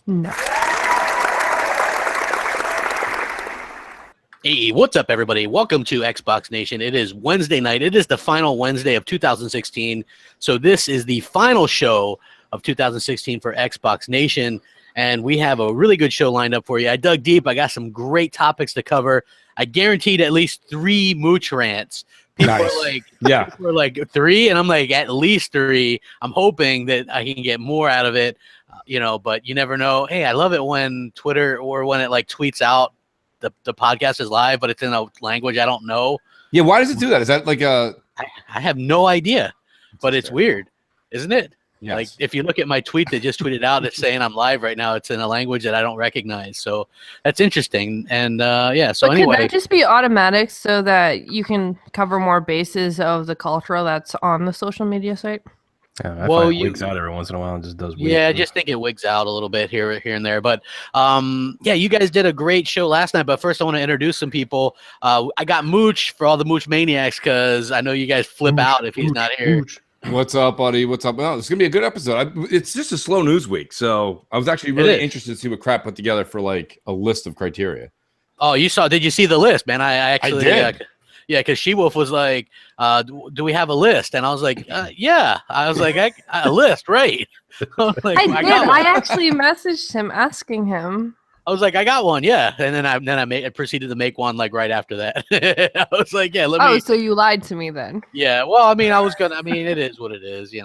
No. Hey, what's up, everybody? Welcome to Xbox Nation. It is Wednesday night. It is the final Wednesday of 2016. So this is the final show of 2016 for Xbox Nation, and we have a really good show lined up for you. I dug deep. I got some great topics to cover. I guaranteed at least 3 mooch rants. People are like 3, and I'm like, at least 3. I'm hoping that I can get more out of it, but you never know. Hey, I love it when Twitter or when it like tweets out the podcast is live, but it's in a language I don't know. Yeah, why does it do that? Is that like a... I have no idea, but it's weird, isn't it? Yes. Like, if you look at my tweet that just tweeted out, it's saying I'm live right now. It's in a language that I don't recognize. So that's interesting. And so but anyway. Could that just be automatic so that you can cover more bases of the cultural that's on the social media site? I find it wigs out every once in a while and just does weird I things. just think it wigs out a little bit here and there. But you guys did a great show last night. But first, I want to introduce some people. I got Mooch for all the Mooch maniacs because I know you guys flip out if he's not here. Mooch. What's up, buddy? What's up? No, it's gonna be a good episode. It's just a slow news week, so I was actually really interested to see what Crap put together for like a list of criteria. Oh, did you see the list, man? I actually did. Because She-Wolf was like, do we have a list? And I was like, yeah. I was like, a list, right? I did. I actually messaged him asking him. I was like, I got one, yeah. And then I proceeded to make one like right after that. I was like, yeah, let me. Oh, so you lied to me then? Yeah, well, it is what it is, I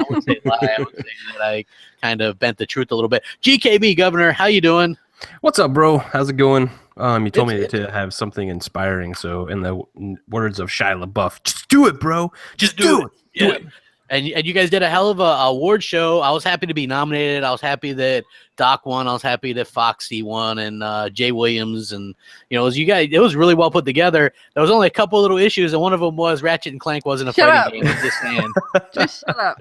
wouldn't say lie. I would say that I kind of bent the truth a little bit. GKB, Governor, how you doing? What's up, bro? How's it going? You told me to have something inspiring, so in the words of Shia LaBeouf, just do it, bro. Just do it. Yeah. Do it. And you guys did a hell of a award show. I was happy to be nominated. I was happy that Doc won. I was happy that Foxy won and Jay Williams. And, it was really well put together. There was only a couple little issues, and one of them was Ratchet and Clank wasn't a fighting game. I'm just saying. Just shut up.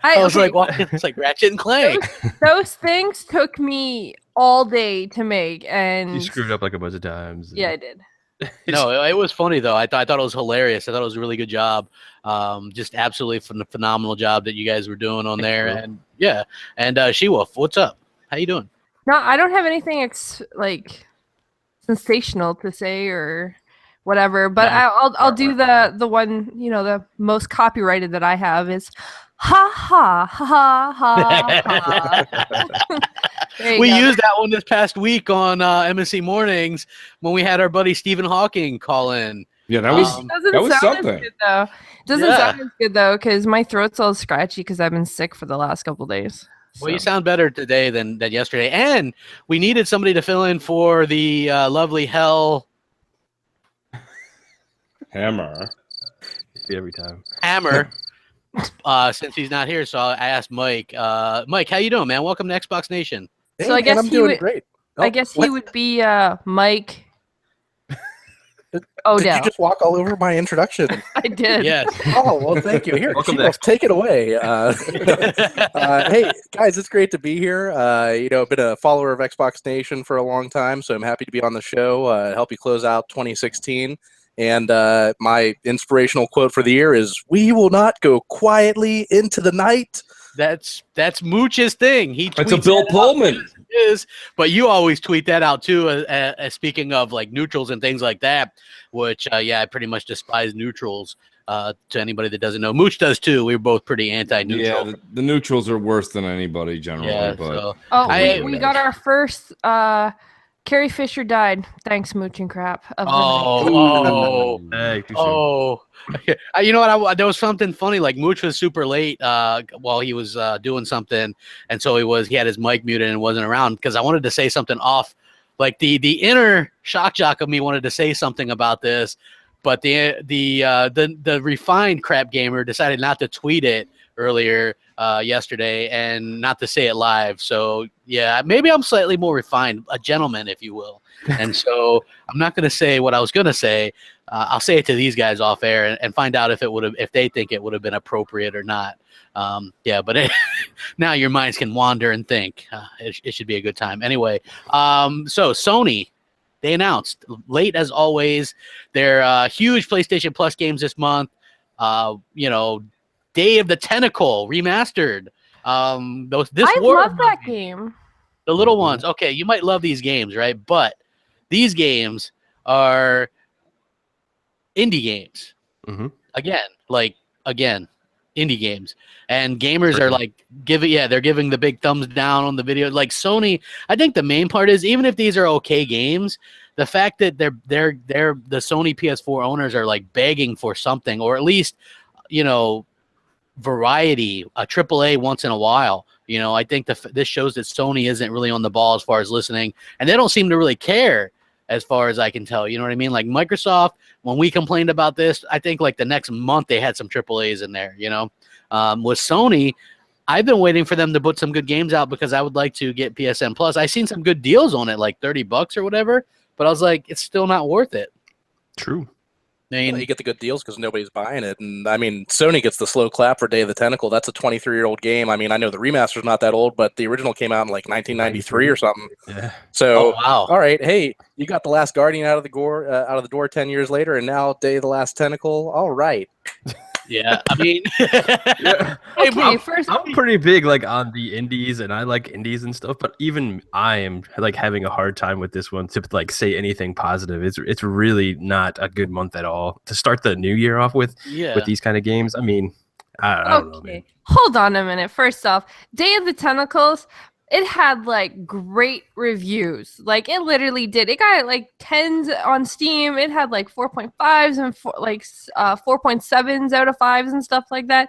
I was like, what? It's like Ratchet and Clank. Those things took me all day to make. And you screwed up like a bunch of times. Yeah, I did. No, it was funny though. I thought it was hilarious. I thought it was a really good job. Just absolutely phenomenal job that you guys were doing on there. And She-Wolf, what's up? How you doing? No, I don't have anything sensational to say or whatever. But I'll do the one the most copyrighted that I have is ha ha ha ha ha. We used that one this past week on MSC Mornings when we had our buddy Stephen Hawking call in. Yeah, that was something. Good, though. Doesn't sound as good though, because my throat's all scratchy because I've been sick for the last couple days. Well, you sound better today than yesterday, and we needed somebody to fill in for the lovely Hell Hammer. Every time. Hammer. Since he's not here, so I asked Mike. Mike, how you doing, man? Welcome to Xbox Nation. Hey, so I guess I'm doing great. I guess he would be Mike. Did you just walk all over my introduction? I did. Yes. Oh, well, thank you. Here, take it away. Hey, guys, it's great to be here. I've been a follower of Xbox Nation for a long time, so I'm happy to be on the show, help you close out 2016. And my inspirational quote for the year is, "We will not go quietly into the night." That's Mooch's thing. He tweets it's a Bill Pullman. But you always tweet that out too. Speaking of like neutrals and things like that, which I pretty much despise neutrals. To anybody that doesn't know, Mooch does too. We're both pretty anti-neutral. Yeah, the neutrals are worse than anybody generally. Yeah, but we got our first. Carrie Fisher died. Thanks, Mooch and Crap. You know what? There was something funny. Like Mooch was super late while he was doing something, and so he had his mic muted and wasn't around because I wanted to say something off. Like the inner shock jock of me wanted to say something about this, but the refined Crap Gamer decided not to tweet it earlier yesterday and not to say it live. So yeah, maybe I'm slightly more refined, a gentleman, if you will. And so I'm not going to say what I was going to say. I'll say it to these guys off air and find out if they think it would have been appropriate or not. But now your minds can wander and think. It should be a good time. Anyway, so Sony, they announced late as always their huge PlayStation Plus games this month. Day of the Tentacle remastered. I love that game. The little ones. Okay, you might love these games, right? But these games are indie games. Mm-hmm. Again, indie games. And gamers are like they're giving the big thumbs down on the video. Like Sony, I think the main part is even if these are okay games, the fact that they're the Sony PS4 owners are like begging for something, or at least, variety, a AAA once in a while. I think this shows that Sony isn't really on the ball as far as listening, and they don't seem to really care as far as I can tell. You know what I mean? Like Microsoft, when we complained about this, I think like the next month they had some AAAs in there, with Sony, I've been waiting for them to put some good games out because I would like to get PSN Plus. I seen some good deals on it, like $30 or whatever, but I was like, it's still not worth it. True. I mean, you get the good deals because nobody's buying it. And I mean, Sony gets the slow clap for Day of the Tentacle. That's a 23-year-old game. I mean, I know the remaster's not that old, but the original came out in like 1993 or something. Yeah. So, wow. All right, hey, you got The Last Guardian out of the door 10 years later, and now Day of the Last Tentacle. All right. Yeah, I mean, okay, I'm pretty big like on the indies, and I like indies and stuff. But even I am like having a hard time with this one to like say anything positive. It's really not a good month at all to start the new year off with these kind of games. I mean, I don't know, man. Hold on a minute. First off, Day of the Tentacles, it had like great reviews. Like it literally did. It got like 10s on Steam. It had like 4.5s and 4.7s out of 5s and stuff like that.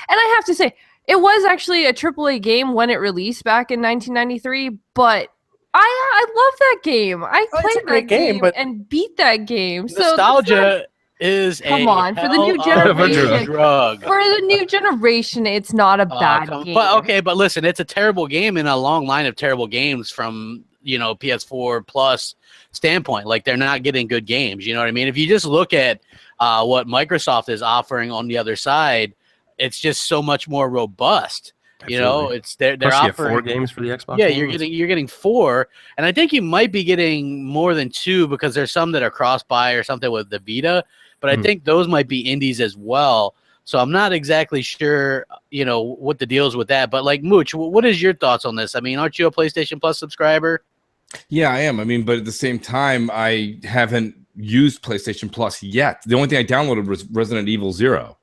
And I have to say, it was actually a AAA game when it released back in 1993, but I love that game. I played that game and beat that game. Nostalgia is come on for the new generation. Drug. For the new generation, it's not a bad game. But listen, it's a terrible game in a long line of terrible games from PS4 Plus standpoint. Like they're not getting good games. You know what I mean? If you just look at what Microsoft is offering on the other side, it's just so much more robust. Absolutely. It's they're Plus offering you have 4 games for the Xbox. Yeah, you're getting 4, and I think you might be getting more than 2 because there's some that are cross-buy or something with the Vita. But I think those might be indies as well. So I'm not exactly sure, what the deal is with that. But like Mooch, what is your thoughts on this? I mean, aren't you a PlayStation Plus subscriber? Yeah, I am. I mean, but at the same time, I haven't used PlayStation Plus yet. The only thing I downloaded was Resident Evil 0.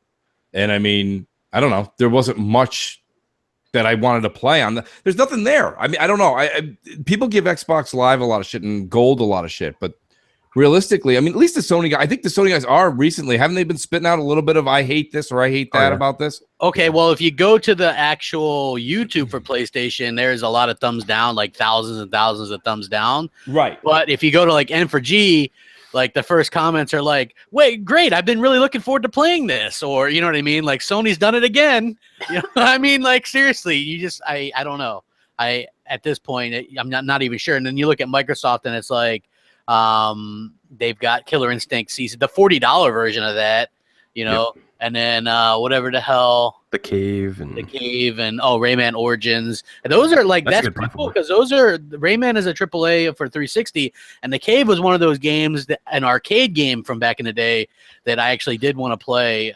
And I mean, I don't know. There wasn't much that I wanted to play on. There's nothing there. I mean, I don't know. People give Xbox Live a lot of shit and Gold a lot of shit, but realistically, I mean, at least the Sony guy, I think the Sony guys are recently, haven't they been spitting out a little bit of I hate this or I hate that about this? Okay, well, if you go to the actual YouTube for PlayStation, there's a lot of thumbs down, like thousands and thousands of thumbs down. Right. But if you go to like N4G, like the first comments are like, wait, great, I've been really looking forward to playing this. Or, you know what I mean? Like Sony's done it again. I mean, like seriously, I don't know. At this point, I'm not even sure. And then you look at Microsoft and it's like, they've got Killer Instinct season, the $40 version of that, and then whatever the hell, the cave and Rayman Origins, and those are like that's pretty cool because Rayman is a AAA for 360, and the Cave was one of those games an arcade game from back in the day that I actually did want to play.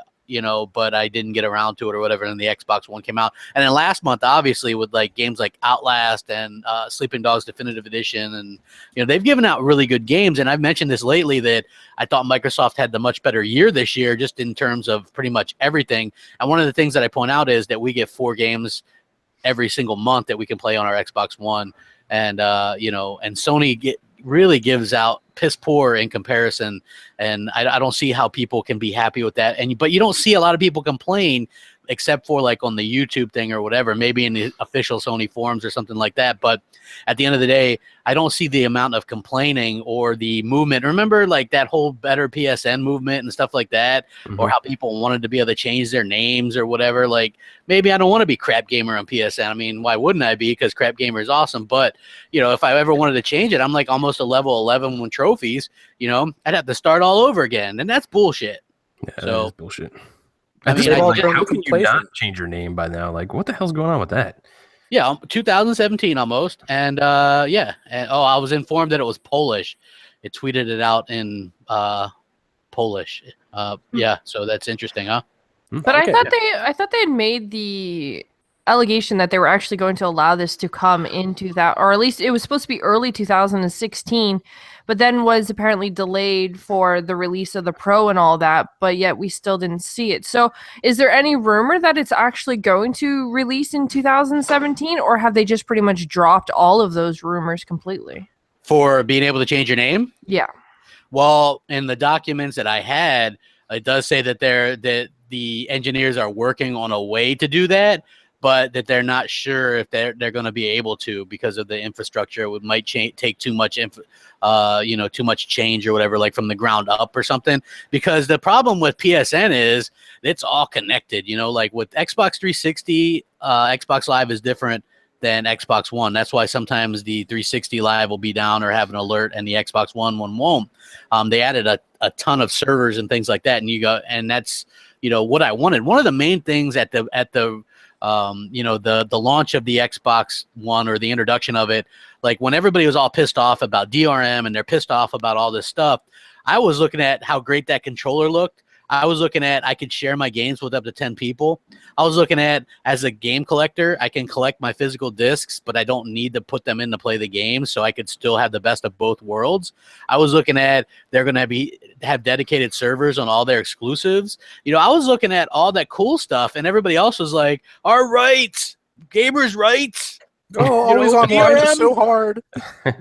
But I didn't get around to it or whatever. And the Xbox One came out. And then last month, obviously, with like games like Outlast and Sleeping Dogs Definitive Edition. And, they've given out really good games. And I've mentioned this lately that I thought Microsoft had the much better year this year, just in terms of pretty much everything. And one of the things that I point out is that we get 4 games every single month that we can play on our Xbox One. And, and Sony really gives out piss poor in comparison, and I don't see how people can be happy with that. But you don't see a lot of people complain, except for like on the YouTube thing or whatever, maybe in the official Sony forums or something like that. But at the end of the day, I don't see the amount of complaining or the movement. Remember like that whole better PSN movement and stuff like that, or how people wanted to be able to change their names or whatever. Like maybe I don't want to be Crapgamer on PSN. I mean, why wouldn't I be? Because Crapgamer is awesome. But if I ever wanted to change it, I'm like almost a level 11 with trophies. I'd have to start all over again, and that's bullshit. Yeah, that is bullshit. I mean, how can you not change your name by now? Like, what the hell's going on with that? Yeah, 2017 almost, and I was informed that it was Polish. It tweeted it out in Polish. Yeah, so that's interesting, huh? But I thought they had made the allegation that they were actually going to allow this to come in 2000, or at least it was supposed to be early 2016, but then was apparently delayed for the release of the Pro and all that, but yet we still didn't see it. So is there any rumor that it's actually going to release in 2017, or have they just pretty much dropped all of those rumors completely? For being able to change your name? Yeah. Well, in the documents that I had, it does say that the engineers are working on a way to do that, but that they're not sure if they're going to be able to because of the infrastructure. It might take too much, too much change or whatever, like from the ground up or something. Because the problem with PSN is it's all connected. Like with Xbox 360, Xbox Live is different than Xbox One. That's why sometimes the 360 Live will be down or have an alert, and the Xbox One won't. They added a ton of servers and things like that, and that's what I wanted. One of the main things at the launch of the Xbox One, or the introduction of it, like when everybody was all pissed off about DRM and they're pissed off about all this stuff, I was looking at how great that controller looked. I was looking at I could share my games with up to 10 people. I was looking at, as a game collector, I can collect my physical discs, but I don't need to put them in to play the game, so I could still have the best of both worlds. I was looking at they're going to have dedicated servers on all their exclusives. I was looking at all that cool stuff, and everybody else was like, "Our rights, gamers' rights." Oh, always online is so hard.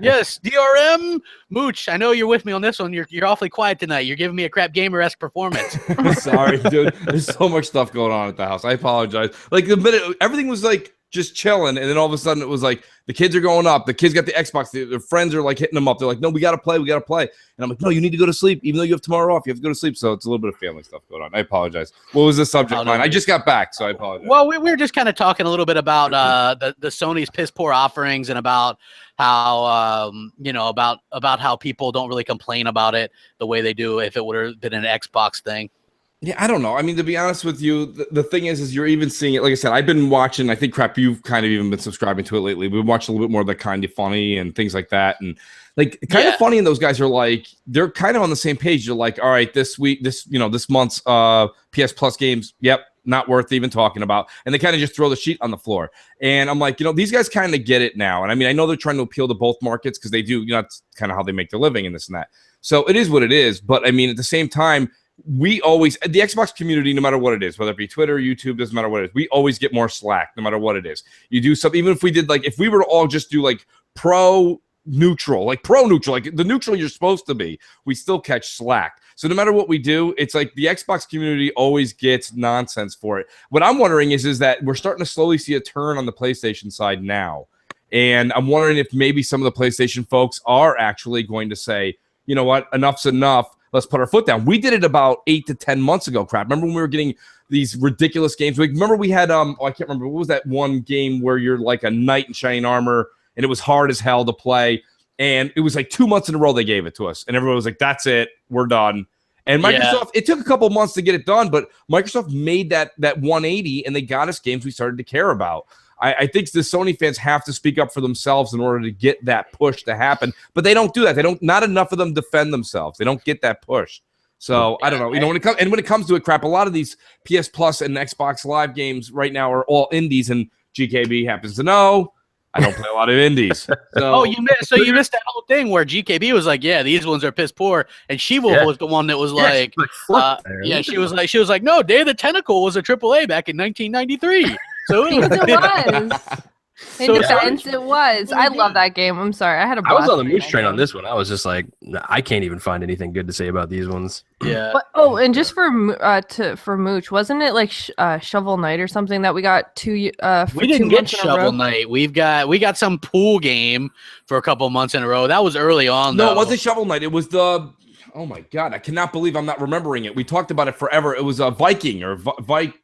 Yes, DRM. Mooch, I know you're with me on this one. You're awfully quiet tonight. You're giving me a crap gamer-esque performance. Sorry, dude. There's so much stuff going on at the house. I apologize. Like the minute everything was like just chilling, and then all of a sudden it was like the kids are going up. The kids got the Xbox. Their friends are like hitting them up. They're like, "No, we gotta play. We gotta play." And I'm like, "No, you need to go to sleep. Even though you have tomorrow off, you have to go to sleep." So it's a little bit of family stuff going on. I apologize. What was the subject line? I just got back, so I apologize. Well, we were just kind of talking a little bit about the Sony's piss poor offerings, and about how about how people don't really complain about it the way they do if it would have been an Xbox thing. Yeah, I don't know. I mean, to be honest with you, the thing is you're even seeing it. Like I said, I've been watching, I think, crap, you've kind of even been subscribing to it lately. We've watched a little bit more of the Kind of Funny and things like that. And like Kind of Funny and those guys are like, they're kind of on the same page. You're like, all right, this month's PS Plus games, yep, not worth even talking about. And they kind of just throw the sheet on the floor. And I'm like, these guys kind of get it now. And I mean, I know they're trying to appeal to both markets because they do, that's kind of how they make their living and this and that. So it is what it is. But I mean, at the same time, we always, the Xbox community, no matter what it is, whether it be Twitter, YouTube, doesn't matter what it is, we always get more slack no matter what it is. You do something, even if we did, like, if we were to all just do like pro neutral, like the neutral you're supposed to be, we still catch slack. So no matter what we do, it's like the Xbox community always gets nonsense for it. What I'm wondering is that we're starting to slowly see a turn on the PlayStation side now. And I'm wondering if maybe some of the PlayStation folks are actually going to say, you know what, enough's enough. Let's put our foot down. We did it about 8 to 10 months ago, crap. Remember when we were getting these ridiculous games? Remember we had, I can't remember. What was that one game where you're like a knight in shining armor, and it was hard as hell to play? And it was like 2 months in a row they gave it to us. And everyone was like, that's it. We're done. And Microsoft, it took a couple months to get it done, but Microsoft made that 180, and they got us games we started to care about. I think the Sony fans have to speak up for themselves in order to get that push to happen, but they don't do that. Not enough of them defend themselves. They don't get that push. So I don't know. When it comes to it, crap, a lot of these PS Plus and Xbox Live games right now are all indies, and GKB happens to know I don't play a lot of indies. So, you missed that whole thing where GKB was like, yeah, these ones are piss poor, and She-Wolf was the one that was like, she was like, no, Day of the Tentacle was a AAA back in 1993. So it was. In defense, it was. I love that game. I'm sorry. I was on the Mooch train on this one. I was just like, I can't even find anything good to say about these ones. Yeah. But, and just for Mooch, wasn't it like Shovel Knight or something that we got we didn't get Shovel Knight. We got some pool game for a couple months in a row. That was early on. No, it wasn't Shovel Knight. It was the. Oh my god! I cannot believe I'm not remembering it. We talked about it forever. It was a Viking or Viking.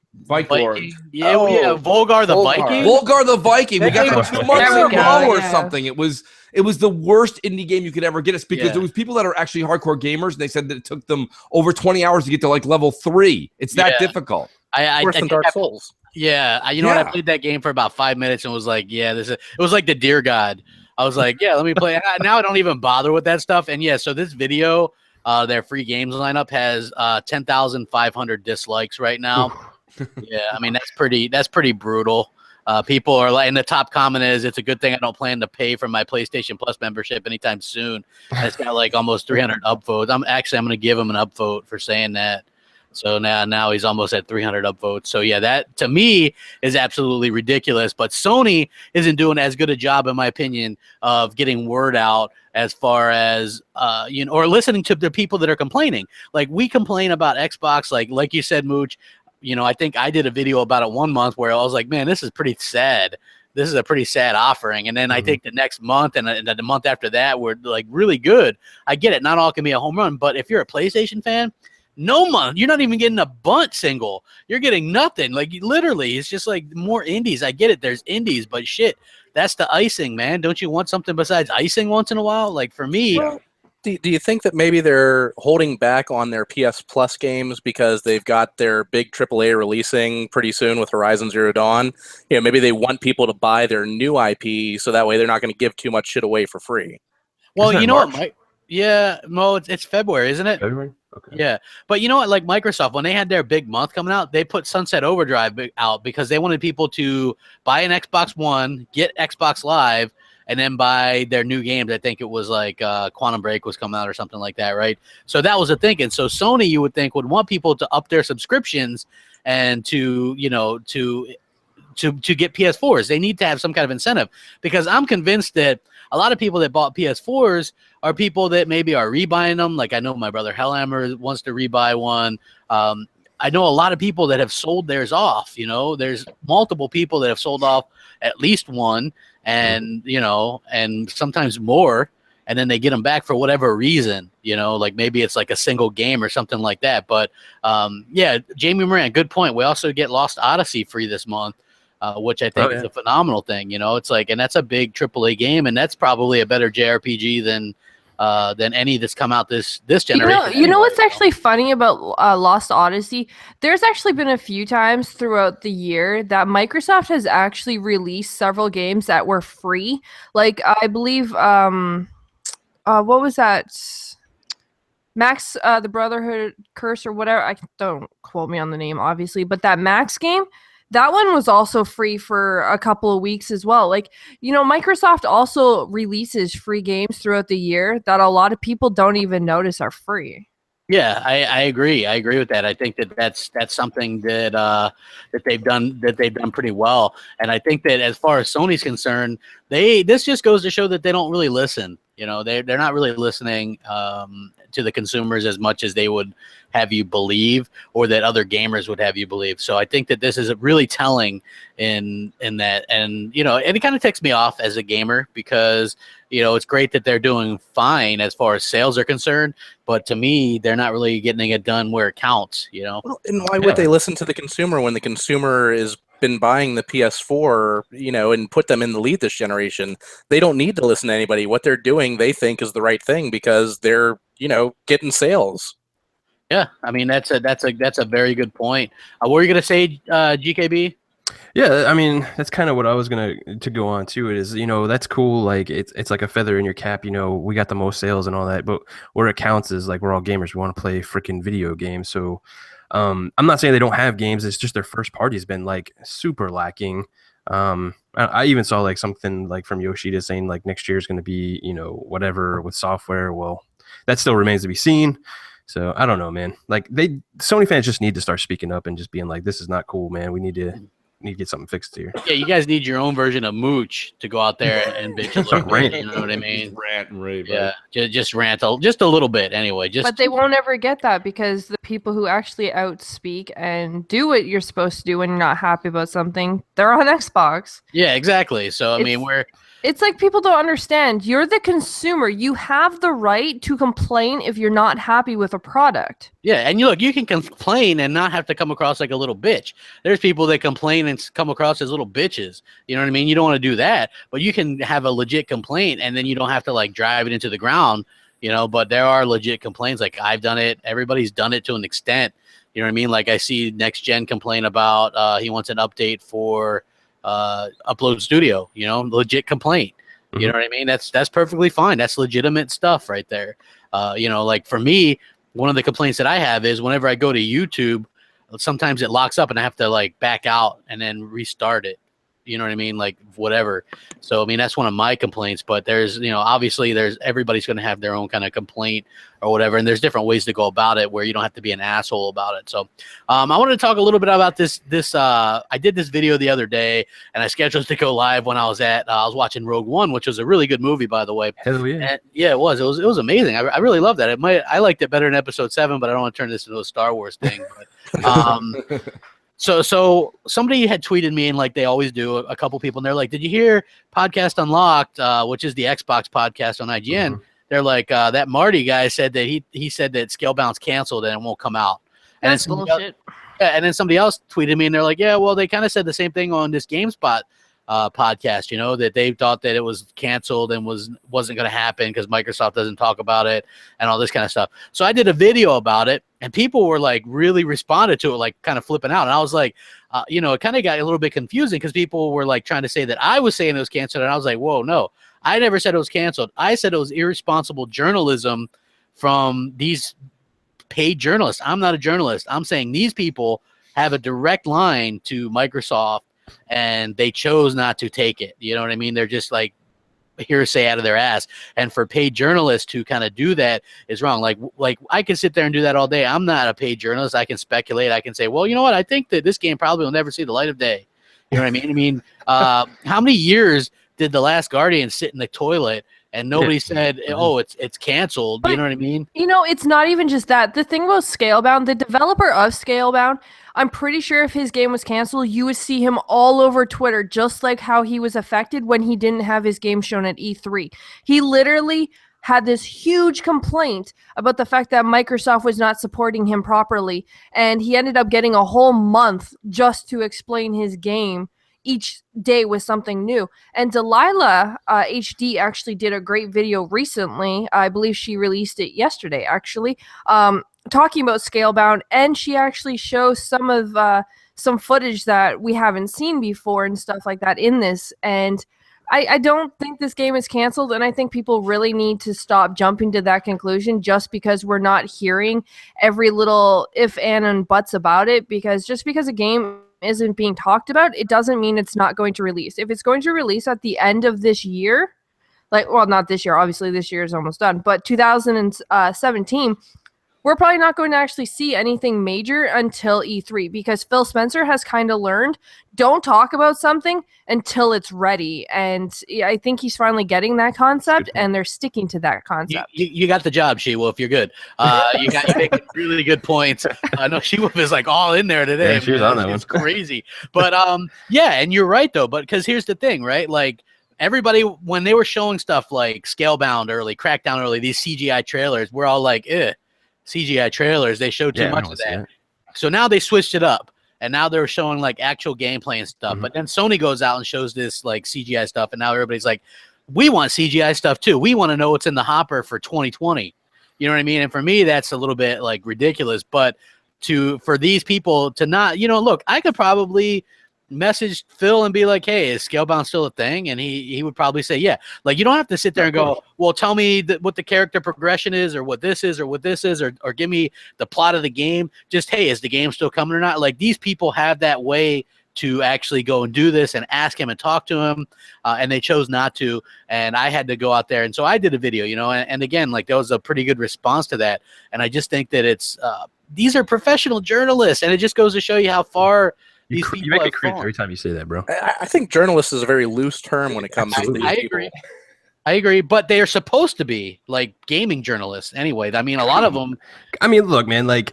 Yeah, Volgar the Viking. Volgar the Viking. We got it 2 months in a row or something. It was the worst indie game you could ever get. It's because there was people that are actually hardcore gamers, and they said that it took them over 20 hours to get to like level 3. It's that difficult. Worse than Dark Souls. Yeah, you know what? I played that game for about 5 minutes and was like, it was like the Deer God. I was like, yeah, let me play. Now I don't even bother with that stuff. And so this video, their free games lineup has 10,500 dislikes right now. Yeah, I mean that's pretty brutal. People are like, and the top comment is, "It's a good thing I don't plan to pay for my PlayStation Plus membership anytime soon." And it's got like almost 300 upvotes. I'm going to give him an upvote for saying that. So now he's almost at 300 upvotes. So yeah, that to me is absolutely ridiculous. But Sony isn't doing as good a job, in my opinion, of getting word out as far as or listening to the people that are complaining. Like, we complain about Xbox, like you said, Mooch. I think I did a video about it 1 month where I was like, man, this is pretty sad. This is a pretty sad offering. And then I think the next month and the month after that were like really good. I get it. Not all can be a home run, but if you're a PlayStation fan, no month, you're not even getting a bunt single. You're getting nothing. Like, literally, it's just like more indies. I get it. There's indies, but shit, that's the icing, man. Don't you want something besides icing once in a while? Like, for me, well, do you think that maybe they're holding back on their PS Plus games because they've got their big AAA releasing pretty soon with Horizon Zero Dawn? Maybe they want people to buy their new IP so that way they're not going to give too much shit away for free. Well, you know March? what, Mike? Yeah, no, it's February, isn't it? February? Okay. Yeah, but you know what? Like, Microsoft, when they had their big month coming out, they put Sunset Overdrive out because they wanted people to buy an Xbox One, get Xbox Live, and then buy their new games. I think it was like Quantum Break was coming out or something like that, right? So that was the thinking. So Sony, you would think, would want people to up their subscriptions and to get PS4s. They need to have some kind of incentive, because I'm convinced that a lot of people that bought PS4s are people that maybe are rebuying them. Like, I know my brother Hellhammer wants to rebuy one. I know a lot of people that have sold theirs off. There's multiple people that have sold off at least one, and and sometimes more, and then they get them back for whatever reason. Like, maybe it's like a single game or something like that. But yeah, Jamie Moran, good point. We also get Lost Odyssey free this month. Which I think is a phenomenal thing. It's like, and that's a big AAA game, and that's probably a better JRPG than any that's come out this generation. You know what's actually funny about Lost Odyssey? There's actually been a few times throughout the year that Microsoft has actually released several games that were free. Like, I believe, what was that? Max, the Brotherhood Curse or whatever. Don't quote me on the name, obviously, but that Max game, that one was also free for a couple of weeks as well. Like, Microsoft also releases free games throughout the year that a lot of people don't even notice are free. Yeah, I agree. I agree with that. I think that's something that they've done pretty well. And I think that as far as Sony's concerned, this just goes to show that they don't really listen. They're not really listening to the consumers as much as they would have you believe, or that other gamers would have you believe. So I think that this is really telling in that, and and it kind of ticks me off as a gamer, because it's great that they're doing fine as far as sales are concerned, but to me, they're not really getting it done where it counts. Well, and why would they listen to the consumer when the consumer is been buying the PS4, and put them in the lead this generation? They don't need to listen to anybody. What they're doing, they think, is the right thing because they're, getting sales. Yeah, I mean, that's a very good point. What were you gonna say, GKB? Yeah, I mean, that's kind of what I was gonna go on to. It is, that's cool. Like, it's like a feather in your cap. We got the most sales and all that, but where it counts is, like, we're all gamers. We want to play freaking video games. So, I'm not saying they don't have games. It's just their first party's been like super lacking. I even saw like something like from Yoshida saying like next year is going to be whatever with software. Well, that still remains to be seen. So I don't know, man. Like, Sony fans just need to start speaking up and just being like, this is not cool, man. We need to get something fixed here. Yeah, you guys need your own version of Mooch to go out there and bitch a little bit. You know what I mean? Rant and rave. Yeah, just rant just a little bit anyway. But they won't ever get that, because the people who actually outspeak and do what you're supposed to do when you're not happy about something, they're on Xbox. Yeah, exactly. So I mean, it's like, people don't understand. You're the consumer. You have the right to complain if you're not happy with a product. Yeah, and you can complain and not have to come across like a little bitch. There's people that complain and come across as little bitches. You know what I mean? You don't want to do that, but you can have a legit complaint, and then you don't have to like drive it into the ground. But there are legit complaints. Like, I've done it. Everybody's done it to an extent. You know what I mean? Like, I see Next Gen complain about he wants an update for Upload Studio, legit complaint. You know what I mean? That's perfectly fine. That's legitimate stuff right there. Like, for me, one of the complaints that I have is whenever I go to YouTube, sometimes it locks up and I have to like back out and then restart it. You know what I mean? Like whatever. So I mean that's one of my complaints. But there's obviously everybody's going to have their own kind of complaint or whatever, and there's different ways to go about it where you don't have to be an asshole about it. So I wanted to talk a little bit about this. I did this video the other day, and I scheduled to go live when I was watching Rogue One, which was a really good movie, by the way. Hell yeah! And yeah, it was. It was amazing. I really loved that. I liked it better than Episode 7, but I don't want to turn this into a Star Wars thing. But, so somebody had tweeted me, and like they always do, a couple people, and they're like, "Did you hear Podcast Unlocked, which is the Xbox podcast on IGN?" Mm-hmm. They're like, that Marty guy said that he said that Scalebound's canceled and it won't come out. And that's bullshit. And then somebody else tweeted me, and they're like, yeah, well, they kind of said the same thing on this GameSpot podcast, that they thought that it was canceled and wasn't going to happen because Microsoft doesn't talk about it and all this kind of stuff. So I did a video about it, and people were like really responded to it, like kind of flipping out. And I was like, it kind of got a little bit confusing because people were like trying to say that I was saying it was canceled, and I was like, whoa, no. I never said it was canceled. I said it was irresponsible journalism from these paid journalists. I'm not a journalist. I'm saying these people have a direct line to Microsoft, and they chose not to take it. You know what I mean? They're just like hearsay out of their ass. And for paid journalists to kind of do that is wrong. Like I can sit there and do that all day. I'm not a paid journalist. I can speculate. I can say, well, you know what? I think that this game probably will never see the light of day. You know what I mean? I mean, how many years did The Last Guardian sit in the toilet and nobody said, oh, it's canceled? But, you know what I mean? It's not even just that. The thing about Scalebound, the developer of Scalebound, I'm pretty sure if his game was canceled, you would see him all over Twitter, just like how he was affected when he didn't have his game shown at E3. He literally had this huge complaint about the fact that Microsoft was not supporting him properly, and he ended up getting a whole month just to explain his game each day with something new. And Delilah HD actually did a great video recently. I believe she released it yesterday, actually, talking about Scalebound, and she actually shows some footage that we haven't seen before and stuff like that in this. And I don't think this game is canceled, and I think people really need to stop jumping to that conclusion just because we're not hearing every little if, and buts about it. Because just because a game isn't being talked about, it doesn't mean it's not going to release. If it's going to release at the end of this year, not this year, obviously this year is almost done, but 2017, we're probably not going to actually see anything major until E3, because Phil Spencer has kind of learned, don't talk about something until it's ready. And I think he's finally getting that concept, and they're sticking to that concept. You got the job, She-Wolf. You're good. You make really good points. I know She-Wolf is like all in there today. Yeah, she was on that one. It's crazy. But yeah, and you're right though. But because here's the thing, right? Like everybody, when they were showing stuff like Scalebound early, Crackdown early, these CGI trailers, we're all like, CGI trailers, they showed too much of that. So now they switched it up, and now they're showing like actual gameplay and stuff. But then Sony goes out and shows this like CGI stuff, and now everybody's like, we want CGI stuff too. We want to know what's in the hopper for 2020. You know what I mean? And for me, that's a little bit like ridiculous. But for these people to not, look, I could probably message Phil and be like, hey, is Scalebound still a thing? And he would probably say, yeah. Like, you don't have to sit there and go, well, tell me what the character progression is, or what this is, or give me the plot of the game. Just, hey, is the game still coming or not? Like, these people have that way to actually go and do this and ask him and talk to him, and they chose not to. And I had to go out there, and so I did a video, and again, like, there was a pretty good response to that. And I just think that it's these are professional journalists, and it just goes to show you how far you make it cringe every time you say that, bro. I think journalist is a very loose term when it comes to these people. I agree, but they are supposed to be like gaming journalists anyway. I mean, a lot of them. I mean, look, man, like,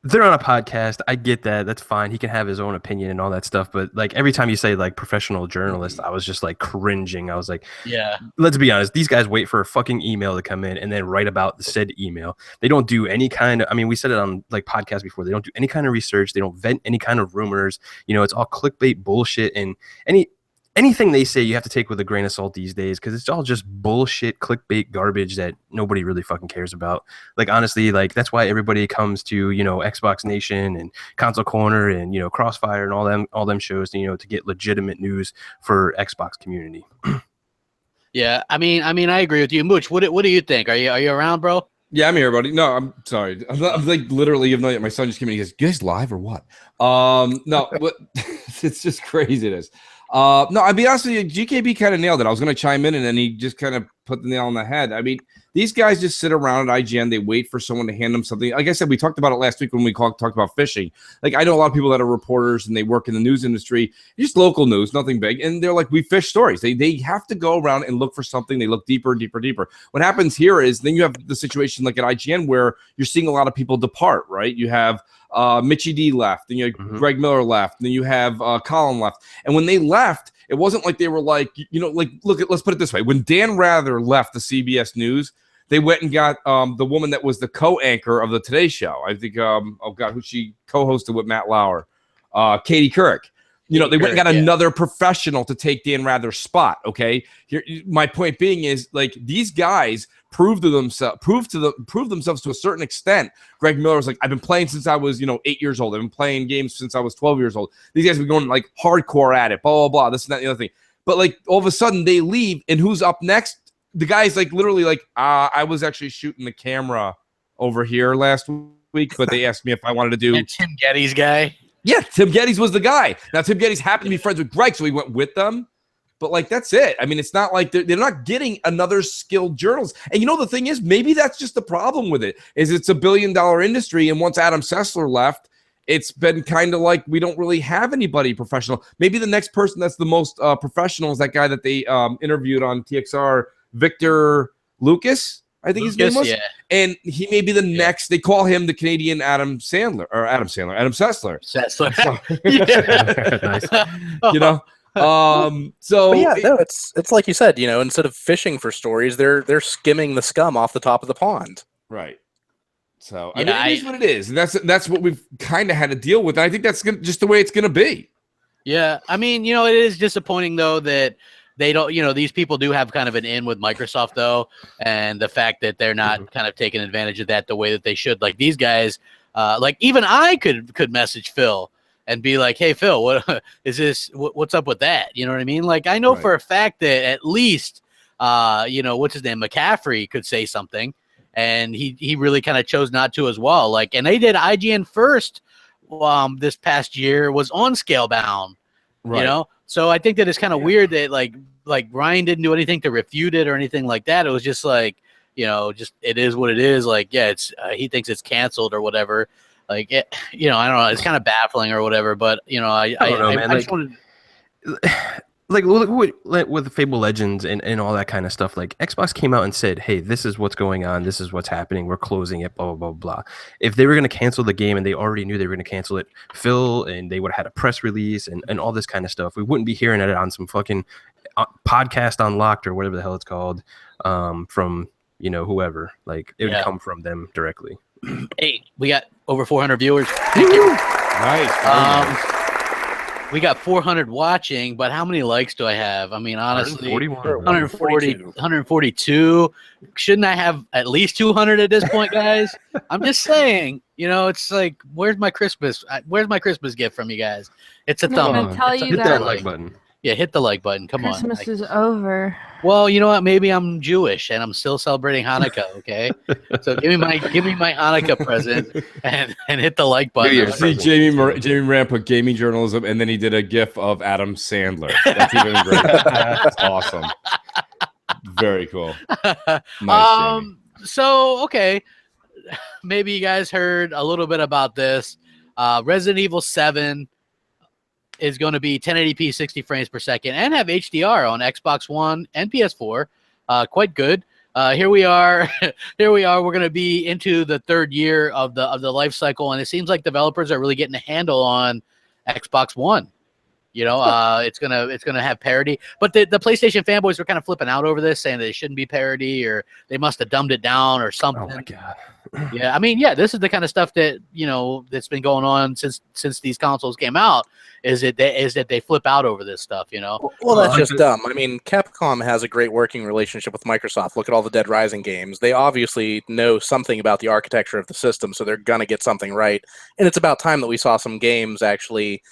they're on a podcast. I get that. That's fine. He can have his own opinion and all that stuff. But like every time you say like professional journalist, I was just like cringing. I was like, yeah, let's be honest. These guys wait for a fucking email to come in and then write about the said email. They don't do any kind of, I mean, we said it on like podcasts before. They don't do any kind of research. They don't vent any kind of rumors. It's all clickbait bullshit, and anything they say you have to take with a grain of salt these days, because it's all just bullshit clickbait garbage that nobody really fucking cares about. Like, honestly, like, that's why everybody comes to Xbox Nation and Console Corner and Crossfire and all them shows to get legitimate news for Xbox community. Yeah, I mean I agree with you, Mooch. What do you think? Are you around, bro? Yeah, I'm here, buddy. No, I'm sorry. I'm like literally, even though my son just came in, he goes, "You guys live or what?" No, what? It's just crazy. It is. No, I'll be honest with you, GKB kind of nailed it. I was going to chime in, and then he just kind of put the nail on the head. I mean, these guys just sit around at IGN. They wait for someone to hand them something. Like I said, we talked about it last week when we talked about fishing. Like, I know a lot of people that are reporters, and they work in the news industry, just local news, nothing big. And they're like, we fish stories. They have to go around and look for something. They look deeper, deeper, deeper. What happens here is then you have the situation like at IGN where you're seeing a lot of people depart, right? You have Mitchie D left, and you have Greg Miller left, and then you have Colin left. And when they left, it wasn't like they were like, like, let's put it this way. When Dan Rather left the CBS News, they went and got the woman that was the co-anchor of the Today Show. I think, who she co-hosted with Matt Lauer, Katie Couric. They went and got another professional to take Dan Rather's spot. Okay, here, my point being is like these guys prove themselves to a certain extent. Greg Miller was like, I've been playing since I was 8 years old. I've been playing games since I was 12 years old. These guys have been going like hardcore at it, blah blah blah, this and that, the other thing. But like all of a sudden they leave, and who's up next? The guy's like literally like, I was actually shooting the camera over here last week, but they asked me if I wanted to do Tim Geddes guy. Yeah, Tim Geddes was the guy. Now, Tim Geddes happened to be friends with Greg, so he went with them. But, like, that's it. I mean, it's not like they're not getting another skilled journalist. And, the thing is, maybe that's just the problem with it, is it's a billion-dollar industry, and once Adam Sessler left, it's been kind of like we don't really have anybody professional. Maybe the next person that's the most professional is that guy that they interviewed on TXR, Victor Lucas. I think his name was. Yeah. And he may be the next. They call him the Canadian Adam Sessler. Nice. So but yeah, no, it's like you said, instead of fishing for stories, they're skimming the scum off the top of the pond. Right. So I mean, it is what it is, and that's what we've kind of had to deal with. And I think that's just the way it's going to be. Yeah, I mean, it is disappointing though that they don't, these people do have kind of an in with Microsoft though, and the fact that they're not kind of taking advantage of that the way that they should. Like these guys, like even I could message Phil and be like, "Hey Phil, what is this? What's up with that?" You know what I mean? Like I know for a fact that at least, what's his name, McCaffrey could say something, and he really kind of chose not to as well. Like, and they did IGN first. This past year was on Scalebound, right. So I think that it's kind of weird that like Ryan didn't do anything to refute it or anything like that. It was just like, just it is what it is. Like, yeah, it's he thinks it's canceled or whatever. Like, I don't know. It's kind of baffling or whatever. But I don't know, man. I just wanted. Like with Fable Legends and all that kind of stuff, like Xbox came out and said, hey, this is what's going on, this is what's happening, we're closing it, blah, blah, blah, blah. If they were going to cancel the game and they already knew they were going to cancel it, Phil, and they would have had a press release and all this kind of stuff, we wouldn't be hearing it on some fucking podcast unlocked or whatever the hell it's called from, whoever. Like, it would come from them directly. Hey, we got over 400 viewers. Nice. We got 400 watching, but how many likes do I have? I mean, honestly, 142. Shouldn't I have at least 200 at this point, guys? I'm just saying, it's like, where's my Christmas gift from you guys? It's a thumb up. Hit that like button. Yeah, hit the like button. Come on. Christmas is over. Well, you know what? Maybe I'm Jewish and I'm still celebrating Hanukkah. Okay, so give me my Hanukkah present and hit the like button. See, Jamie Moran put gaming journalism, and then he did a GIF of Adam Sandler. That's even great. That's awesome. Very cool. Nice, Jamie. So okay, maybe you guys heard a little bit about this. Resident Evil 7 is going to be 1080p 60 frames per second and have HDR on Xbox One and PS4. Quite good. Here we are. We're going to be into the third year of the life cycle, and it seems like developers are really getting a handle on Xbox One. It's gonna have parity. But the PlayStation fanboys were kind of flipping out over this, saying that it shouldn't be parity, or they must have dumbed it down or something. Oh my god. Yeah, I mean, this is the kind of stuff that that's been going on since these consoles came out. Is that they flip out over this stuff? Well, that's just dumb. I mean, Capcom has a great working relationship with Microsoft. Look at all the Dead Rising games. They obviously know something about the architecture of the system, so they're gonna get something right. And it's about time that we saw some games actually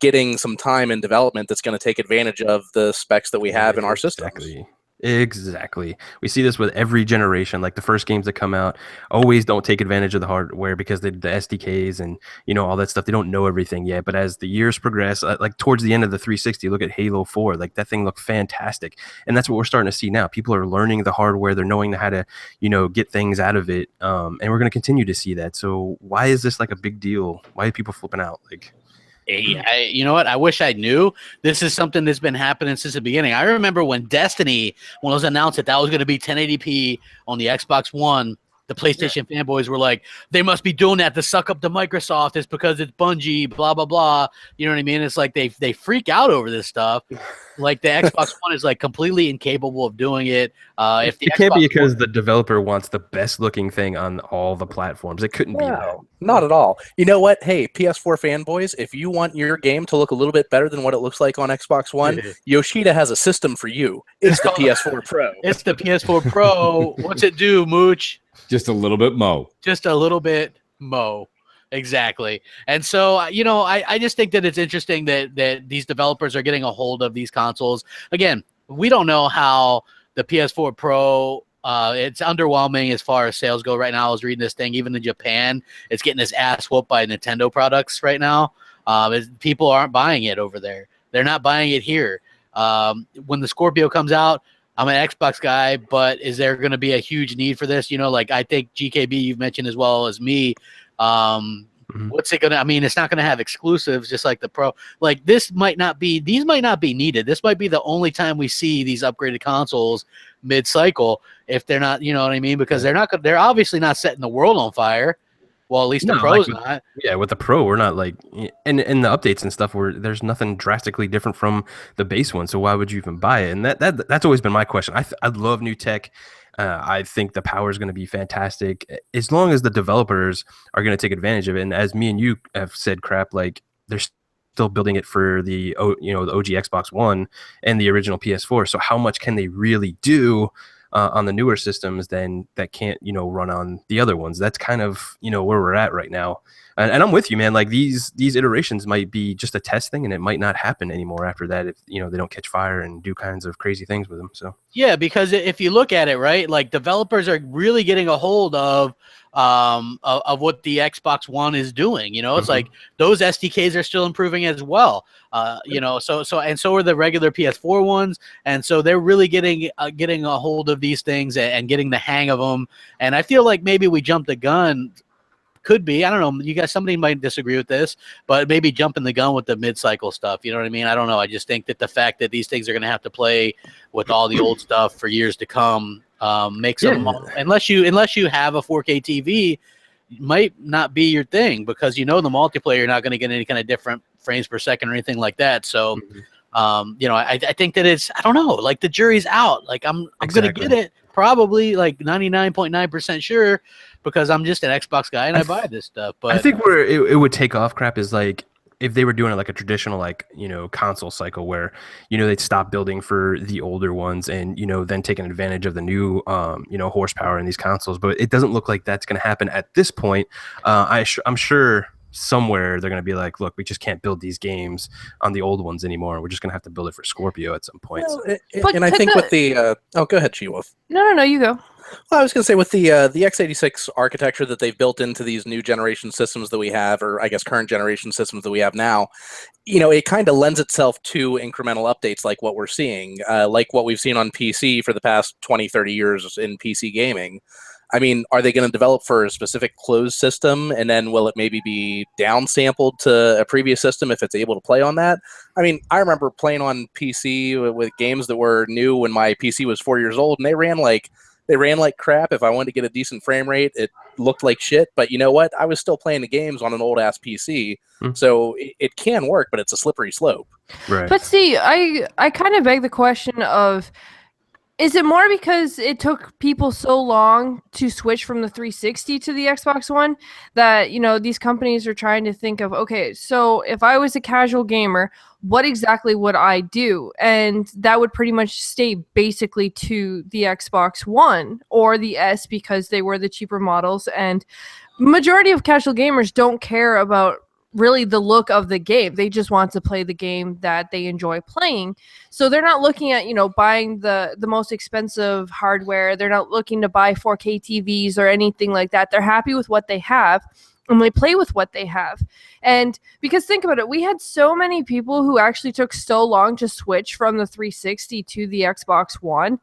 getting some time in development that's going to take advantage of the specs that we have in our systems. Exactly. Exactly. We see this with every generation. Like the first games that come out always don't take advantage of the hardware because the SDKs and all that stuff. They don't know everything yet. But as the years progress, like towards the end of the 360, look at Halo 4. Like that thing looked fantastic, and that's what we're starting to see now. People are learning the hardware. They're knowing how to get things out of it, and we're going to continue to see that. So why is this like a big deal? Why are people flipping out? Like. You know what? I wish I knew. This is something that's been happening since the beginning. I remember when Destiny, when it was announced that was going to be 1080p on the Xbox One, the PlayStation fanboys were like, they must be doing that to suck up to Microsoft. It's because it's Bungie, blah, blah, blah. You know what I mean? It's like they freak out over this stuff. Like the Xbox One is like completely incapable of doing it. If the it can't be because the developer wants the best looking thing on all the platforms. It couldn't be that. Not at all. You know what? Hey, PS4 fanboys, if you want your game to look a little bit better than what it looks like on Xbox One, Yoshida has a system for you. It's the PS4 Pro. It's the PS4 Pro. What's it do, Mooch? Just a little bit mo. Just a little bit mo. Exactly. And so, I just think that it's interesting that these developers are getting a hold of these consoles. Again, we don't know how the PS4 Pro, it's underwhelming as far as sales go right now. I was reading this thing, even in Japan, it's getting its ass whooped by Nintendo products right now. People aren't buying it over there. They're not buying it here. When the Scorpio comes out, I'm an Xbox guy, but is there going to be a huge need for this? Like I think GKB you've mentioned as well as me. What's it gonna? I mean, it's not gonna have exclusives, just like the Pro. Like these might not be needed. This might be the only time we see these upgraded consoles mid-cycle, if they're not, you know what I mean? Because they're obviously not setting the world on fire. Well, at least the Pro's not. Yeah, with the Pro, we're not like, and the updates and stuff, there's nothing drastically different from the base one. So why would you even buy it? And that's always been my question. I love new tech. I think the power is going to be fantastic as long as the developers are going to take advantage of it. And as me and you have said, Crap, like they're still building it for the OG Xbox One and the original PS4. So how much can they really do on the newer systems then that can't run on the other ones? That's kind of where we're at right now. And I'm with you, man. Like these iterations might be just a test thing, and it might not happen anymore after that if they don't catch fire and do kinds of crazy things with them. So yeah, because if you look at it, right, like developers are really getting a hold of what the Xbox One is doing. It's like those SDKs are still improving as well. So are the regular PS4 ones, and so they're really getting a hold of these things and getting the hang of them. And I feel like maybe we jumped the gun. Could be. I don't know. You guys, somebody might disagree with this, but maybe jumping the gun with the mid-cycle stuff. You know what I mean? I don't know. I just think that the fact that these things are going to have to play with all the old stuff for years to come makes them, unless you have a 4K TV, might not be your thing, because the multiplayer, you're not going to get any kind of different frames per second or anything like that. So, I think that it's, I don't know, like the jury's out. Like I'm going to get it probably like 99.9% sure, because I'm just an Xbox guy and I buy this stuff. But I think where it would take off, Crap, is like if they were doing it like a traditional console cycle where they'd stop building for the older ones and then taking advantage of the new horsepower in these consoles. But it doesn't look like that's going to happen at this point. I'm sure somewhere they're going to be like, look, we just can't build these games on the old ones anymore. We're just going to have to build it for Scorpio at some point. Well, and I think with the go ahead, She-Wolf. No, you go. Well, I was going to say with the x86 architecture that they've built into these new generation systems that we have, or I guess current generation systems that we have now, it kind of lends itself to incremental updates like what we're seeing, like what we've seen on PC for the past 20, 30 years in PC gaming. I mean, are they going to develop for a specific closed system, and then will it maybe be downsampled to a previous system if it's able to play on that? I mean, I remember playing on PC with games that were new when my PC was 4 years old, and they ran like crap. If I wanted to get a decent frame rate, it looked like shit. But you know what? I was still playing the games on an old-ass PC, so it can work, but it's a slippery slope. Right. But see, I kind of beg the question of, is it more because it took people so long to switch from the 360 to the Xbox One that, these companies are trying to think of, okay, so if I was a casual gamer, what exactly would I do? And that would pretty much stay basically to the Xbox One or the S, because they were the cheaper models. And majority of casual gamers don't care about really the look of the game. They just want to play the game that they enjoy playing. So they're not looking at, buying the most expensive hardware. They're not looking to buy 4K TVs or anything like that. They're happy with what they have and they play with what they have. And because think about it, we had so many people who actually took so long to switch from the 360 to the Xbox One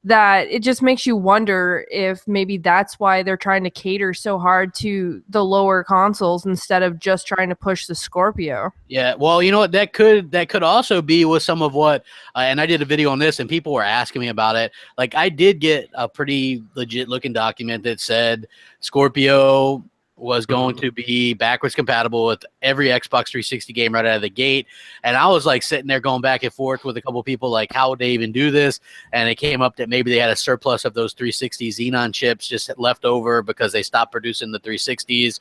that it just makes you wonder if maybe that's why they're trying to cater so hard to the lower consoles instead of just trying to push the Scorpio. Yeah, well, you know what, that could also be with some of what, and I did a video on this, and people were asking me about it. Like, I did get a pretty legit looking document that said Scorpio was going to be backwards compatible with every Xbox 360 game right out of the gate. And I was like sitting there going back and forth with a couple people, like, how would they even do this? And it came up that maybe they had a surplus of those 360 Xenon chips just left over because they stopped producing the 360s.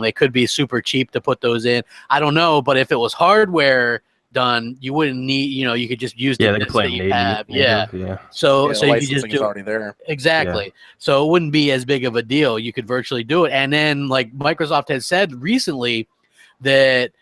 It could be super cheap to put those in. I don't know, but if it was hardware done, you wouldn't need, you could just use the they play you have. Yeah. So the you could just do already there. Exactly. Yeah. So it wouldn't be as big of a deal. You could virtually do it. And then, like Microsoft has said recently that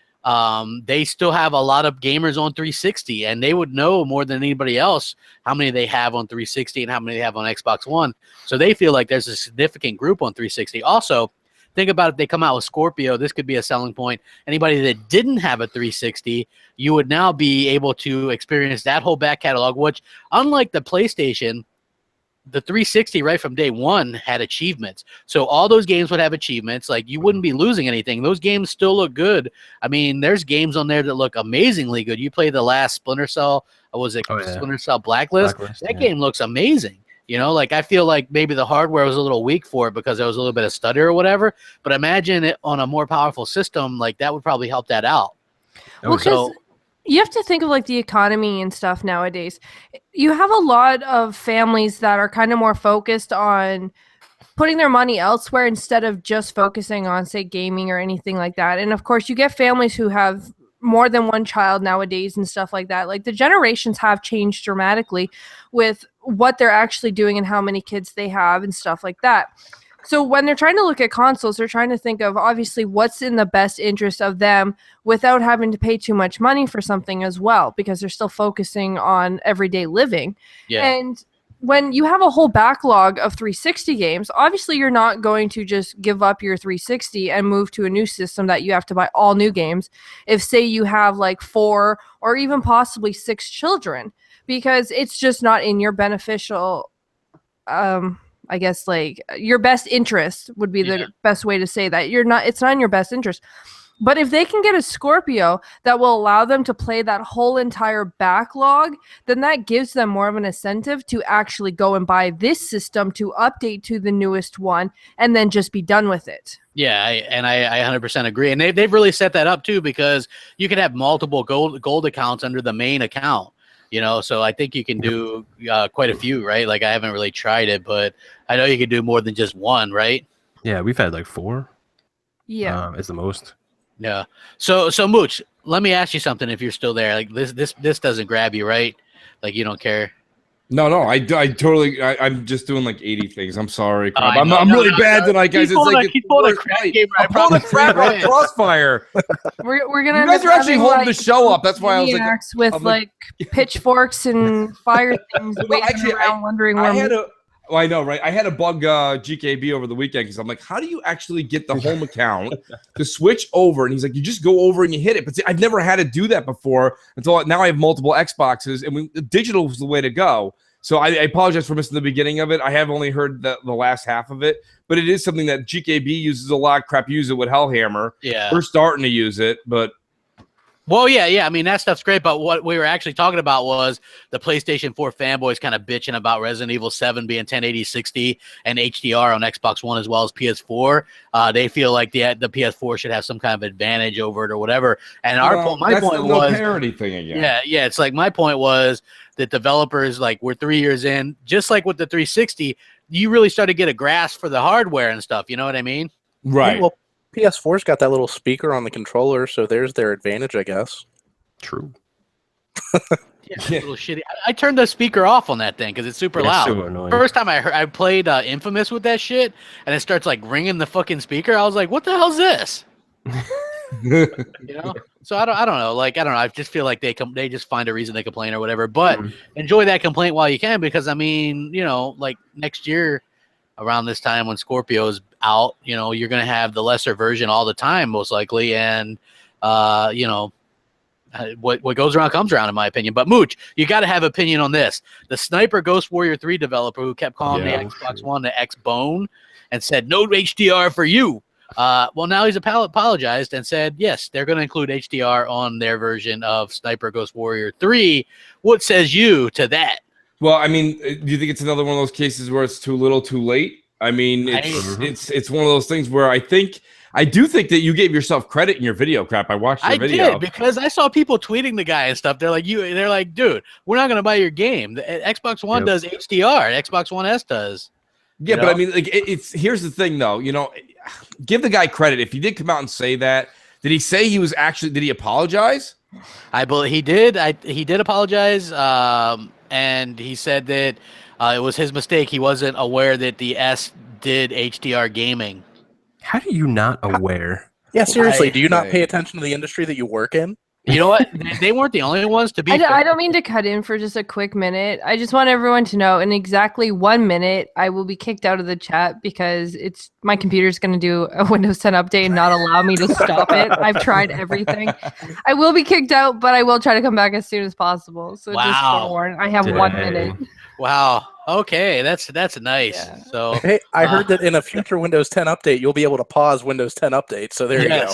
they still have a lot of gamers on 360, and they would know more than anybody else how many they have on 360 and how many they have on Xbox One. So they feel like there's a significant group on 360. Also, think about it, they come out with Scorpio. This could be a selling point. Anybody that didn't have a 360, you would now be able to experience that whole back catalog, which, unlike the PlayStation, the 360 right from day one had achievements. So all those games would have achievements. Like, you wouldn't be losing anything. Those games still look good. I mean, there's games on there that look amazingly good. You play the last Splinter Cell, Splinter Cell Blacklist? That game looks amazing. Like, I feel like maybe the hardware was a little weak for it because there was a little bit of stutter or whatever. But imagine it on a more powerful system, like that would probably help that out. Well, because you have to think of like the economy and stuff nowadays. You have a lot of families that are kind of more focused on putting their money elsewhere instead of just focusing on, say, gaming or anything like that. And of course, you get families who have more than one child nowadays and stuff like that. Like, the generations have changed dramatically with what they're actually doing and how many kids they have and stuff like that. So when they're trying to look at consoles, they're trying to think of obviously what's in the best interest of them without having to pay too much money for something as well, because they're still focusing on everyday living. Yeah. And when you have a whole backlog of 360 games, obviously you're not going to just give up your 360 and move to a new system that you have to buy all new games. If, say, you have like 4 or even possibly 6 children, because it's just not in your beneficial, I guess, like, your best interest would be the best way to say that. It's not in your best interest. But if they can get a Scorpio that will allow them to play that whole entire backlog, then that gives them more of an incentive to actually go and buy this system to update to the newest one and then just be done with it. Yeah, I 100% agree. And they've really set that up too, because you can have multiple gold accounts under the main account. So I think you can do quite a few, right? Like, I haven't really tried it, but I know you can do more than just one, right? Yeah, we've had like 4. Yeah, it's the most. Yeah. So Mooch, let me ask you something. If you're still there, like, this doesn't grab you, right? Like, you don't care. No, I totally. I'm just doing like 80 things. I'm sorry. I'm really bad tonight, guys. He's pulling a Crapgamer. I'm pulling a crap on Crossfire. We're gonna. You guys are actually holding the show up. That's why I was like, with like pitchforks and fire things, waiting around, wondering where. I know, right? I had to bug GKB over the weekend because I'm like, how do you actually get the home account to switch over? And he's like, you just go over and you hit it. But see, I've never had to do that before until now I have multiple Xboxes, and digital was the way to go. So I apologize for missing the beginning of it. I have only heard the last half of it, but it is something that GKB uses a lot. Crap use it with Hellhammer. Yeah. We're starting to use it, but... Well, yeah. I mean, that stuff's great, but what we were actually talking about was the PlayStation 4 fanboys kind of bitching about Resident Evil 7 being 1080-60 and HDR on Xbox One as well as PS4. They feel like the PS4 should have some kind of advantage over it or whatever. And my point was the parity thing again. Yeah. It's like, my point was that developers, like, we're 3 years in, just like with the 360, you really start to get a grasp for the hardware and stuff. You know what I mean? Right. Well, PS4's got that little speaker on the controller, so there's their advantage, I guess. True. Yeah, little shitty. I turned the speaker off on that thing because it's super loud. So annoying. First time I played Infamous with that shit, and it starts like ringing the fucking speaker. I was like, "What the hell's this?" You know, so I don't know. Like I don't know. I just feel like they just find a reason they complain or whatever. But enjoy that complaint while you can, because I mean, you know, like next year around this time when Scorpio's out, you know, you're gonna have the lesser version all the time most likely, and you know. What goes around comes around, in my opinion. But Mooch, you got to have opinion on this. The Sniper Ghost Warrior 3 developer who kept calling the Xbox One the X-Bone and said no HDR for you. Well, now he's apologized and said yes, they're going to include HDR on their version of Sniper Ghost Warrior 3. What says you to that? Well, I mean, do you think it's another one of those cases where it's too little, too late? I mean, it's one of those things where I do think that you gave yourself credit in your video, Crap. I watched your video. I did, because I saw people tweeting the guy and stuff. They're like, dude, we're not going to buy your game. The Xbox One does HDR. Xbox One S does. Yeah, but I mean, like, here's the thing, though. You know, give the guy credit. If he did come out and say that, did he say he was actually? Did he apologize? I believe he did. He did apologize, and he said that it was his mistake. He wasn't aware that the S did HDR gaming. How are you not aware? Yeah, seriously, do you not pay attention to the industry that you work in? You know what? They weren't the only ones to be. I don't mean to cut in for just a quick minute. I just want everyone to know in exactly 1 minute, I will be kicked out of the chat because my computer's going to do a Windows 10 update and not allow me to stop it. I've tried everything. I will be kicked out, but I will try to come back as soon as possible. So just forewarn, I have 1 minute. Wow. Okay, that's nice. Yeah. So hey, I heard that in a future Windows 10 update, you'll be able to pause Windows 10 update. So there you go.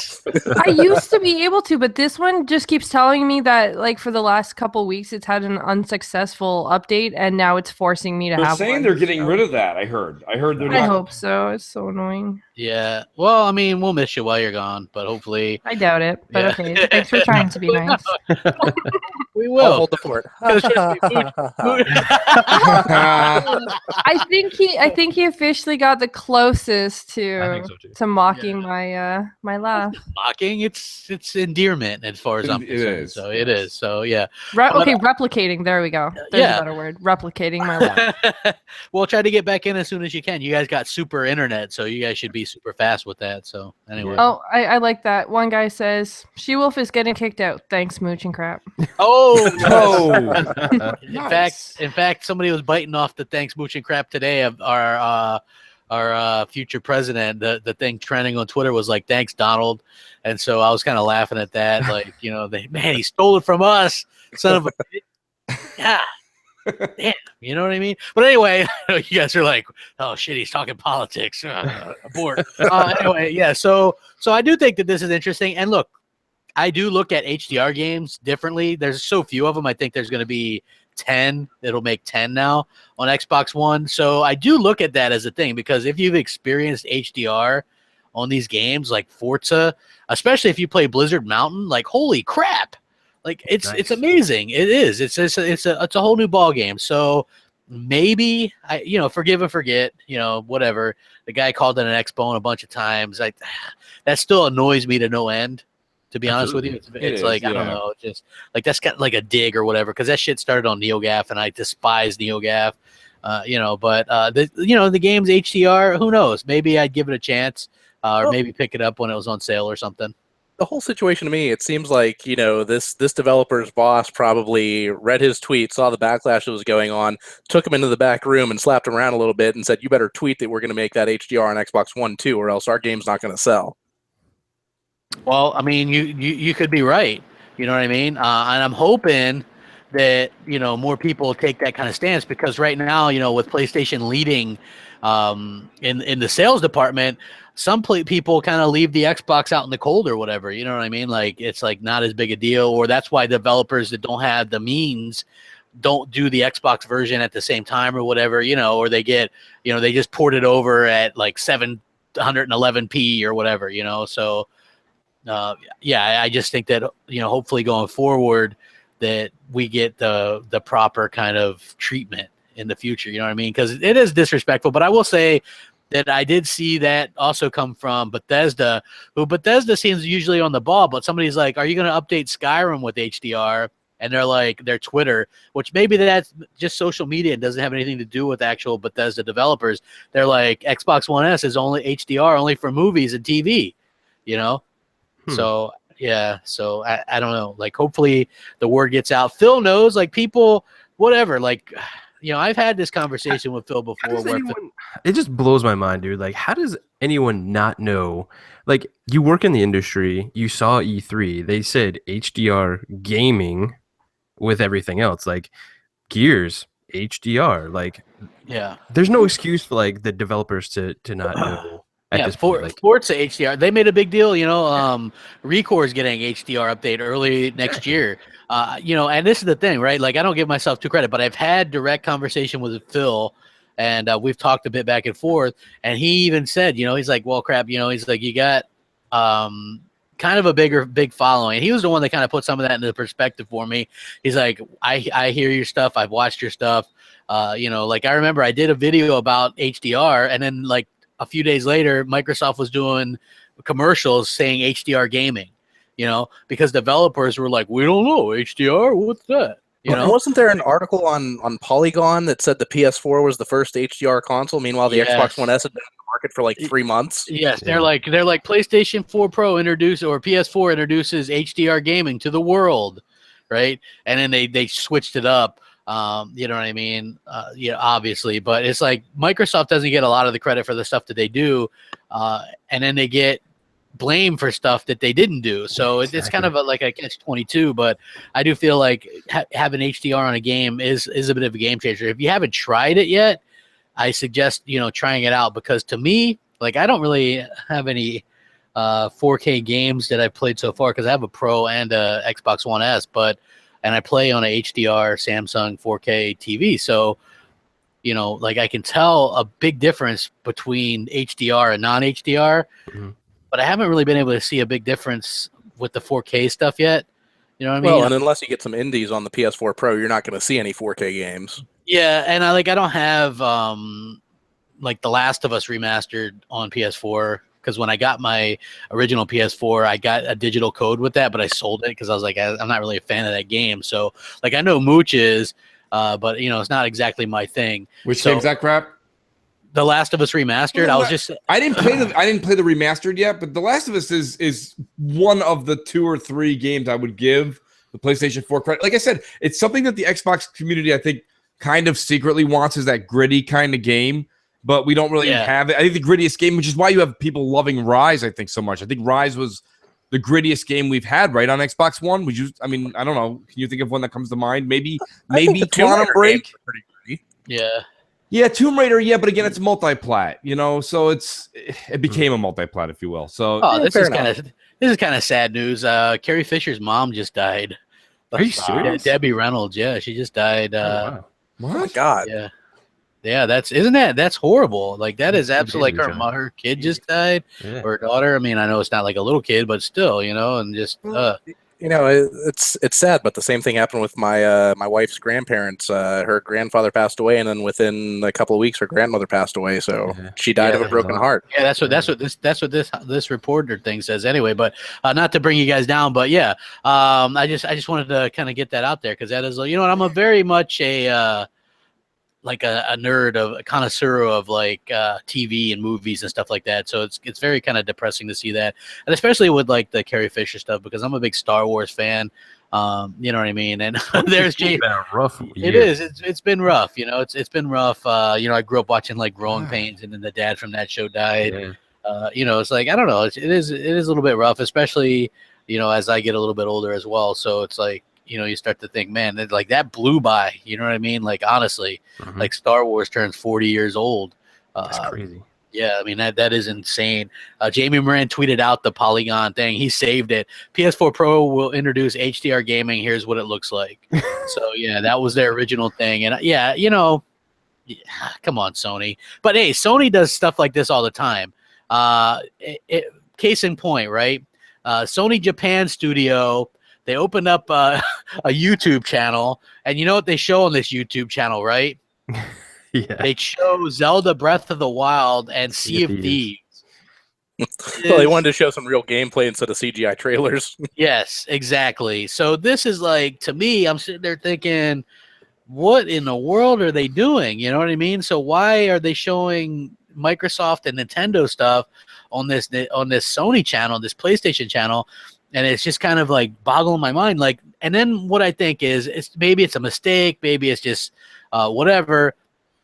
I used to be able to, but this one just keeps telling me that, like, for the last couple weeks, it's had an unsuccessful update, and now it's forcing me to have. They're saying they're getting rid of that. I heard they're. I hope so. It's so annoying. Yeah. Well, I mean, we'll miss you while you're gone, but hopefully. I doubt it. But okay. Thanks for trying to be nice. We will. I'll hold the fort. I think he officially got the closest to mocking my laugh. Mocking? It's endearment as far as I'm concerned. So it is. So yeah. Replicating. There we go. There's a better word. Replicating my laugh. Well, try to get back in as soon as you can. You guys got super internet, so you guys should be super fast with that. So anyway. Oh, I like that. One guy says She-Wolf is getting kicked out. Thanks, Mooch and Crap. Oh no. Nice. In fact, somebody was biting off the thanks Mooch and Crap today of our future president. The thing trending on Twitter was like, thanks Donald. And so I was kind of laughing at that. Like, you know, man, he stole it from us, son of a bitch. Yeah. Damn, you know what I mean? But anyway, you guys are like, oh shit, he's talking politics. Abort. Anyway, yeah, so I do think that this is interesting. And look, I do look at HDR games differently. There's so few of them. I think there's going to be 10. It'll make 10 now on Xbox One. So I do look at that as a thing, because if you've experienced HDR on these games like Forza, especially if you play Blizzard Mountain, like holy crap. Like it's amazing. It is. It's a whole new ball game. So maybe forgive and forget, whatever. The guy called it an X-Bone a bunch of times. That still annoys me to no end. To be honest with you, it's like, I don't know, just like that's got like a dig or whatever, because that shit started on NeoGAF and I despise NeoGAF, but the game's HDR, who knows? Maybe I'd give it a chance, or maybe pick it up when it was on sale or something. The whole situation to me, it seems like, this developer's boss probably read his tweet, saw the backlash that was going on, took him into the back room and slapped him around a little bit and said, you better tweet that we're going to make that HDR on Xbox One too, or else our game's not going to sell. Well, I mean, you could be right. You know what I mean? And I'm hoping that, more people take that kind of stance, because right now, with PlayStation leading in the sales department, some people kind of leave the Xbox out in the cold or whatever. You know what I mean? Like, it's like not as big a deal, or that's why developers that don't have the means don't do the Xbox version at the same time or whatever, or they get, they just port it over at like 720p or whatever, so I just think that, hopefully going forward that we get the proper kind of treatment in the future, you know what I mean? Because it is disrespectful. But I will say that I did see that also come from Bethesda, who Bethesda seems usually on the ball, but somebody's like, are you going to update Skyrim with HDR? And they're like, their Twitter, which maybe that's just social media and doesn't have anything to do with actual Bethesda developers. They're like, Xbox One S is only HDR only for movies and TV, So yeah, so I don't know. Like, hopefully the word gets out. Phil knows, like, people, whatever. Like, you know, I've had this conversation with Phil before. It just blows my mind, dude. Like, how does anyone not know? Like, you work in the industry, you saw E3, they said HDR gaming with everything else, like Gears, HDR. Like, yeah, there's no excuse for like the developers to not know. At this point, like, Forza HDR, they made a big deal. You know, Recore is getting HDR update early next year. You know, and this is the thing, right? Like, I don't give myself too credit, but I've had direct conversation with Phil, and we've talked a bit back and forth. And he even said, you know, he's like, well, crap, you know, he's like, you got kind of a big following. And he was the one that kind of put some of that into perspective for me. He's like, I hear your stuff, I've watched your stuff. You know, like, I remember I did a video about HDR, and then like a few days later, Microsoft was doing commercials saying HDR gaming, you know, because developers were like, we don't know HDR, what's that? You know, wasn't there an article on Polygon that said the PS4 was the first HDR console? Meanwhile, the Xbox One S had been on the market for like 3 months. Yes, they're like PlayStation 4 Pro introduced, or PS4 introduces HDR gaming to the world, right? And then they switched it up. You know what I mean? Yeah, obviously, but it's like Microsoft doesn't get a lot of the credit for the stuff that they do, and then they get blamed for stuff that they didn't do. So it's kind of like a catch-22. But I do feel like having HDR on a game is a bit of a game changer. If you haven't tried it yet, I suggest, you know, trying it out, because to me, like, I don't really have any 4K games that I've played so far, because I have a Pro and a Xbox One S, and I play on a HDR Samsung 4K TV. So, you know, like, I can tell a big difference between HDR and non-HDR, but I haven't really been able to see a big difference with the 4K stuff yet. You know what I mean? Well, and unless you get some indies on the PS4 Pro, you're not going to see any 4K games. Yeah, and I don't have like The Last of Us remastered on PS4, because when I got my original PS4, I got a digital code with that, but I sold it because I was like, I'm not really a fan of that game. So, like, I know Mooch is, but, you know, it's not exactly my thing. Which game's that, crap? The Last of Us remastered. Well, I didn't play the remastered yet, but The Last of Us is one of the 2 or 3 games I would give the PlayStation 4 credit. Like I said, it's something that the Xbox community, I think, kind of secretly wants, is that gritty kind of game. But we don't really have it. I think the grittiest game, which is why you have people loving Rise, I think, so much. I think Rise was the grittiest game we've had, right, on Xbox One. Would you? I mean, I don't know. Can you think of one that comes to mind? Maybe Quantum Break. Pretty gritty. Yeah, Tomb Raider. Yeah, but again, it's multi-plat. You know, so it became a multi-plat, if you will. So this is kind of sad news. Carrie Fisher's mom just died. Are you serious? Debbie Reynolds. Yeah, she just died. What? Oh my God. Yeah, that's horrible. Like, that is absolutely, like, her kid just died, or her daughter. I mean, I know it's not like a little kid, but still, you know, and just You know, it's sad, but the same thing happened with my my wife's grandparents. Her grandfather passed away, and then within a couple of weeks, her grandmother passed away. So she died of a broken heart. Yeah, that's what this reporter thing says anyway. But not to bring you guys down, but yeah, I just wanted to kind of get that out there, because that is, you know, I'm a very much a nerd, a connoisseur of like TV and movies and stuff like that. So it's very kind of depressing to see that, and especially with like the Carrie Fisher stuff, because I'm a big Star Wars fan. You know what I mean? And there's Jay. Rough year. It is. It's been rough. You know, it's been rough. You know, I grew up watching like Growing Pains, and then the dad from that show died. You know, it's like, I don't know. It is a little bit rough, especially, you know, as I get a little bit older as well. So it's like, you know, you start to think, man, like, that blew by. You know what I mean? Like, honestly, like, Star Wars turns 40 years old. That's crazy. Yeah, I mean, that is insane. Jamie Moran tweeted out the Polygon thing. He saved it. PS4 Pro will introduce HDR gaming. Here's what it looks like. So, yeah, that was their original thing. And, yeah, you know, come on, Sony. But, hey, Sony does stuff like this all the time. Case in point, right? Sony Japan Studio, they opened up a YouTube channel, and you know what they show on this YouTube channel, right? Yeah. They show Zelda Breath of the Wild and Sea of Thieves. Well, they wanted to show some real gameplay instead of CGI trailers. Yes, exactly. So this is like, to me, I'm sitting there thinking, what in the world are they doing? You know what I mean? So why are they showing Microsoft and Nintendo stuff on this Sony channel, this PlayStation channel, and it's just kind of like boggling my mind. Like, and then what I think is maybe it's a mistake, maybe it's just whatever.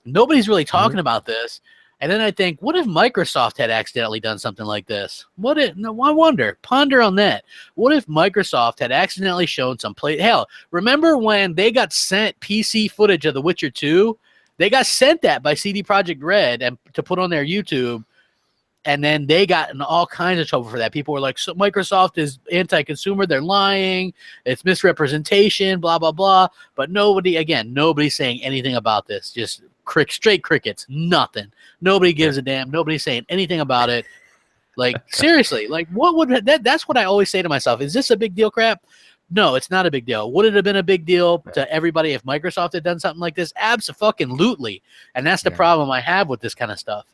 Nobody's really talking about this. And then I think, what if Microsoft had accidentally done something like this? I wonder, ponder on that. What if Microsoft had accidentally shown some hell, remember when they got sent PC footage of The Witcher 2? They got sent that by CD Projekt Red and to put on their YouTube. And then they got in all kinds of trouble for that. People were like, so Microsoft is anti-consumer. They're lying. It's misrepresentation, blah, blah, blah. But nobody's saying anything about this. Just straight crickets, nothing. Nobody gives a damn. Nobody's saying anything about it. Like, seriously, like, what would that's what I always say to myself. Is this a big deal, crap? No, it's not a big deal. Would it have been a big deal to everybody if Microsoft had done something like this? Abso-fucking-lutely. And that's the problem I have with this kind of stuff.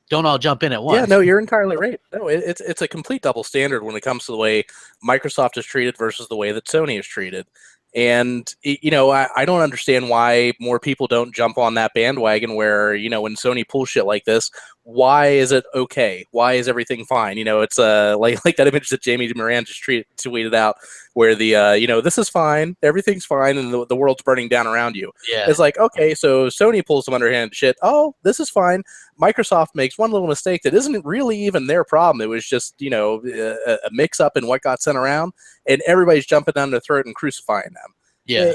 Don't all jump in at once. Yeah, no, you're entirely right. No, it's a complete double standard when it comes to the way Microsoft is treated versus the way that Sony is treated. And, I don't understand why more people don't jump on that bandwagon where, when Sony pulls shit like this, why is it okay? Why is everything fine? It's like that image that Jamie Moran just tweeted out where this is fine, everything's fine, and the world's burning down around you. Yeah. It's like, okay, so Sony pulls some underhanded shit. Oh, this is fine. Microsoft makes one little mistake that isn't really even their problem. It was just, a mix-up in what got sent around, and everybody's jumping down their throat and crucifying them. Yeah,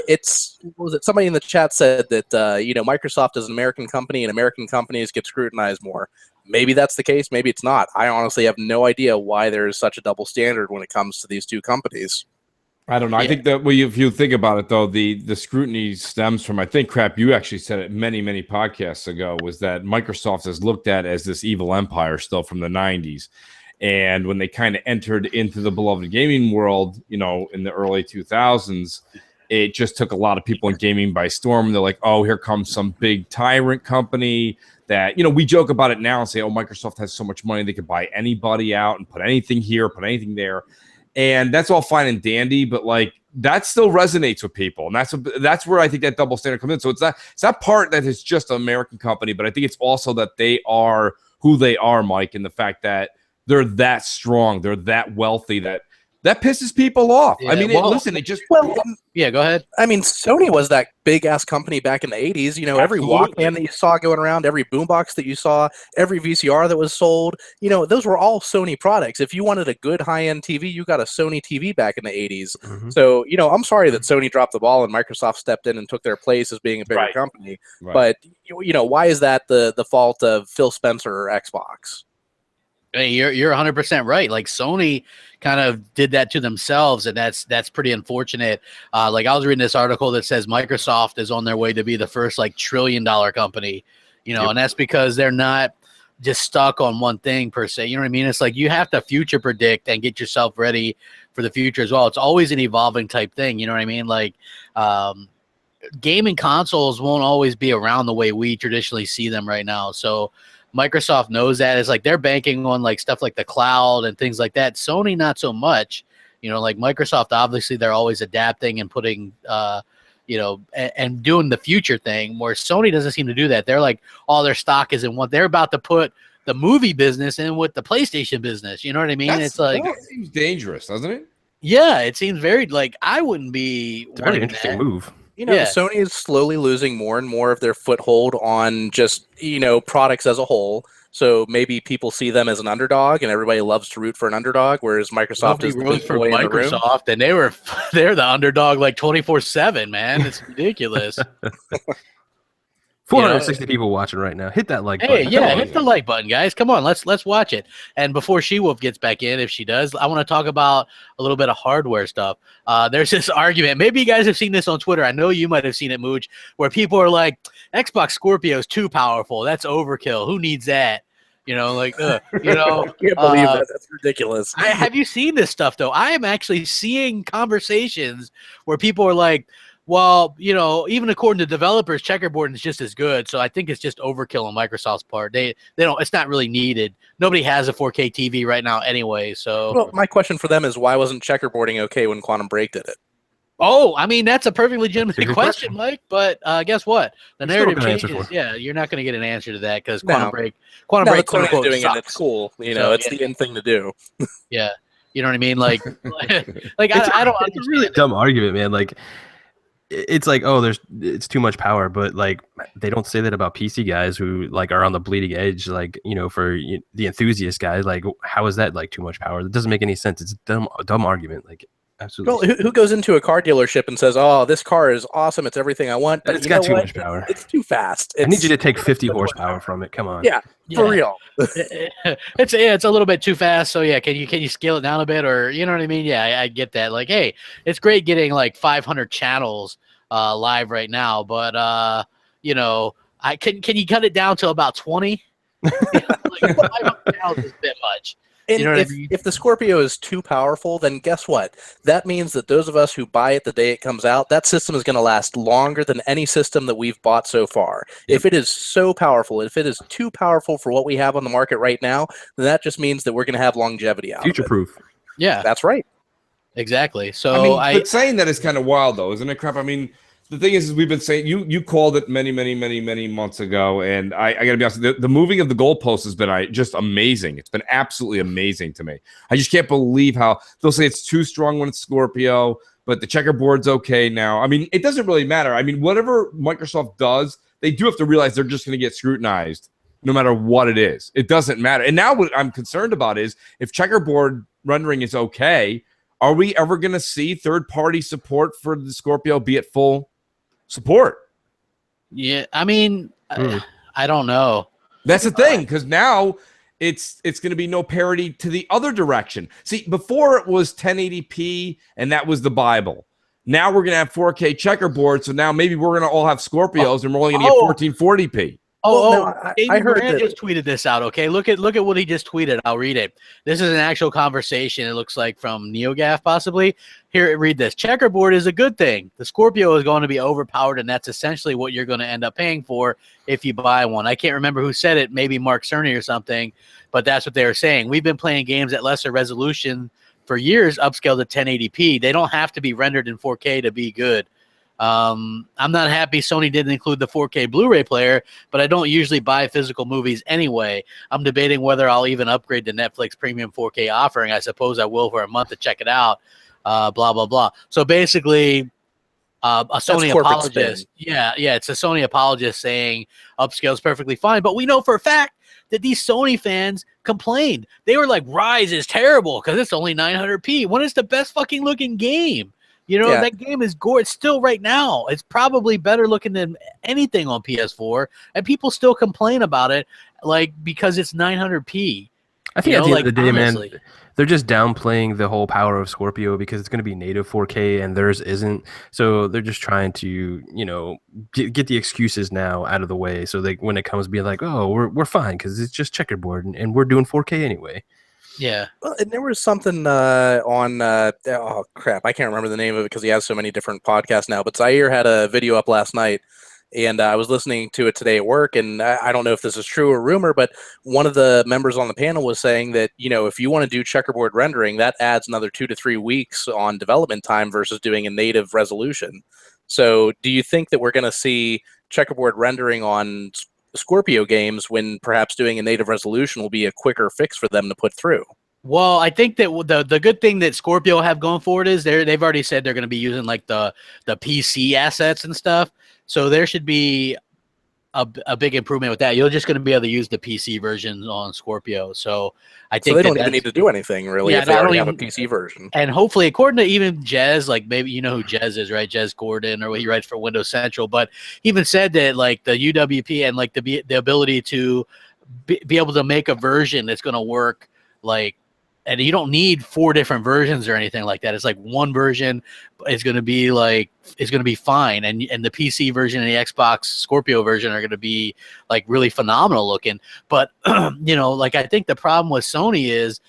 somebody in the chat said that Microsoft is an American company and American companies get scrutinized more. Maybe that's the case. Maybe it's not. I honestly have no idea why there is such a double standard when it comes to these two companies. I don't know. I think that if you think about it, though, the scrutiny stems from, I think, Crap, you actually said it many, many podcasts ago, was that Microsoft is looked at as this evil empire still from the 90s. And when they kind of entered into the beloved gaming world, in the early 2000s, it just took a lot of people in gaming by storm. They're like, oh, here comes some big tyrant company that, we joke about it now and say, oh, Microsoft has so much money, they could buy anybody out and put anything here, put anything there. And that's all fine and dandy, but like that still resonates with people. And that's where I think that double standard comes in. So it's that part that is just an American company, but I think it's also that they are who they are, Mike, and the fact that they're that strong, they're that wealthy, that pisses people off. Yeah, I mean, yeah, go ahead. I mean, Sony was that big-ass company back in the 80s. Every Walkman that you saw going around, every boombox that you saw, every VCR that was sold, those were all Sony products. If you wanted a good high-end TV, you got a Sony TV back in the 80s. Mm-hmm. So, I'm sorry that Sony dropped the ball and Microsoft stepped in and took their place as being a bigger company. Right. But, why is that the fault of Phil Spencer or Xbox? Hey, you're 100% right. Like Sony kind of did that to themselves, and that's pretty unfortunate. Like I was reading this article that says Microsoft is on their way to be the first $1 trillion company, and that's because they're not just stuck on one thing per se. You know what I mean? It's like you have to future predict and get yourself ready for the future as well. It's always an evolving type thing. You know what I mean? Like gaming consoles won't always be around the way we traditionally see them right now. So Microsoft knows that. It's like they're banking on like stuff like the cloud and things like that. Sony, not so much. Like Microsoft, obviously they're always adapting and putting, and doing the future thing, where Sony doesn't seem to do that. They're like, all their stock is in what they're about to put the movie business in with the PlayStation business. You know what I mean? It's like, that seems dangerous, doesn't it? Yeah, it seems very I wouldn't be. It's a very interesting move. Sony is slowly losing more and more of their foothold on just, products as a whole. So maybe people see them as an underdog and everybody loves to root for an underdog, whereas Microsoft is the big boy in the room. Microsoft, and they're the underdog like 24/7, man. It's ridiculous. 460 people watching right now. Hit that like button. Hey, yeah, hit the like button, guys. Come on, let's watch it. And before She-Wolf gets back in, if she does, I want to talk about a little bit of hardware stuff. There's this argument. Maybe you guys have seen this on Twitter. I know you might have seen it, Mooch, where people are like, Xbox Scorpio is too powerful. That's overkill. Who needs that? I can't believe that. That's ridiculous. Have you seen this stuff, though? I am actually seeing conversations where people are like, well, even according to developers, Checkerboarding is just as good. So I think it's just overkill on Microsoft's part. They don't. It's not really needed. Nobody has a 4K TV right now anyway. So my question for them is, why wasn't Checkerboarding okay when Quantum Break did it? Oh, I mean, that's a perfectly legitimate Good question, Mike. But guess what? The You're still narrative gonna answer changes. for. Yeah, you're not going to get an answer to that because No. Quantum Break, Now quote that Sony's unquote, doing it, it's sucks. cool. You know, So, it's the in thing to do. Yeah, you know what I mean? Like, I don't It's a understand really it. dumb argument, man. Like, it's like, oh, it's too much power, but like they don't say that about PC guys who like are on the bleeding edge. Like, for the enthusiast guys, like, how is that like too much power? That doesn't make any sense. It's a dumb argument. Like, absolutely. Well, who goes into a car dealership and says, "Oh, this car is awesome. It's everything I want," but It's you got know too what? much power. It's too fast. I need you to It's take 50 horsepower from it. Come on. yeah, for Yeah. real. It's a little bit too fast. So yeah, can you scale it down a bit, or you know what I mean? Yeah, I get that. Like, hey, it's great getting like 500 channels live right now, but I can you cut it down to about 20? Like 500 channels is a bit much. And You know what I mean? if the Scorpio is too powerful, then guess what? That means that those of us who buy it the day it comes out, that system is going to last longer than any system that we've bought so far. Yep. If it is so powerful, if it is too powerful for what we have on the market right now, then that just means that we're going to have longevity out of Future it. proof. Yeah, That's right. exactly. I So mean, but saying that is kind of wild, though, isn't it, Crap? I mean, the thing is we've been saying you called it many months ago, and I got to be honest, the moving of the goalposts has been just amazing. It's been absolutely amazing to me. I just can't believe how they'll say it's too strong when it's Scorpio, but the checkerboard's okay now. I mean, it doesn't really matter. I mean, whatever Microsoft does, they do have to realize they're just going to get scrutinized no matter what it is. It doesn't matter. And now what I'm concerned about is if checkerboard rendering is okay, are we ever going to see third-party support for the Scorpio be at full support? yeah, I mean, I don't know. That's the thing, because now it's going to be no parity to the other direction. See, before it was 1080p, and that was the Bible. Now we're going to have 4K checkerboard, so now maybe we're going to all have Scorpios, and we're only going to get 1440p. I heard Grant that just tweeted this out. Okay, look at what he just tweeted. I'll read it. This is an actual conversation. It looks like from NeoGaf possibly. Here, read this. Checkerboard is a good thing. The Scorpio is going to be overpowered, and that's essentially what you're going to end up paying for if you buy one. I can't remember who said it. Maybe Mark Cerny or something, but that's what they were saying. We've been playing games at lesser resolution for years, upscaled to 1080p. They don't have to be rendered in 4K to be good. I'm not happy Sony didn't include the 4K Blu-ray player, but I don't usually buy physical movies anyway. I'm debating whether I'll even upgrade the Netflix Premium 4K offering. I suppose I will for a month to check it out. Blah blah blah. So basically, a Sony apologist. Yeah, it's a Sony apologist saying upscale is perfectly fine, but we know for a fact that these Sony fans complained. They were like, Rise is terrible because it's only 900p when it's the best fucking looking game. That game is gorgeous still right now. It's probably better looking than anything on PS4, and people still complain about it, like, because it's 900p. I think at the end of the day, honestly, man, they're just downplaying the whole power of Scorpio because it's going to be native 4K and theirs isn't. So they're just trying to, get the excuses now out of the way. So when it comes, be like, oh, we're fine because it's just checkerboard and we're doing 4K anyway. Yeah. Well, and there was something on oh crap, I can't remember the name of it because he has so many different podcasts now. But Zaire had a video up last night, and I was listening to it today at work. And I don't know if this is true or rumor, but one of the members on the panel was saying that if you want to do checkerboard rendering, that adds another 2 to 3 weeks on development time versus doing a native resolution. So, do you think that we're going to see checkerboard rendering on Scorpio games when perhaps doing a native resolution will be a quicker fix for them to put through? Well, I think that the good thing that Scorpio have going forward is they've already said they're going to be using like the PC assets and stuff. So there should be a big improvement with that. You're just going to be able to use the PC version on Scorpio. So I think they don't even need to do anything really if they already have a PC version. And hopefully, according to even Jez, like maybe you know who Jez is, right? Jez Gordon, or he writes for Windows Central. But he even said that like the UWP and like the ability to be able to make a version that's going to work like. And you don't need 4 different versions or anything like that. It's like one version is going to be fine. And the PC version and the Xbox Scorpio version are going to be like really phenomenal looking. But, like I think the problem with Sony is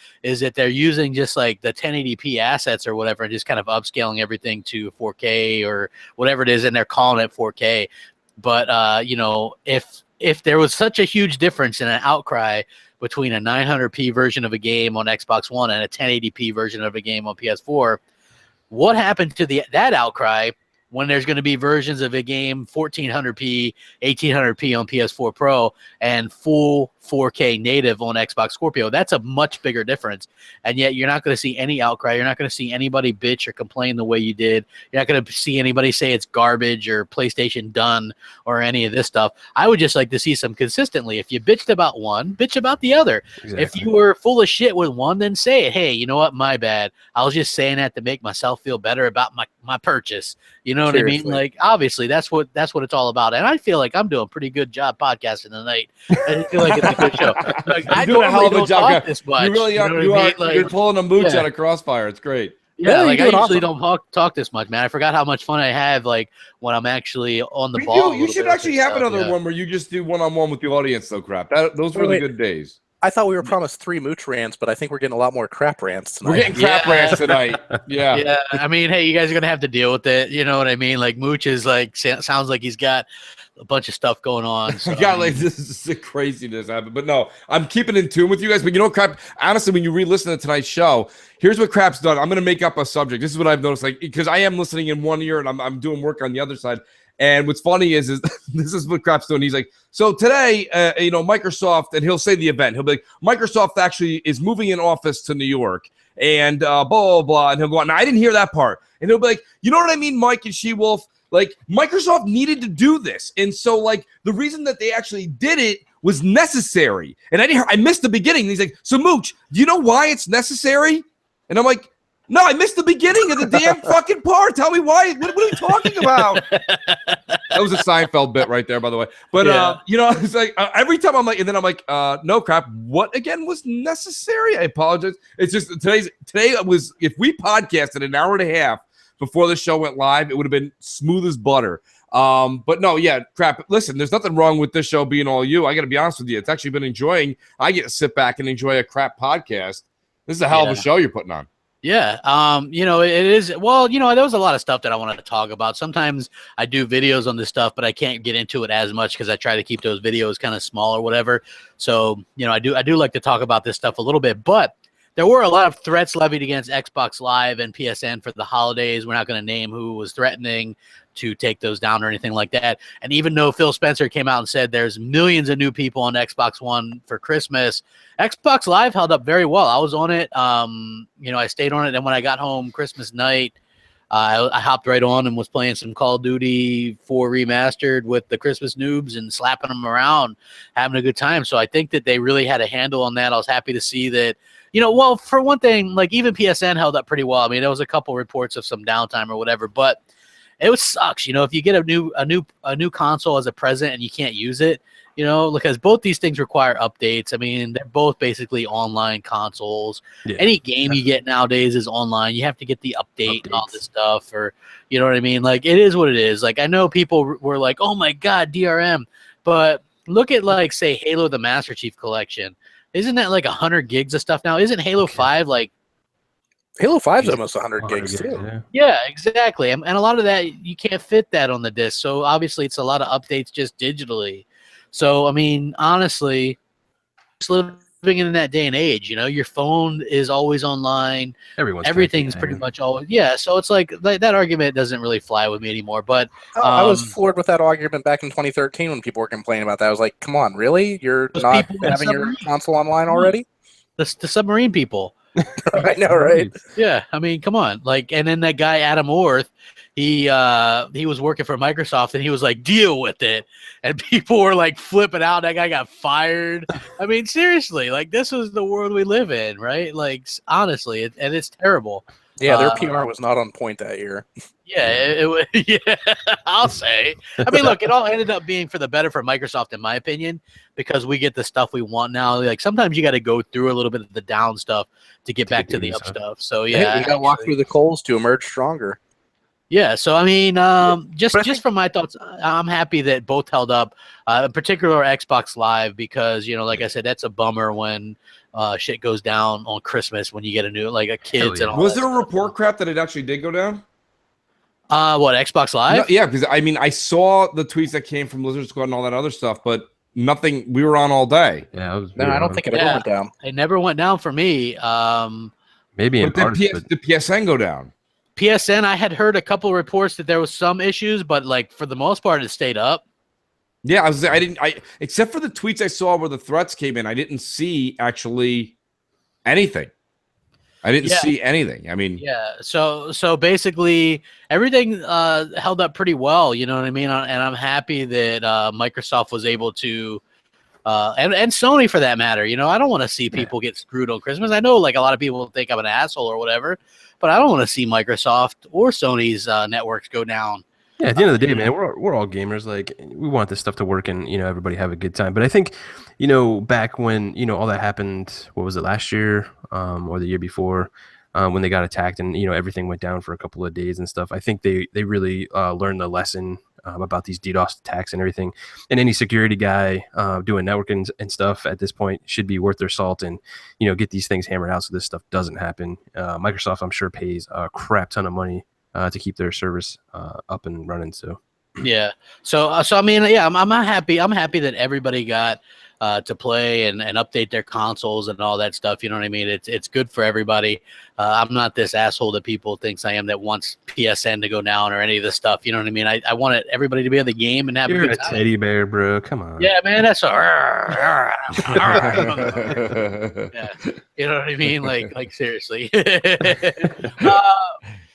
that they're using just like the 1080p assets or whatever and just kind of upscaling everything to 4K or whatever it is. And they're calling it 4K. But, if there was such a huge difference in an outcry between a 900p version of a game on Xbox One and a 1080p version of a game on PS4, what happened to that outcry when there's going to be versions of a game 1400p, 1800p on PS4 Pro, and full 4K native on Xbox Scorpio? That's a much bigger difference. And yet you're not going to see any outcry. You're not going to see anybody bitch or complain the way you did. You're not going to see anybody say it's garbage or PlayStation done or any of this stuff. I would just like to see some consistently. If you bitched about one, bitch about the other. Exactly. If you were full of shit with one, then say it. Hey, you know what? My bad. I was just saying that to make myself feel better about my purchase. You know what Seriously. I mean? Like, obviously, that's what it's all about. And I feel like I'm doing a pretty good job podcasting tonight. I feel like it's a good show. Like, I doing a hell of a job. This much, you really are. You are. Like, you're pulling a mooch out of Crossfire. It's great. Yeah, like I usually don't talk this much, man. I forgot how much fun I have, like when I'm actually on the ball. You should actually have another one where you just do one-on-one with the audience, though. Crap, those were the good days. I thought we were promised 3 mooch rants, but I think we're getting a lot more crap rants tonight. We're getting crap rants tonight. Yeah. Yeah. I mean, hey, you guys are gonna have to deal with it. You know what I mean? Like Mooch is like sounds like he's got a bunch of stuff going on. So, like this is the craziness happened. But no, I'm keeping in tune with you guys. But you know, Crap, honestly, when you re-listen to tonight's show, here's what Crap's done. I'm gonna make up a subject. This is what I've noticed, like, because I am listening in one ear and I'm doing work on the other side. And what's funny is this is what Crap's doing. He's like, so today, Microsoft, and he'll say the event. He'll be like, Microsoft actually is moving an office to New York, and blah, blah, blah. And he'll go on. Now, I didn't hear that part. And he'll be like, you know what I mean, Mike and She-Wolf? Like, Microsoft needed to do this. And so, like, the reason that they actually did it was necessary. And I missed the beginning. And he's like, so, Mooch, do you know why it's necessary? And I'm like, no, I missed the beginning of the damn fucking part. Tell me why. What are we talking about? That was a Seinfeld bit right there, by the way. But, it's like every time I'm like, and then I'm like, no, Crap. What again was necessary? I apologize. It's just today was, if we podcasted an hour and a half before the show went live, it would have been smooth as butter. But no, yeah, Crap. Listen, there's nothing wrong with this show being all you. I got to be honest with you. It's actually been enjoying. I get to sit back and enjoy a Crap podcast. This is a hell of a show you're putting on. Yeah. It is. Well, there was a lot of stuff that I wanted to talk about. Sometimes I do videos on this stuff, but I can't get into it as much because I try to keep those videos kind of small or whatever. So, I do like to talk about this stuff a little bit, but there were a lot of threats levied against Xbox Live and PSN for the holidays. We're not going to name who was threatening to take those down or anything like that. And even though Phil Spencer came out and said there's millions of new people on Xbox One for Christmas, Xbox Live held up very well. I was on it. I stayed on it. And when I got home Christmas night, I hopped right on and was playing some Call of Duty 4 Remastered with the Christmas noobs and slapping them around, having a good time. So I think that they really had a handle on that. I was happy to see that. For one thing, like even PSN held up pretty well. I mean, there was a couple reports of some downtime or whatever, but it sucks. If you get a new console as a present and you can't use it, because both these things require updates. I mean, they're both basically online consoles. Yeah. Any game you get nowadays is online. You have to get the update and all this stuff, or you know what I mean? Like, it is what it is. Like, I know people were like, "Oh my God, DRM," but look at like, say, Halo: The Master Chief Collection. Isn't that like 100 gigs of stuff now? Isn't Halo 5 like? Halo 5's almost 100 gigs too. Yeah, exactly. And a lot of that, you can't fit that on the disc. So obviously it's a lot of updates just digitally. So, I mean, honestly, just living in that day and age, your phone is always online. Everything's pretty much always. Yeah, so it's like that argument doesn't really fly with me anymore. But I was floored with that argument back in 2013 when people were complaining about that. I was like, come on, really? You're not having your console online already? The submarine people. I know, right? Yeah, I mean, come on. Like, and then that guy Adam Orth, he was working for Microsoft, and he was like, deal with it, and people were like flipping out. That guy got fired. I mean, seriously, like, this is the world we live in, right? Like, honestly, and it's terrible. Yeah, their PR was not on point that year. Yeah, yeah, I'll say. I mean, look, it all ended up being for the better for Microsoft, in my opinion, because we get the stuff we want now. Like, sometimes you got to go through a little bit of the down stuff to get back to the up stuff. So yeah, you got to walk through the coals to emerge stronger. Yeah, so I mean, just from my thoughts, I'm happy that both held up, in particular Xbox Live, because like I said, that's a bummer when shit goes down on Christmas when you get a new a kids and all. Was there a report, Crap, that it actually did go down? What, Xbox Live? No, yeah, because I mean, I saw the tweets that came from Lizard Squad and all that other stuff, but nothing. We were on all day. Yeah, I don't think it ever went down. It never went down for me. Maybe in parts, did PSN go down? PSN, I had heard a couple reports that there was some issues, but like for the most part, it stayed up. Yeah, I except for the tweets I saw where the threats came in, I didn't see actually anything. I didn't see anything. I mean, yeah. So basically, everything held up pretty well. You know what I mean? And I'm happy that Microsoft was able to, and Sony for that matter. You know, I don't want to see people get screwed on Christmas. I know, like a lot of people think I'm an asshole or whatever, but I don't want to see Microsoft or Sony's networks go down. Yeah, at the end of the day, man, we're all gamers. Like, we want this stuff to work and, everybody have a good time. But I think, back when, all that happened, what was it, last year or the year before, when they got attacked and, everything went down for a couple of days and stuff, I think they really learned the lesson about these DDoS attacks and everything. And any security guy doing networking and stuff at this point should be worth their salt and, get these things hammered out so this stuff doesn't happen. Microsoft, I'm sure, pays a crap ton of money to keep their service up and running. So I mean, yeah, I'm happy. I'm happy that everybody got to play and update their consoles and all that stuff. You know what I mean? It's good for everybody. I'm not this asshole that people thinks I am that wants PSN to go down or any of this stuff. You know what I mean? I want everybody to be on the game and have You're a good a time. teddy bear, bro. Come on. Yeah, man, that's yeah. You know what I mean? Like seriously.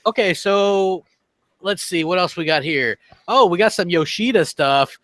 Okay, so let's see what else we got here. Oh, we got some Yoshida stuff.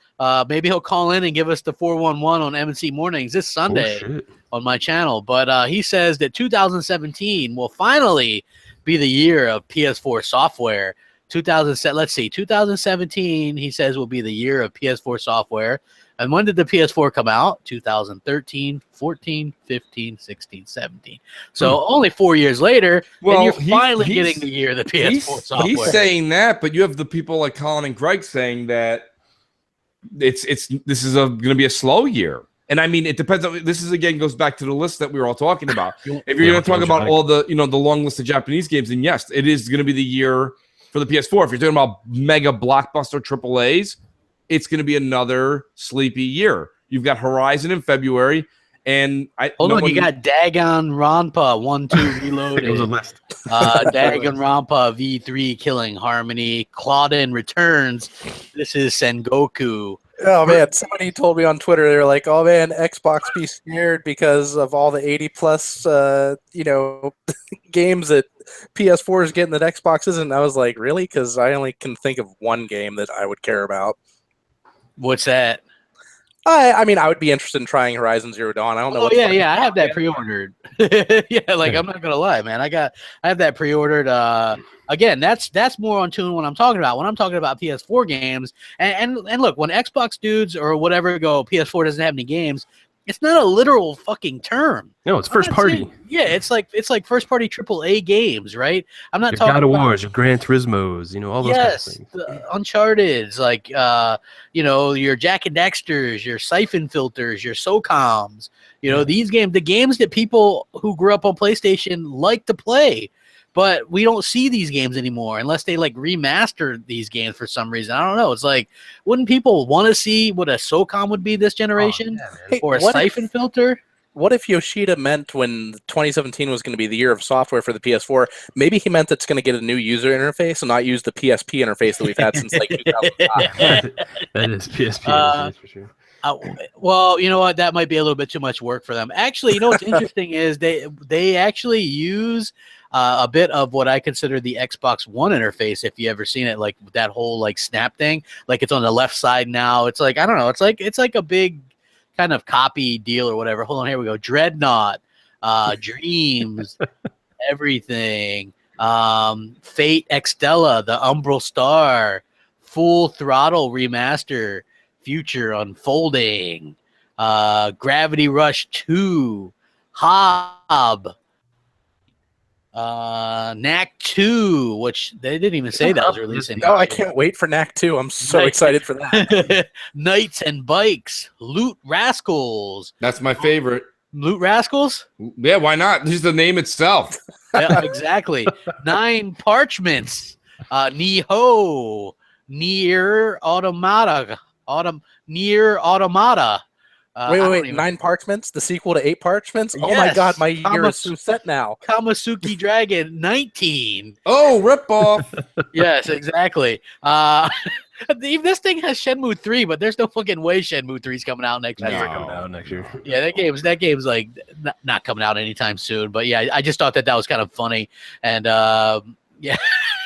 Maybe he'll call in and give us the 411 on M&C Mornings this Sunday on my channel. But he says that 2017 will finally be the year of PS4 software. 2017, he says, will be the year of PS4 software. And when did the PS4 come out? 2013, 14, 15, 16, 17. So only 4 years later, and you're finally getting the year of the PS4 software. He's saying that, but you have the people like Colin and Greg saying that this is going to be a slow year. And I mean, it depends on, this is again goes back to the list that we were all talking about. If you're going to talk about all the, the long list of Japanese games, then yes, it is going to be the year for the PS4. If you're talking about mega blockbuster AAAs, it's going to be another sleepy year. You've got Horizon in February, and you got Dagon Rampa 1-2 Reloaded. It was a list. Dagon Rampa V3 Killing Harmony. Claudin Returns. This is Sengoku. Oh man, somebody told me on Twitter, they were like, "Oh man, Xbox be scared because of all the 80+ games that PS4 is getting that Xbox isn't." I was like, really? Because I only can think of one game that I would care about. What's that? I mean, I would be interested in trying Horizon Zero Dawn. I don't know. Oh yeah, I have that pre-ordered. Yeah, like I'm not gonna lie, man. I have that pre-ordered. Again, that's more on tune what I'm talking about. When I'm talking about PS4 games, and look, when Xbox dudes or whatever go, PS4 doesn't have any games. It's not a literal fucking term. No, it's first party. Yeah, it's like first party AAA games, right? I'm not your talking God of about Wars, your Gran Turismos, all those kinds of things. The Uncharted's, like your Jack and Dexter's, your Siphon Filters, your SOCOMs. These games, the games that people who grew up on PlayStation like to play. But we don't see these games anymore unless they like remaster these games for some reason. I don't know. It's like, wouldn't people want to see what a SOCOM would be this generation? Or a Siphon Filter? What if Yoshida meant when 2017 was going to be the year of software for the PS4, maybe he meant it's going to get a new user interface and not use the PSP interface that we've had since like 2005? That is PSP interface for sure. Well, you know what? That might be a little bit too much work for them. Actually, what's interesting is they actually use a bit of what I consider the Xbox One interface. If you ever seen it, like that whole like snap thing, like it's on the left side now. It's like, I don't know. It's like a big kind of copy deal or whatever. Hold on, here we go. Dreadnought, Dreams, everything. Fate Extella, the Umbral Star, Full Throttle Remaster, Future Unfolding, Gravity Rush 2, Hob, Knack 2, which they didn't even say that was releasing. No, I can't wait for Knack 2. I'm so excited for that. Knights and Bikes, Loot Rascals. That's my favorite. Loot Rascals? Yeah, why not? Just the name itself. Yeah, exactly. 9 Parchments, Niho, Nier Automata, Wait, 9 Parchments, the sequel to 8 Parchments. Oh my Yes, my year is so set now. Kamasuki Dragon 19. Oh, ripoff. Yes, exactly. This thing has Shenmue 3, but there's no fucking way Shenmue 3 is coming out next year. Coming out next year. Yeah, that game's like not coming out anytime soon. But yeah, I just thought that was kind of funny, and yeah,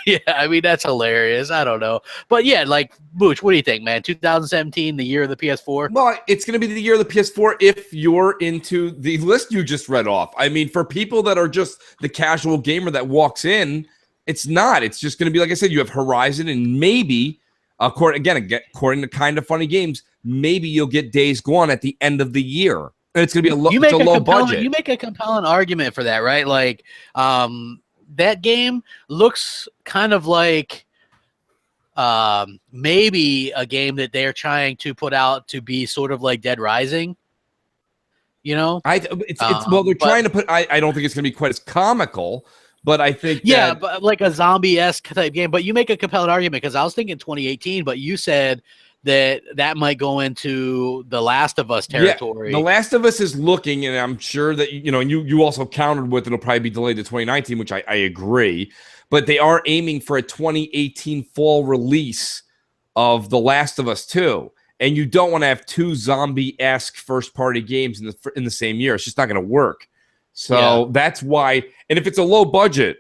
yeah. I mean, that's hilarious. I don't know, but yeah, like Mooch, what do you think, man? 2017, the year of the PS4. Well, it's going to be the year of the PS4 if you're into the list you just read off. I mean, for people that are just the casual gamer that walks in, it's not. It's just going to be, like I said, you have Horizon and maybe, according to Kind of Funny Games, maybe you'll get Days Gone at the end of the year. And it's going to be a low budget. You make a compelling argument for that, right? Like, that game looks kind of like maybe a game that they're trying to put out to be sort of like Dead Rising. You know? They're trying to put. I don't think it's going to be quite as comical. But I think but like a zombie-esque type game. But you make a compelling argument because I was thinking 2018, but you said that might go into The Last of Us territory. Yeah, The Last of Us is looking, and I'm sure that and you also countered with it'll probably be delayed to 2019, which I agree. But they are aiming for a 2018 fall release of The Last of Us 2. And you don't want to have 2 zombie-esque first-party games in the same year. It's just not going to work. So that's why, and if it's a low budget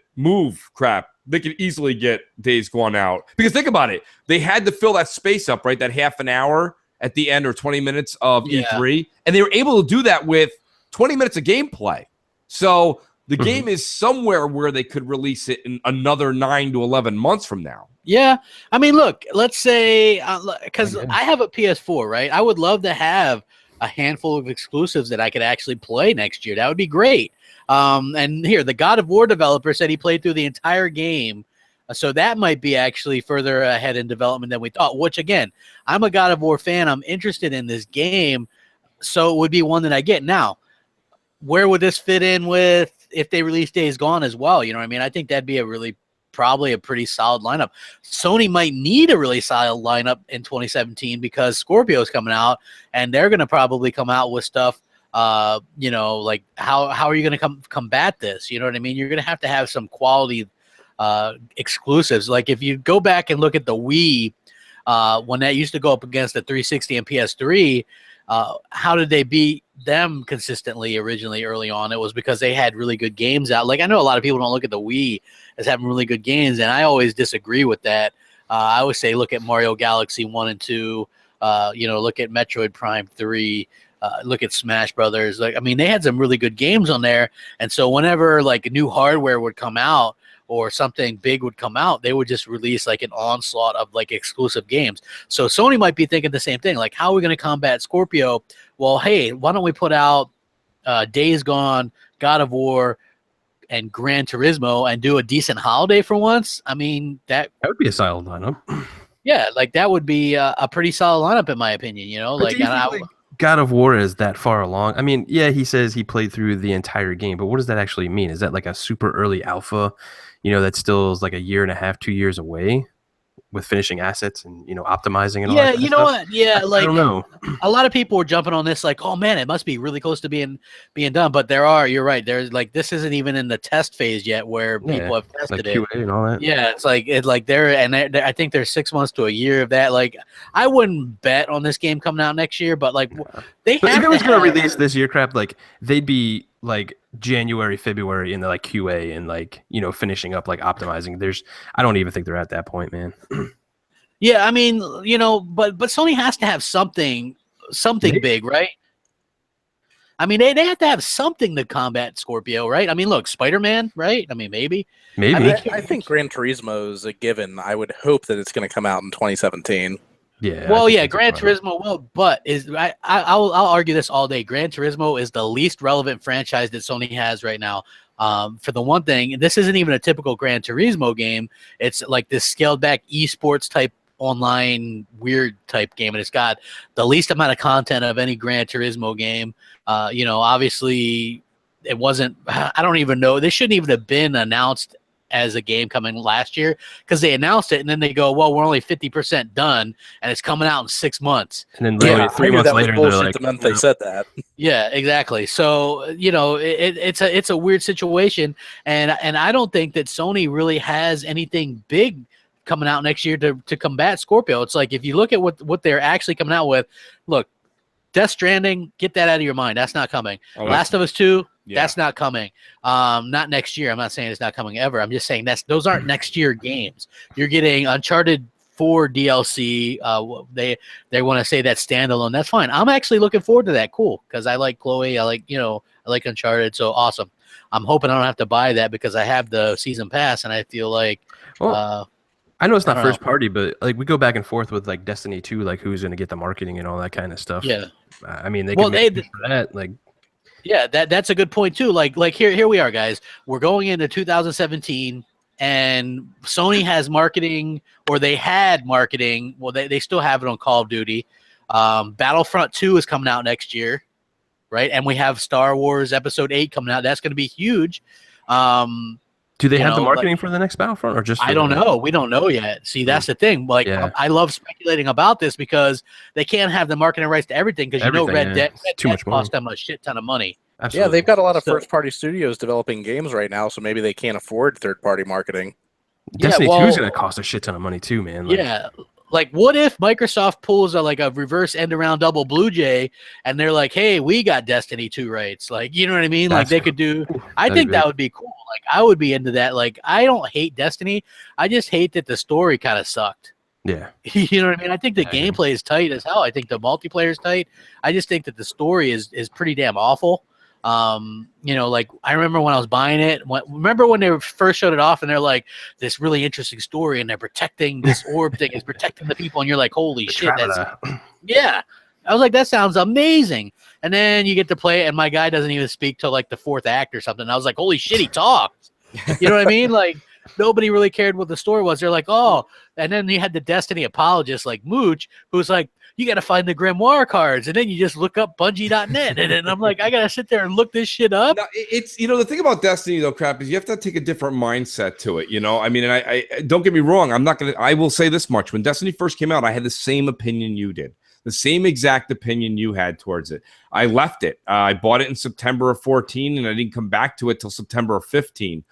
crap, they could easily get Days Gone out. Because think about it, they had to fill that space up, right? That half an hour at the end or 20 minutes of E3, and they were able to do that with 20 minutes of gameplay. So the game is somewhere where they could release it in another 9 to 11 months from now. Yeah, I mean, look, let's say because I have a PS4, right? I would love to have a handful of exclusives that I could actually play next year. That would be great. And here, the God of War developer said he played through the entire game. So that might be actually further ahead in development than we thought, which, again, I'm a God of War fan. I'm interested in this game. So it would be one that I get. Now, where would this fit in with if they release Days Gone as well? You know what I mean? I think that'd be probably a pretty solid lineup. Sony might need a really solid lineup in 2017 because Scorpio is coming out, and they're going to probably come out with stuff. Like how are you going to combat this? You know what I mean? You're going to have some quality exclusives. Like if you go back and look at the Wii, when that used to go up against the 360 and PS3, how did they beat them consistently originally early on? It was because they had really good games out. Like I know a lot of people don't look at the Wii as having really good games, and I always disagree with that. I always say look at Mario Galaxy 1 and 2, look at Metroid Prime 3, look at Smash Brothers. Like I mean, they had some really good games on there, and so whenever like new hardware would come out or something big would come out, they would just release like an onslaught of like exclusive games. So Sony might be thinking the same thing. Like, how are we going to combat Scorpio? Well, hey, why don't we put out Days Gone, God of War, and Gran Turismo and do a decent holiday for once? I mean, that would be a solid lineup. Yeah, like that would be a pretty solid lineup in my opinion. But like God of War is that far along? I mean, yeah, he says he played through the entire game, but what does that actually mean? Is that like a super early alpha? That still is like a year and a half, 2 years away with finishing assets and optimizing and all that. Yeah, what? Yeah, like I don't know. A lot of people were jumping on this like, oh man, it must be really close to being done. But you're right. There's like this isn't even in the test phase yet where people have tested like QA and all that. Yeah, it's like I think there's 6 months to a year of that. Like I wouldn't bet on this game coming out next year, but like if it was going to release this year, crap, like they'd be like January, February in the like QA and like finishing up like optimizing. I don't even think they're at that point, man. Yeah, I mean, but Sony has to have something big, right? I mean, they have to have something to combat Scorpio, right? I mean, look, Spider-Man, right? I mean, maybe. I think Gran Turismo is a given. I would hope that it's going to come out in 2017. Yeah. Well, yeah, Gran Turismo will, but I'll argue this all day. Gran Turismo is the least relevant franchise that Sony has right now. For the one thing, this isn't even a typical Gran Turismo game. It's like this scaled back esports type online weird type game, and it's got the least amount of content of any Gran Turismo game. Obviously it wasn't. I don't even know. They shouldn't even have been announced as a game coming last year because they announced it and then they go, well, we're only 50% done and it's coming out in 6 months. And then literally 3 months later, they're like, the month they said that. Yeah, exactly. So it's a weird situation, and I don't think that Sony really has anything big coming out next year to combat Scorpio. It's like if you look at what they're actually coming out with, look, Death Stranding, get that out of your mind. That's not coming. Last of Us 2, that's not coming. Not next year. I'm not saying it's not coming ever. I'm just saying those aren't next year games. You're getting Uncharted 4 DLC. They want to say that's standalone. That's fine. I'm actually looking forward to that. Cool, because I like Chloe. I like Uncharted. So awesome. I'm hoping I don't have to buy that because I have the season pass, and I feel like. I know it's not first party, but like we go back and forth with like Destiny 2, like who's going to get the marketing and all that kind of stuff. Yeah, I mean they can make for that. Like, yeah, that's a good point too. Like here we are, guys. We're going into 2017, and Sony has marketing, or they had marketing. Well, they still have it on Call of Duty. Battlefront 2 is coming out next year, right? And we have Star Wars Episode 8 coming out. That's going to be huge. Do they have the marketing for the next Battlefront, or just? I don't know. We don't know yet. See, that's the thing. Like, I love speculating about this because they can't have the marketing rights to everything because Red Dead cost them a shit ton of money. Absolutely. Yeah, they've got a lot of first-party studios developing games right now, so maybe they can't afford third-party marketing. Destiny 2 is going to cost a shit ton of money too, man. Like, what if Microsoft pulls a reverse end-around double Blue Jay, and they're like, hey, we got Destiny 2 rights. Like, you know what I mean? Like, they could do – I think that would be cool. Like, I would be into that. Like, I don't hate Destiny. I just hate that the story kind of sucked. Yeah. You know what I mean? I think the gameplay is tight as hell. I think the multiplayer is tight. I just think that the story is pretty damn awful. Like I remember when I was buying it, remember when they first showed it off and they're like this really interesting story and they're protecting this orb thing is protecting the people and you're like, holy shit. Yeah. I was like, that sounds amazing. And then you get to play it and my guy doesn't even speak till like the 4th act or something. I was like, holy shit, he talks. You know what I mean? Like nobody really cared what the story was. They're like, oh, and then you had the Destiny apologist like Mooch, who's like, you got to find the grimoire cards, and then you just look up Bungie.net, and then I'm like, I got to sit there and look this shit up. No, it's the thing about Destiny though, crap, is you have to take a different mindset to it. I mean, and I don't get me wrong, I will say this much: when Destiny first came out, I had the same opinion you did, the same exact opinion you had towards it. I left it. I bought it in September of 14, and I didn't come back to it till September of 15.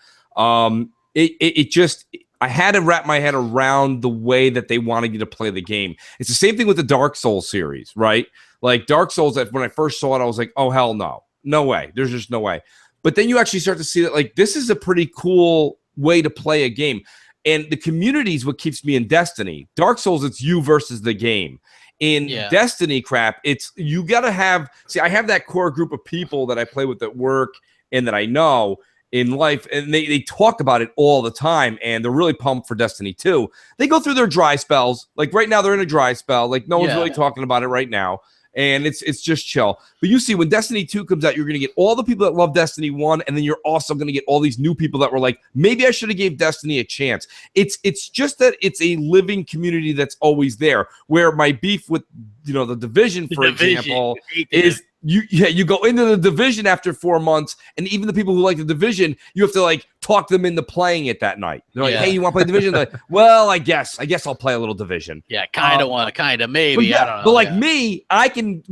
I had to wrap my head around the way that they wanted you to play the game. It's the same thing with the Dark Souls series, right? Like Dark Souls, when I first saw it, I was like, oh, hell no. No way. There's just no way. But then you actually start to see that, like, this is a pretty cool way to play a game. And the community is what keeps me in Destiny. Dark Souls, it's you versus the game. In Destiny, crap, it's you got to have – see, I have that core group of people that I play with at work and that I know – in life, and they talk about it all the time, and they're really pumped for Destiny 2. They go through their dry spells. Like right now, they're in a dry spell. Like no one's really talking about it right now, and it's just chill. But you see, when Destiny 2 comes out, you're going to get all the people that love Destiny 1, and then you're also going to get all these new people that were like, maybe I should have gave Destiny a chance. It's just that it's a living community that's always there. Where my beef with the Division, for example, is you go into the Division after 4 months, and even the people who like the Division, you have to like talk them into playing it that night. They're like, hey, you want to play Division? They're like, well, I guess I'll play a little Division. Yeah, kind of maybe. But I don't know. But like me, I can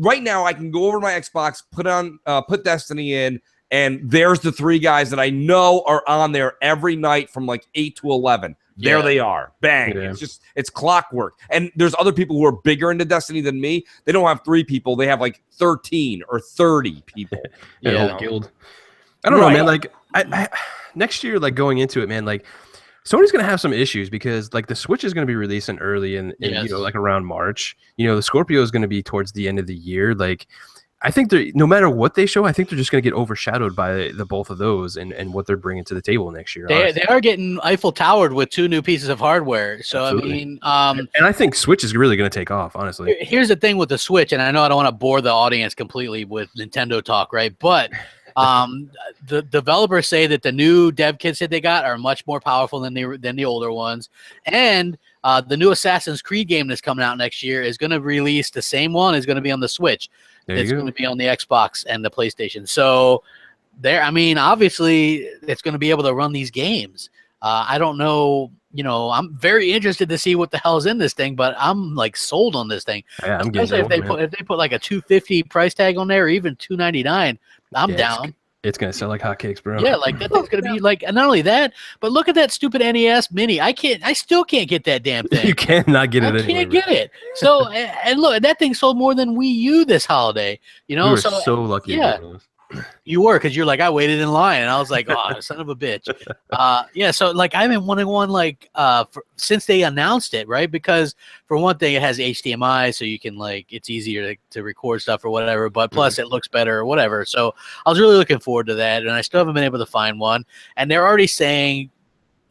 go over to my Xbox, put Destiny in, and there's the 3 guys that I know are on there every night from like 8 to 11. There they are. Bang. Yeah. It's clockwork. And there's other people who are bigger into Destiny than me. They don't have 3 people. They have like 13 or 30 people. Guild. I don't know, man. Like I next year, like going into it, man, like Sony's going to have some issues because like the Switch is going to be releasing early in like around March. The Scorpio is going to be towards the end of the year. Like I think no matter what they show, I think they're just going to get overshadowed by the both of those and what they're bringing to the table next year. They are getting Eiffel Towered with 2 new pieces of hardware. So, absolutely. I mean... and I think Switch is really going to take off, honestly. Here's the thing with the Switch, and I know I don't want to bore the audience completely with Nintendo talk, right? But the developers say that the new dev kits that they got are much more powerful than the older ones. And the new Assassin's Creed game that's coming out next year is going to release the same one is going to be on the Switch. It's going to be on the Xbox and the PlayStation. So obviously it's going to be able to run these games. I don't know. I'm very interested to see what the hell's in this thing, but I'm like sold on this thing. Yeah, I'm Especially if they put like a $250 price tag on there, or even $299. I'm down. It's gonna sell like hotcakes, bro. Yeah, like that thing's gonna be like, and not only that, but look at that stupid NES Mini. I still can't get that damn thing. You cannot get it. I can't get it. So, and look, that thing sold more than Wii U this holiday. We were so lucky. Yeah. You were, because you're like, I waited in line, and I was like, oh, son of a bitch. Yeah, so like I've been wanting one like since they announced it, right? Because for one thing, it has HDMI, so you can like it's easier to record stuff or whatever. But plus, it looks better or whatever. So I was really looking forward to that, and I still haven't been able to find one. And they're already saying,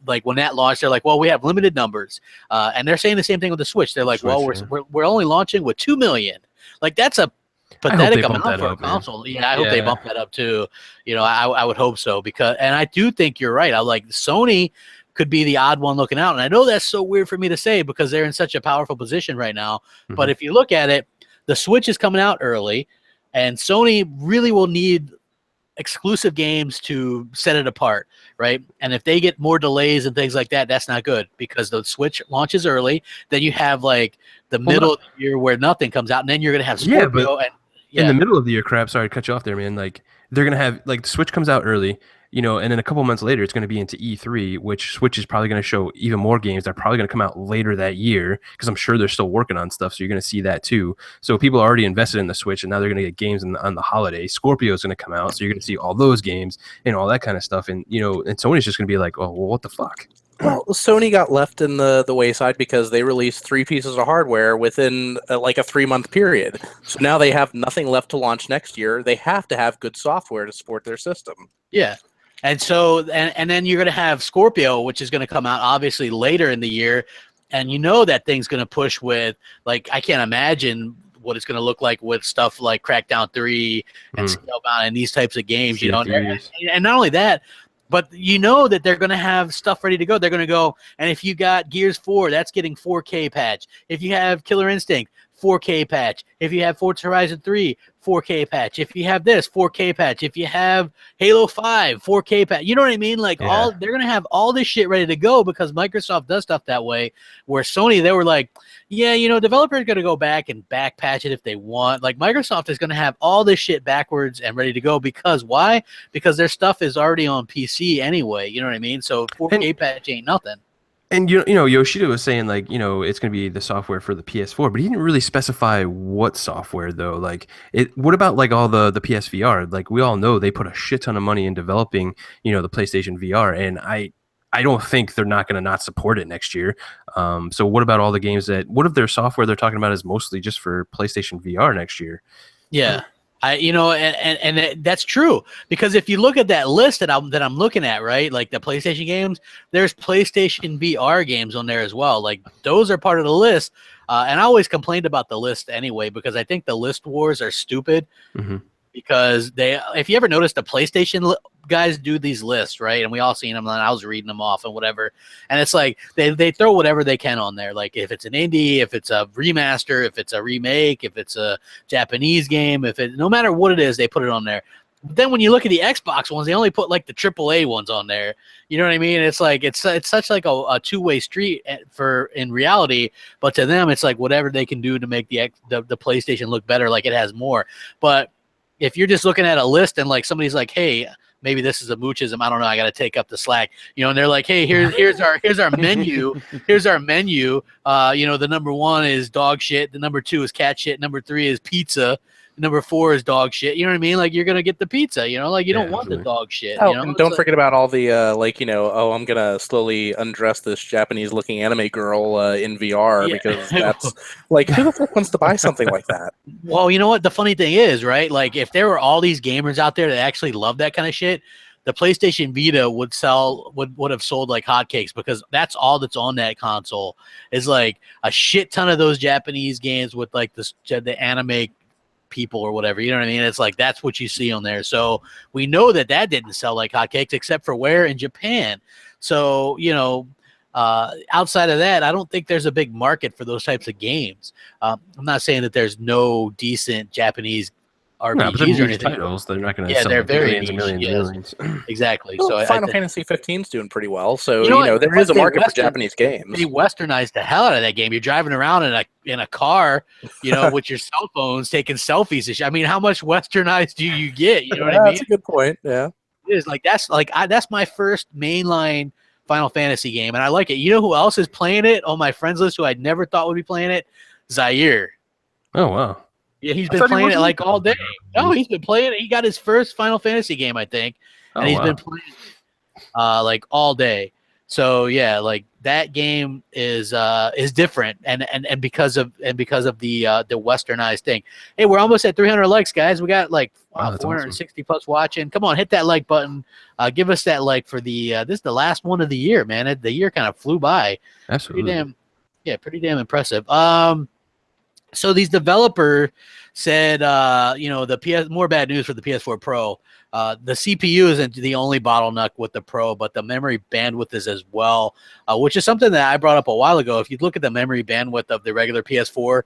like when that launched, they're like, well, we have limited numbers, and they're saying the same thing with the Switch. They're like, we're only launching with 2 million. Like that's a pathetic amount for a console. Yeah, I hope they bump that up too. I would hope so, because, and I do think you're right. I like Sony could be the odd one looking out, and I know that's so weird for me to say because they're in such a powerful position right now. But if you look at it, the Switch is coming out early, and Sony really will need exclusive games to set it apart, right? And if they get more delays and things like that, that's not good, because the Switch launches early. Then you have like the middle of the year where nothing comes out, and then you're gonna have Scorpio. In the middle of the year, crap. Sorry to cut you off there, man. Like they're gonna have like the Switch comes out early, and then a couple months later, it's gonna be into E3, which Switch is probably gonna show even more games that are probably gonna come out later that year, because I'm sure they're still working on stuff. So you're gonna see that too. So people are already invested in the Switch, and now they're gonna get games on the holiday. Scorpio is gonna come out, so you're gonna see all those games and all that kind of stuff. And and Sony's just gonna be like, oh, well, what the fuck? Well, Sony got left in the wayside because they released 3 pieces of hardware within like a 3-month period. So now they have nothing left to launch next year. They have to have good software to support their system. Yeah. And so, and then you're going to have Scorpio, which is going to come out obviously later in the year. And that thing's going to push with, like, I can't imagine what it's going to look like with stuff like Crackdown 3 and Scalebound and these types of games, and not only that, but that they're going to have stuff ready to go. They're going to go, and if you got Gears 4, that's getting 4K patch. If you have Killer Instinct, 4K patch. If you have Forza Horizon 3, 4K patch. If you have this, 4K patch. If you have Halo 5, 4K patch. You know what I mean? Like they're going to have all this shit ready to go, because Microsoft does stuff that way, where Sony, they were like, yeah, developers are going to go back and back patch it if they want. Like Microsoft is going to have all this shit backwards and ready to go, because why? Because their stuff is already on PC anyway. You know what I mean? So 4K patch ain't nothing. And Yoshida was saying like, it's going to be the software for the PS4, but he didn't really specify what software though. Like what about like all the PSVR? Like we all know they put a shit ton of money in developing, the PlayStation VR, and I don't think they're not going to not support it next year. So what about all the games what if their software they're talking about is mostly just for PlayStation VR next year? Yeah. And that's true, because if you look at that list that I'm looking at, right, like the PlayStation games, there's PlayStation VR games on there as well. Like those are part of the list. And I always complained about the list anyway, because I think the list wars are stupid. Because if you ever notice, the PlayStation guys do these lists, right? And we all seen them, and I was reading them off and whatever. And it's like they throw whatever they can on there. Like if it's an indie, if it's a remaster, if it's a remake, if it's a Japanese game, no matter what it is, they put it on there. But then when you look at the Xbox ones, they only put like the AAA ones on there. You know what I mean? It's like it's such like a two-way street in reality, but to them it's like whatever they can do to make the PlayStation look better, like it has more. But if you're just looking at a list and like somebody's like, hey, maybe this is a moochism, I don't know, I got to take up the slack, and they're like, hey, here's our menu. Here's our menu. The number 1 is dog shit. The number 2 is cat shit. Number 3 is pizza. Number 4 is dog shit. You know what I mean? Like you're gonna get the pizza. Like you don't want the dog shit. And don't forget about all the I'm gonna slowly undress this Japanese-looking anime girl in VR, because that's like, who the fuck wants to buy something like that? Well, you know what? The funny thing is, right? Like if there were all these gamers out there that actually love that kind of shit, the PlayStation Vita would have sold like hotcakes, because that's all that's on that console is like a shit ton of those Japanese games with like the anime people or whatever, you know what I mean? It's like that's what you see on there. So we know that didn't sell like hotcakes, except for where? In Japan. So outside of that, I don't think there's a big market for those types of games. I'm not saying that there's no decent Japanese RPGs or anything. Titles, they're not going to Yeah, sell they're very millions and millions and millions. Exactly. Well, So Final Fantasy 15 is doing pretty well. So what? there is a market for Japanese games. They westernized the hell out of that game. You're driving around in a car, with your cell phones, taking selfies and shit. I mean, how much westernized do you get? You know what I mean? That's a good point. Yeah, it is that's my first mainline Final Fantasy game, and I like it. You know who else is playing it on my friends list who I never thought would be playing it? Zaire. Oh wow. Yeah, he's been playing it like all day. Oh, he's been playing it. He got his first Final Fantasy game, I think, and he's been playing like all day. So yeah, like that game is different, and because of the westernized thing. Hey, we're almost at 300 likes, guys. We got like 460 plus watching. Come on, hit that like button. Give us that like for the this is the last one of the year, man. The year kind of flew by. Absolutely. Pretty damn impressive. So these developer said, more bad news for the PS4 Pro. The CPU isn't the only bottleneck with the Pro, but the memory bandwidth is as well, which is something that I brought up a while ago. If you look at the memory bandwidth of the regular PS4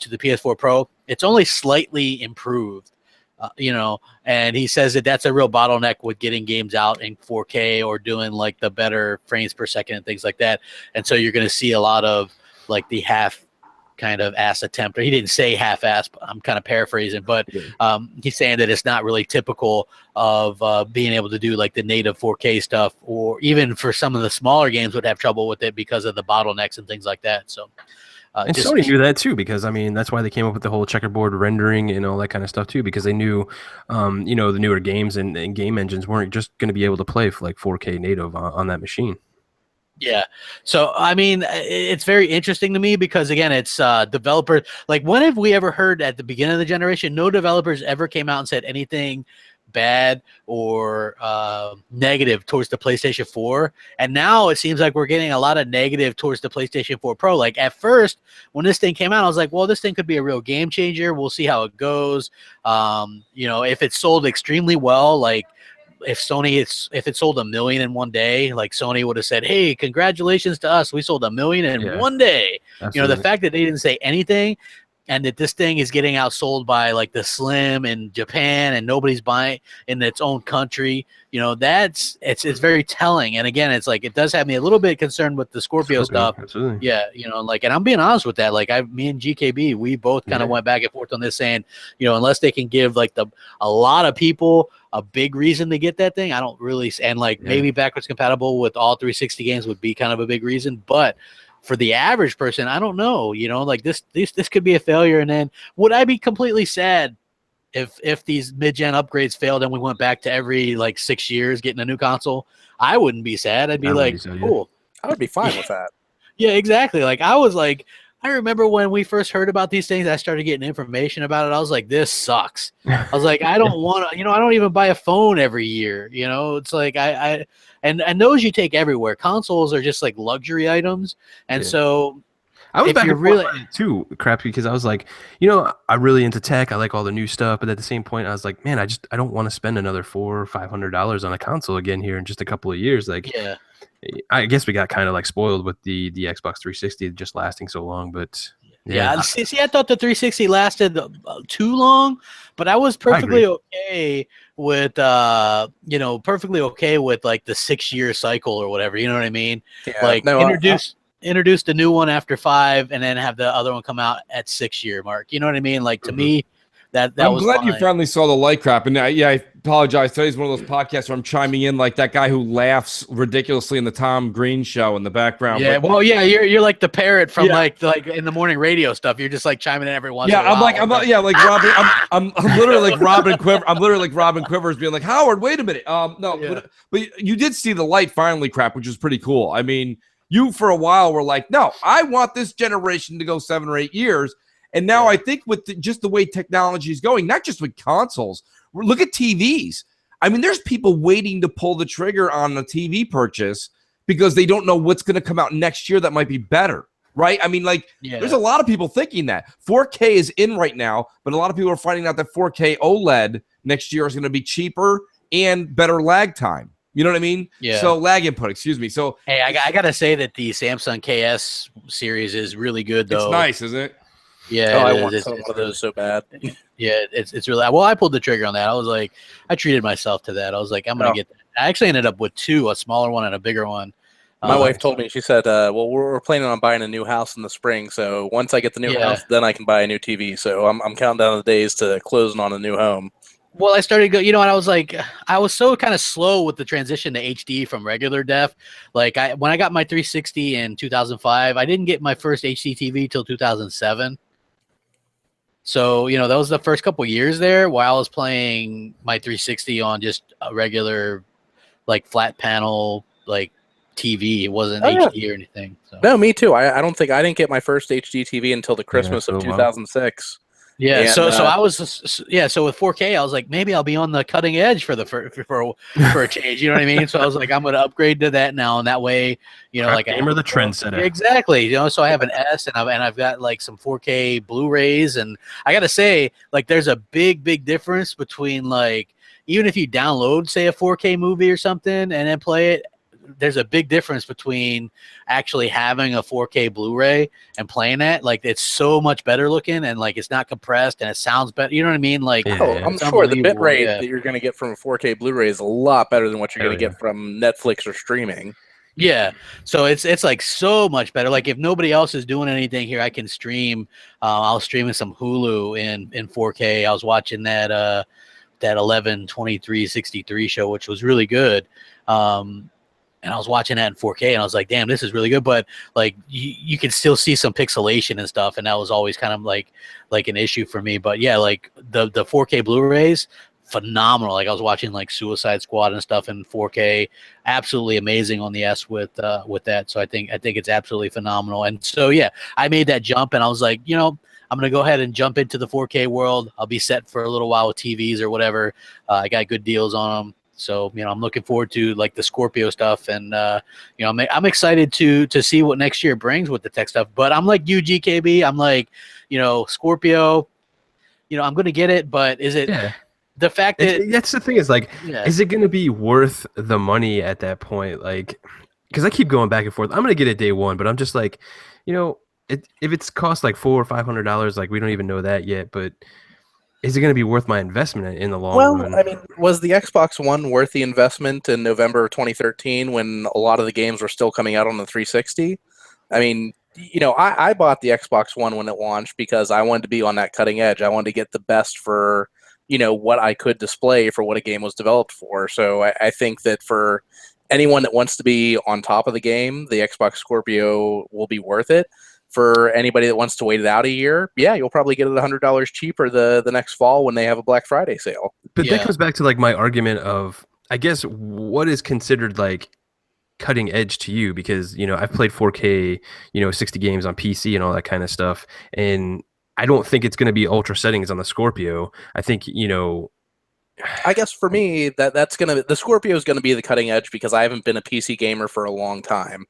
to the PS4 Pro, it's only slightly improved. And he says that that's a real bottleneck with getting games out in 4K or doing like the better frames per second and things like that. And so you're going to see a lot of like the half kind of ass attempt, or he didn't say half-ass, but I'm kind of paraphrasing, but he's saying that it's not really typical of being able to do like the native 4K stuff, or even for some of the smaller games would have trouble with it because of the bottlenecks and things like that. So and Sony knew that too, because I mean that's why they came up with the whole checkerboard rendering and all that kind of stuff too, because they knew the newer games and game engines weren't just going to be able to play for like 4K native on that machine. Yeah. So, I mean, it's very interesting to me because, again, it's developers. Like, when have we ever heard at the beginning of the generation, no developers ever came out and said anything bad or negative towards the PlayStation 4? And now it seems like we're getting a lot of negative towards the PlayStation 4 Pro. Like, at first, when this thing came out, I was like, well, this thing could be a real game changer. We'll see how it goes. If it's sold extremely well, like, if it sold 1 million in one day, like Sony would have said, hey, congratulations to us. We sold 1 million in one day. Absolutely. The fact that they didn't say anything and that this thing is getting outsold by like the Slim in Japan and nobody's buying in its own country, it's very telling. And again, it's like, it does have me a little bit concerned with the Scorpio stuff. Absolutely. Yeah. And I'm being honest with that. Like me and GKB, we both kind of went back and forth on this saying, unless they can give like a lot of people a big reason to get that thing, I don't really, and like maybe backwards compatible with all 360 games would be kind of a big reason, but for the average person, I don't know, like this could be a failure. And then would I be completely sad if these mid-gen upgrades failed and we went back to every like 6 years getting a new console? I wouldn't be sad. I'd be like, cool. I would be fine with that. Yeah, exactly. Like I remember when we first heard about these things, I started getting information about it. I was like, this sucks. I was like, I don't want to, I don't even buy a phone every year. It's like and those you take everywhere. Consoles are just like luxury items. And so I was back and forth on it too, crap, because I was like, I'm really into tech. I like all the new stuff, but at the same point, I was like, man, I don't want to spend another $400 or $500 on a console again here in just a couple of years. Like, I guess we got kind of like spoiled with the Xbox 360 just lasting so long, but see, I thought the 360 lasted too long, but I was perfectly okay with perfectly okay with like the 6-year cycle or whatever. You know what I mean? Yeah, like introduce the new one after 5, and then have the other one come out at 6-year mark. You know what I mean? Like to me, that I'm was glad fine. You finally saw the light crap. And I apologize. Today's one of those podcasts where I'm chiming in like that guy who laughs ridiculously in the Tom Green show in the background. Yeah, you're like the parrot from like in the morning radio stuff. You're just like chiming in every once in a while. like Robin. I'm literally like Robin Quiver. I'm literally like Robin Quivers being like, Howard, wait a minute. But you did see the light finally crap, which was pretty cool. I mean, you for a while were like, no, I want this generation to go 7 or 8 years. And now I think with just the way technology is going, not just with consoles, look at TVs. I mean, there's people waiting to pull the trigger on a TV purchase because they don't know what's going to come out next year that might be better, right? I mean, there's a lot of people thinking that. 4K is in right now, but a lot of people are finding out that 4K OLED next year is going to be cheaper and better lag time. You know what I mean? Yeah. So lag input, excuse me. So hey, I got to say that the Samsung KS series is really good, though. It's nice, isn't it? Yeah, I want some of those so bad. Yeah, it's really well. I pulled the trigger on that. I was like, I treated myself to that. I was like, I'm gonna get that. I actually ended up with two, a smaller one and a bigger one. My wife told me, she said, well, we're planning on buying a new house in the spring. So once I get the new house, then I can buy a new TV. So I'm counting down the days to closing on a new home. Well, I started go, and I was like, I was so kind of slow with the transition to HD from regular def. Like when I got my 360 in 2005, I didn't get my first HD TV till 2007. So, that was the first couple years there while I was playing my 360 on just a regular, like flat panel, like TV. It wasn't HD or anything. So. No, me too. I don't think I didn't get my first HD TV until the Christmas of 2006. Yeah, and, so I was so with 4K I was like, maybe I'll be on the cutting edge for a change, you know what I mean? So I was like, I'm going to upgrade to that now, and that way, like Crapgamer the trendsetter. Exactly, so I have an S, and I've got like some 4K Blu-rays, and I got to say, like, there's a big difference between, like, even if you download, say, a 4K movie or something and then play it, there's a big difference between actually having a 4K Blu-ray and playing it. Like, it's so much better looking, and like it's not compressed, and it sounds better. You know what I mean? Like, I'm sure the bit rate that you're going to get from a 4K Blu-ray is a lot better than what you're going to get from Netflix or streaming. Yeah, so it's like so much better. Like, if nobody else is doing anything here, I can stream. I was streaming some Hulu in 4K. I was watching that 11/23/63 show, which was really good. And I was watching that in 4K, and I was like, damn, this is really good. But like, you can still see some pixelation and stuff, and that was always kind of like an issue for me. But yeah, like the 4K Blu-rays, phenomenal. Like, I was watching like Suicide Squad and stuff in 4K, absolutely amazing on the S with that. So I think it's absolutely phenomenal. And so yeah, I made that jump, and I was like, I'm gonna go ahead and jump into the 4K world. I'll be set for a little while with TVs or whatever. I got good deals on them. So, I'm looking forward to like the Scorpio stuff, and I'm excited to see what next year brings with the tech stuff. But I'm like you, GKB. I'm like, Scorpio. I'm gonna get it, but is it the fact that that's the thing is like, is it gonna be worth the money at that point? Like, because I keep going back and forth. I'm gonna get it day one, but I'm just like, if it's cost like $400 or $500, like we don't even know that yet, but. Is it going to be worth my investment in the long run? Well, I mean, was the Xbox One worth the investment in November of 2013 when a lot of the games were still coming out on the 360? I mean, I bought the Xbox One when it launched because I wanted to be on that cutting edge. I wanted to get the best for, what I could display for what a game was developed for. So I think that for anyone that wants to be on top of the game, the Xbox Scorpio will be worth it. For anybody that wants to wait it out a year, you'll probably get it $100 cheaper the next fall when they have a Black Friday sale. But that comes back to like my argument of, I guess, what is considered like cutting edge to you? Because, I've played 4K, 60 games on PC and all that kind of stuff. And I don't think it's going to be ultra settings on the Scorpio. I think, I guess for me, the Scorpio is gonna be the cutting edge because I haven't been a PC gamer for a long time.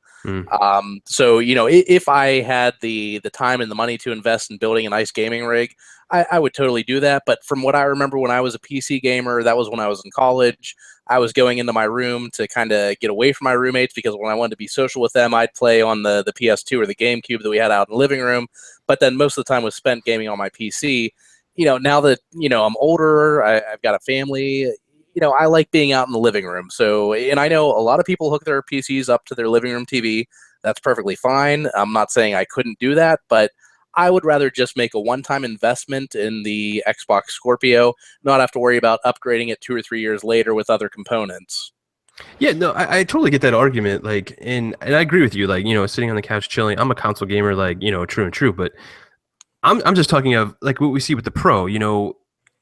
So if I had the time and the money to invest in building a nice gaming rig, I would totally do that. But from what I remember when I was a PC gamer, that was when I was in college. I was going into my room to kind of get away from my roommates because when I wanted to be social with them, I'd play on the PS2 or the GameCube that we had out in the living room. But then most of the time was spent gaming on my PC. Now that, I'm older, I've got a family, I like being out in the living room. So, and I know a lot of people hook their PCs up to their living room TV. That's perfectly fine. I'm not saying I couldn't do that, but I would rather just make a one-time investment in the Xbox Scorpio, not have to worry about upgrading it 2 or 3 years later with other components. Yeah, no, I totally get that argument. Like, and I agree with you. Like, sitting on the couch chilling. I'm a console gamer, like, true and true, but I'm just talking of like what we see with the Pro,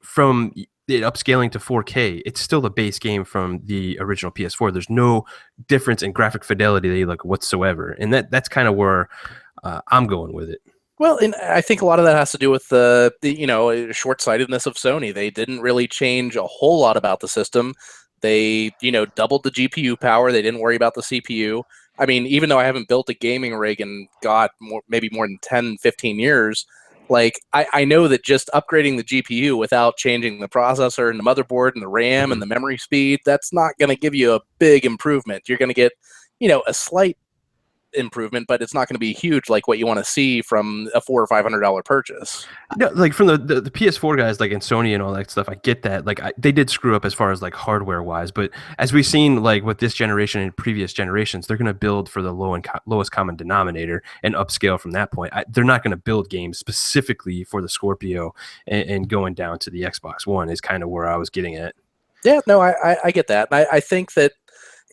from it upscaling to 4K, it's still the base game from the original PS4. There's no difference in graphic fidelity like whatsoever, and that's kind of where I'm going with it. Well, and I think a lot of that has to do with the short-sightedness of Sony. They didn't really change a whole lot about the system. They doubled the GPU power. They didn't worry about the CPU. I mean, even though I haven't built a gaming rig in maybe more than 10, 15 years. Like, I know that just upgrading the GPU without changing the processor and the motherboard and the RAM and the memory speed, that's not going to give you a big improvement. You're going to get, a slight improvement, but it's not going to be huge like what you want to see from a $400 or $500 purchase. No, like from the PS4 guys, like in Sony and all that stuff, I get that. Like they did screw up as far as like hardware wise, but as we've seen, like with this generation and previous generations, they're going to build for the lowest common denominator and upscale from that point. They're not going to build games specifically for the Scorpio and going down to the Xbox One is kind of where I was getting at. Yeah, no, I get that. And I think that,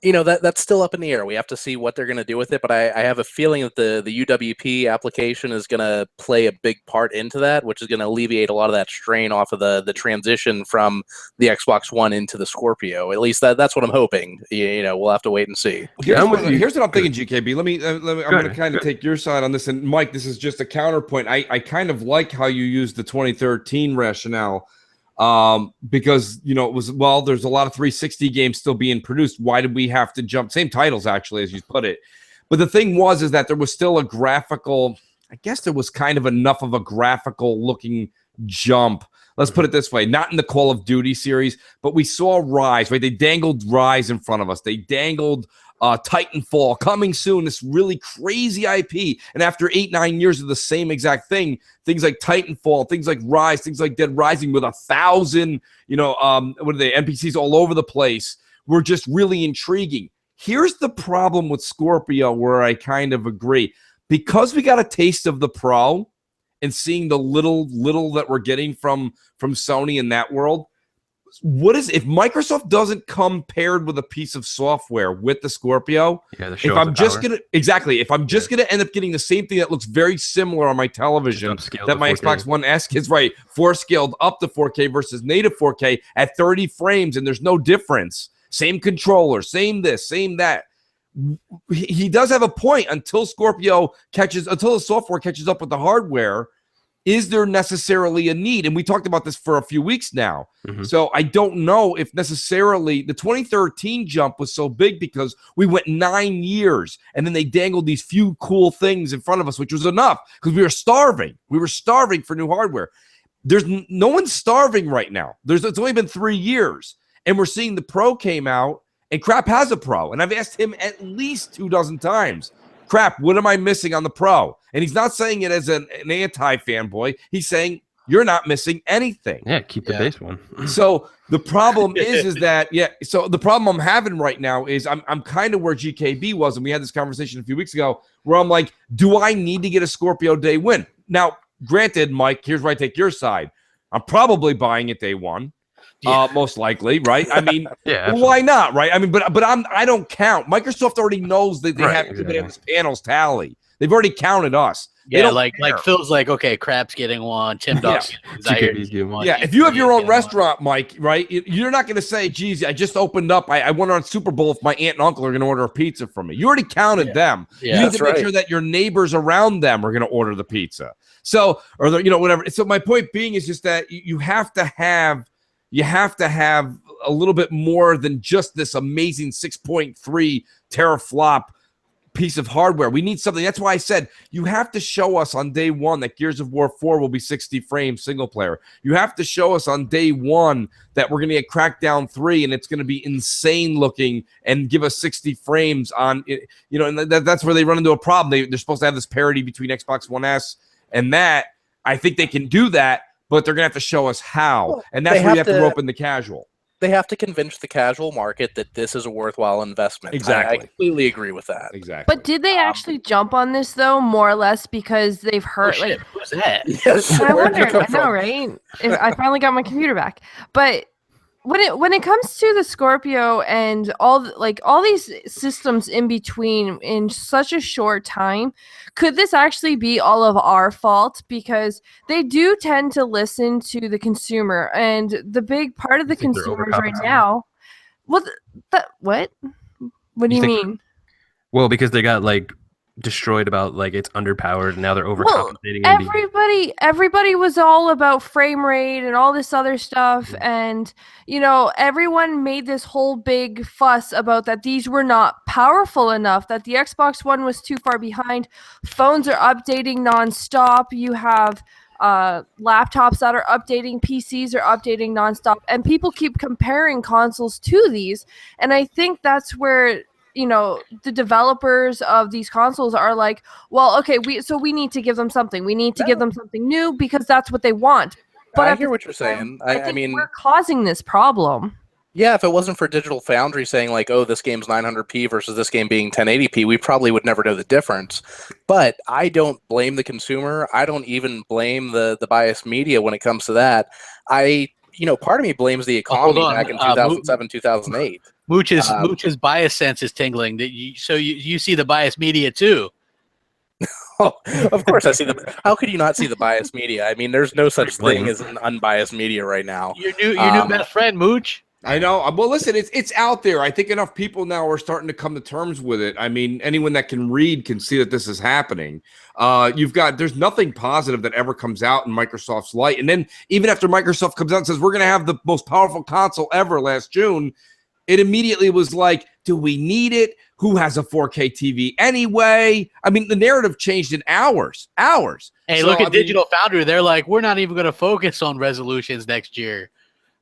you know, that's still up in the air. We have to see what they're going to do with it, but I have a feeling that the UWP application is going to play a big part into that, which is going to alleviate a lot of that strain off of the transition from the Xbox One into the Scorpio. At least that's what I'm hoping. You know, we'll have to wait and see. Here's what I'm thinking, GKB. I'm going to kind of take your side on this. And Mike, this is just a counterpoint. I kind of like how you used the 2013 rationale. Because, you know, it was, well, there's a lot of 360 games still being produced. Why did we have to jump? Same titles, actually, as you put it. But the thing is that there was still a graphical, I guess there was kind of enough of a graphical looking jump. Let's put it this way, not in the Call of Duty series, but we saw Rise, right? They dangled Rise in front of us. They dangled Titanfall coming soon, this really crazy IP. And after 8-9 years of the same exact thing, things like Titanfall, things like Rise, things like Dead Rising with 1,000, you know, what are they, NPCs all over the place, were just really intriguing. Here's the problem with Scorpio where I kind of agree. Because we got a taste of the Pro and seeing the little that we're getting from Sony in that world, what is if Microsoft doesn't come paired with a piece of software with the Scorpio? Yeah, if I'm just gonna end up getting the same thing that looks very similar on my television that my Xbox One S is, right, 4-scaled up to 4K versus native 4K at 30 frames, and there's no difference. Same controller, same this, same that. He does have a point until the software catches up with the hardware. Is there necessarily a need? And we talked about this for a few weeks now. Mm-hmm. So I don't know if necessarily the 2013 jump was so big because we went 9 years and then they dangled these few cool things in front of us, which was enough because we were starving. We were starving for new hardware. There's no one's starving right now. It's only been 3 years and we're seeing the Pro came out and Crap has a Pro. And I've asked him at least 24 times, Crap, what am I missing on the Pro? And he's not saying it as an anti-fanboy. He's saying you're not missing anything. Yeah, keep the base one. So the problem is that, so the problem I'm having right now is I'm kind of where GKB was, and we had this conversation a few weeks ago, where I'm like, do I need to get a Scorpio day win? Now, granted, Mike, here's where I take your side. I'm probably buying it day one. Most likely, right? I mean, why not, right? I mean, but I don't count. Microsoft already knows that they have this panels tally. They've already counted us. Yeah, like Phil's like, okay, Crap's getting one, Tim Duck's getting one. Yeah, if you have your own restaurant, Mike, right? You're not going to say, geez, I just opened up. I went on Super Bowl if my aunt and uncle are going to order a pizza from me. You already counted them. Yeah, you need to make sure that your neighbors around them are going to order the pizza. So, or whatever. So my point being is just that you have to have a little bit more than just this amazing 6.3 teraflop piece of hardware. We need something. That's why I said you have to show us on day one that Gears of War 4 will be 60 frames single player. You have to show us on day one that we're going to get Crackdown 3 and it's going to be insane looking and give us 60 frames on it. You know, and that's where they run into a problem. They're supposed to have this parity between Xbox One S and that. I think they can do that, but they're going to have to show us how. Well, and that's where you have to rope in the casual. They have to convince the casual market that this is a worthwhile investment. Exactly. I completely agree with that. Exactly. But did they actually jump on this, though, more or less because they've heard, who's that? Yes. I wonder, I know, right? I finally got my computer back. But when it comes to the Scorpio and all these systems in between in such a short time, could this actually be all of our fault? Because they do tend to listen to the consumer, and the big part of the consumers right now. What do you mean? Well, because they got destroyed about it's underpowered, and now they're overcompensating. Everybody was all about frame rate and all this other stuff, and everyone made this whole big fuss about that these were not powerful enough, that the Xbox One was too far behind. Phones are updating nonstop. You have laptops that are updating, PCs are updating nonstop, and people keep comparing consoles to these, and I think that's where the developers of these consoles are like, well, okay, we need to give them something. We need to give them something new because that's what they want. But I hear what you're saying. I mean, we're causing this problem. Yeah, if it wasn't for Digital Foundry saying like, "Oh, this game's 900p versus this game being 1080p," we probably would never know the difference. But I don't blame the consumer. I don't even blame the biased media when it comes to that. Part of me blames the economy back in 2007, 2008. Mooch's bias sense is tingling. So you see the biased media too. Oh, of course I see how could you not see the biased media? I mean, there's no such thing as an unbiased media right now. Your new best friend, Mooch. I know. Well, listen, it's out there. I think enough people now are starting to come to terms with it. I mean, anyone that can read can see that this is happening. There's nothing positive that ever comes out in Microsoft's light. And then even after Microsoft comes out and says, we're going to have the most powerful console ever last June, it immediately was like, do we need it? Who has a 4K TV anyway? I mean, the narrative changed in hours. Hey, look at Digital Foundry. They're like, we're not even going to focus on resolutions next year.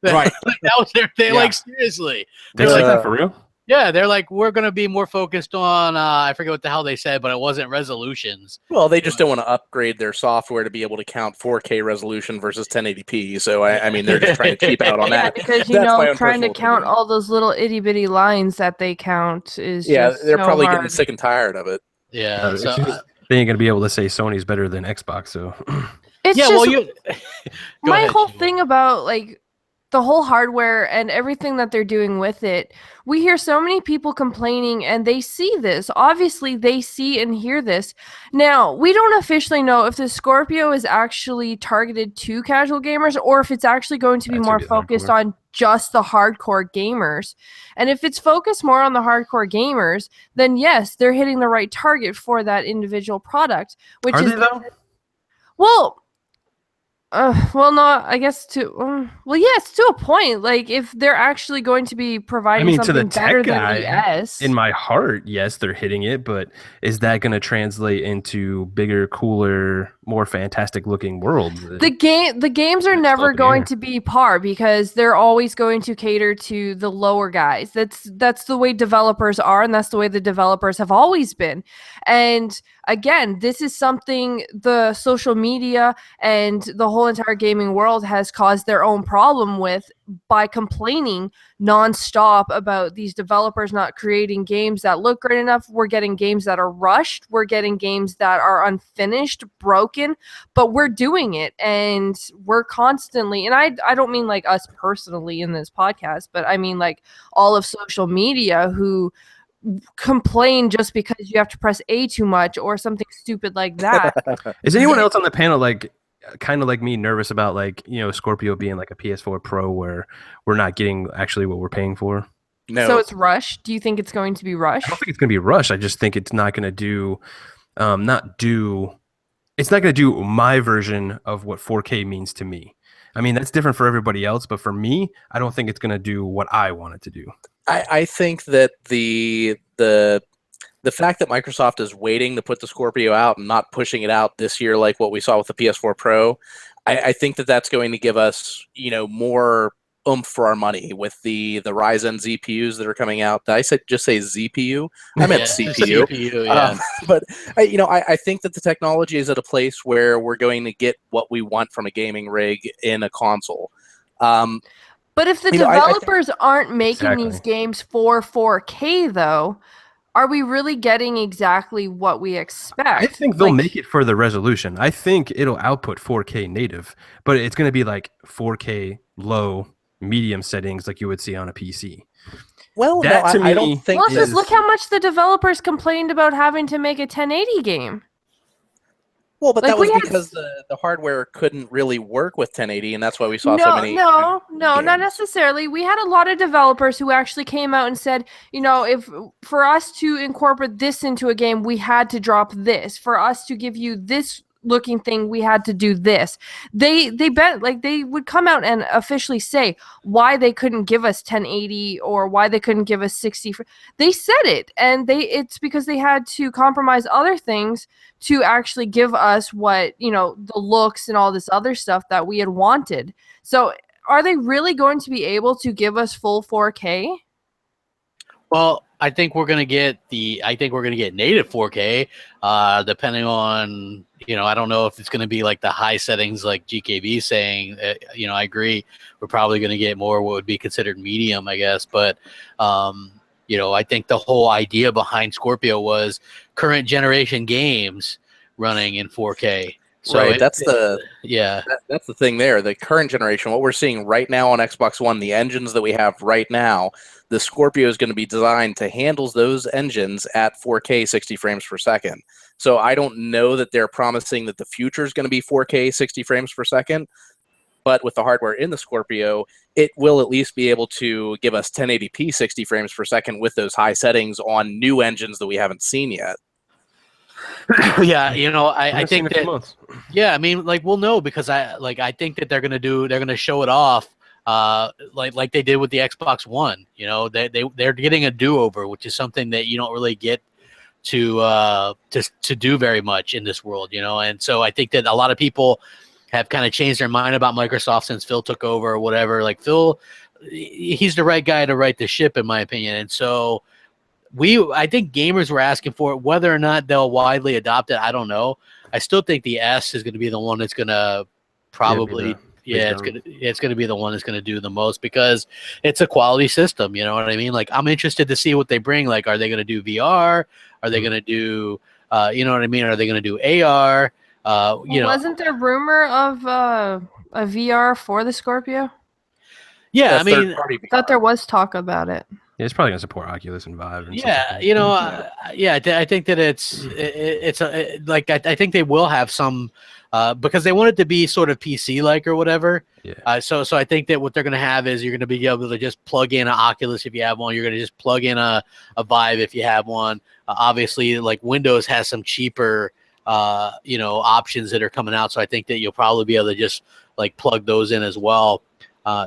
Right. That was their thing. Yeah. Like, seriously. They're like that for real? Yeah, they're like, we're going to be more focused on, I forget what the hell they said, but it wasn't resolutions. Well, they just don't want to upgrade their software to be able to count 4K resolution versus 1080p. So, I mean, they're just trying to cheap out on that. Because, trying to count all those little itty-bitty lines that they count is just they're so probably hard. getting sick and tired of it. Yeah. They ain't going to be able to say Sony's better than Xbox, so. It's my whole thing about, like, the whole hardware and everything that they're doing with it. We hear so many people complaining and they see this. Obviously, they see and hear this. Now, we don't officially know if the Scorpio is actually targeted to casual gamers or if it's actually going to be more focused on just the hardcore gamers. And if it's focused more on the hardcore gamers, then yes, they're hitting the right target for that individual product. Which Are is they, though? Well, no, I guess yes, to a point. Like, if they're actually going to be providing something to the better tech guy, than ES. In my heart, yes, they're hitting it, but is that going to translate into bigger, cooler, more fantastic-looking worlds? The games are never going to be par because they're always going to cater to the lower guys. That's the way developers are, and that's the way the developers have always been. And again, this is something the social media and the whole entire gaming world has caused their own problem with by complaining nonstop about these developers not creating games that look great enough. We're getting games that are rushed. We're getting games that are unfinished, broken, but we're doing it. And we're constantly, and I don't mean like us personally in this podcast, but I mean like all of social media who complain just because you have to press A too much or something stupid like that. Is anyone else on the panel like kind of like me nervous about like Scorpio being like a PS4 Pro where we're not getting actually what we're paying for? No. So it's rushed. Do you think it's going to be rushed? I don't think it's going to be rushed. I just think it's not going to do it's not going to do my version of what 4K means to me. I mean, that's different for everybody else, but for me, I don't think it's going to do what I want it to do. I think that the fact that Microsoft is waiting to put the Scorpio out and not pushing it out this year like what we saw with the PS4 Pro, I think that that's going to give us, more oomph for our money with the Ryzen ZPUs that are coming out. Did I just say ZPU? I meant CPU. CPU, yeah. But I think that the technology is at a place where we're going to get what we want from a gaming rig in a console. But if the developers aren't making these games for 4K, though, are we really getting exactly what we expect? I think they'll make it for the resolution. I think it'll output 4K native, but it's going to be like 4K low, medium settings like you would see on a PC. Well, I don't think. Well, just look how much the developers complained about having to make a 1080 game. Well, but that was because the hardware couldn't really work with 1080, and that's why we saw so many. No, not necessarily. We had a lot of developers who actually came out and said, if for us to incorporate this into a game, we had to drop this. For us to give you this looking thing, we had to do this. They would come out and officially say why they couldn't give us 1080 or why they couldn't give us 60. They said it, and it's because they had to compromise other things to actually give us what, the looks and all this other stuff that we had wanted. So are they really going to be able to give us full 4K? Well, I think we're gonna get native 4K, depending on I don't know if it's gonna be like the high settings like GKB saying. I agree. We're probably gonna get more what would be considered medium, I guess. But I think the whole idea behind Scorpio was current generation games running in 4K. So right, that's the thing there. The current generation, what we're seeing right now on Xbox One, the engines that we have right now, the Scorpio is going to be designed to handle those engines at 4K 60 frames per second. So I don't know that they're promising that the future is going to be 4K 60 frames per second, but with the hardware in the Scorpio, it will at least be able to give us 1080p 60 frames per second with those high settings on new engines that we haven't seen yet. Yeah, I think that. Months. Yeah, I mean, like we'll know because I think that they're gonna show it off, like they did with the Xbox One. They're getting a do-over, which is something that you don't really get to do very much in this world. And so I think that a lot of people have kind of changed their mind about Microsoft since Phil took over or whatever. Like Phil, he's the right guy to right the ship, in my opinion, and so. I think gamers were asking for it. Whether or not they'll widely adopt it, I don't know. I still think the S is going to be the one that's going to probably, it's going to be the one that's going to do the most because it's a quality system. You know what I mean? Like I'm interested to see what they bring. Like, are they going to do VR? Are they going to do, you know what I mean? Are they going to do AR? Wasn't there rumor of a VR for the Scorpio? Yeah, I mean, I thought there was talk about it. Yeah, it's probably gonna support Oculus and Vive. And I think that I think they will have some because they want it to be sort of PC like or whatever. Yeah. So I think that what they're gonna have is you're gonna be able to just plug in an Oculus if you have one. You're gonna just plug in a Vive if you have one. Obviously, like Windows has some cheaper options that are coming out. So I think that you'll probably be able to just like plug those in as well.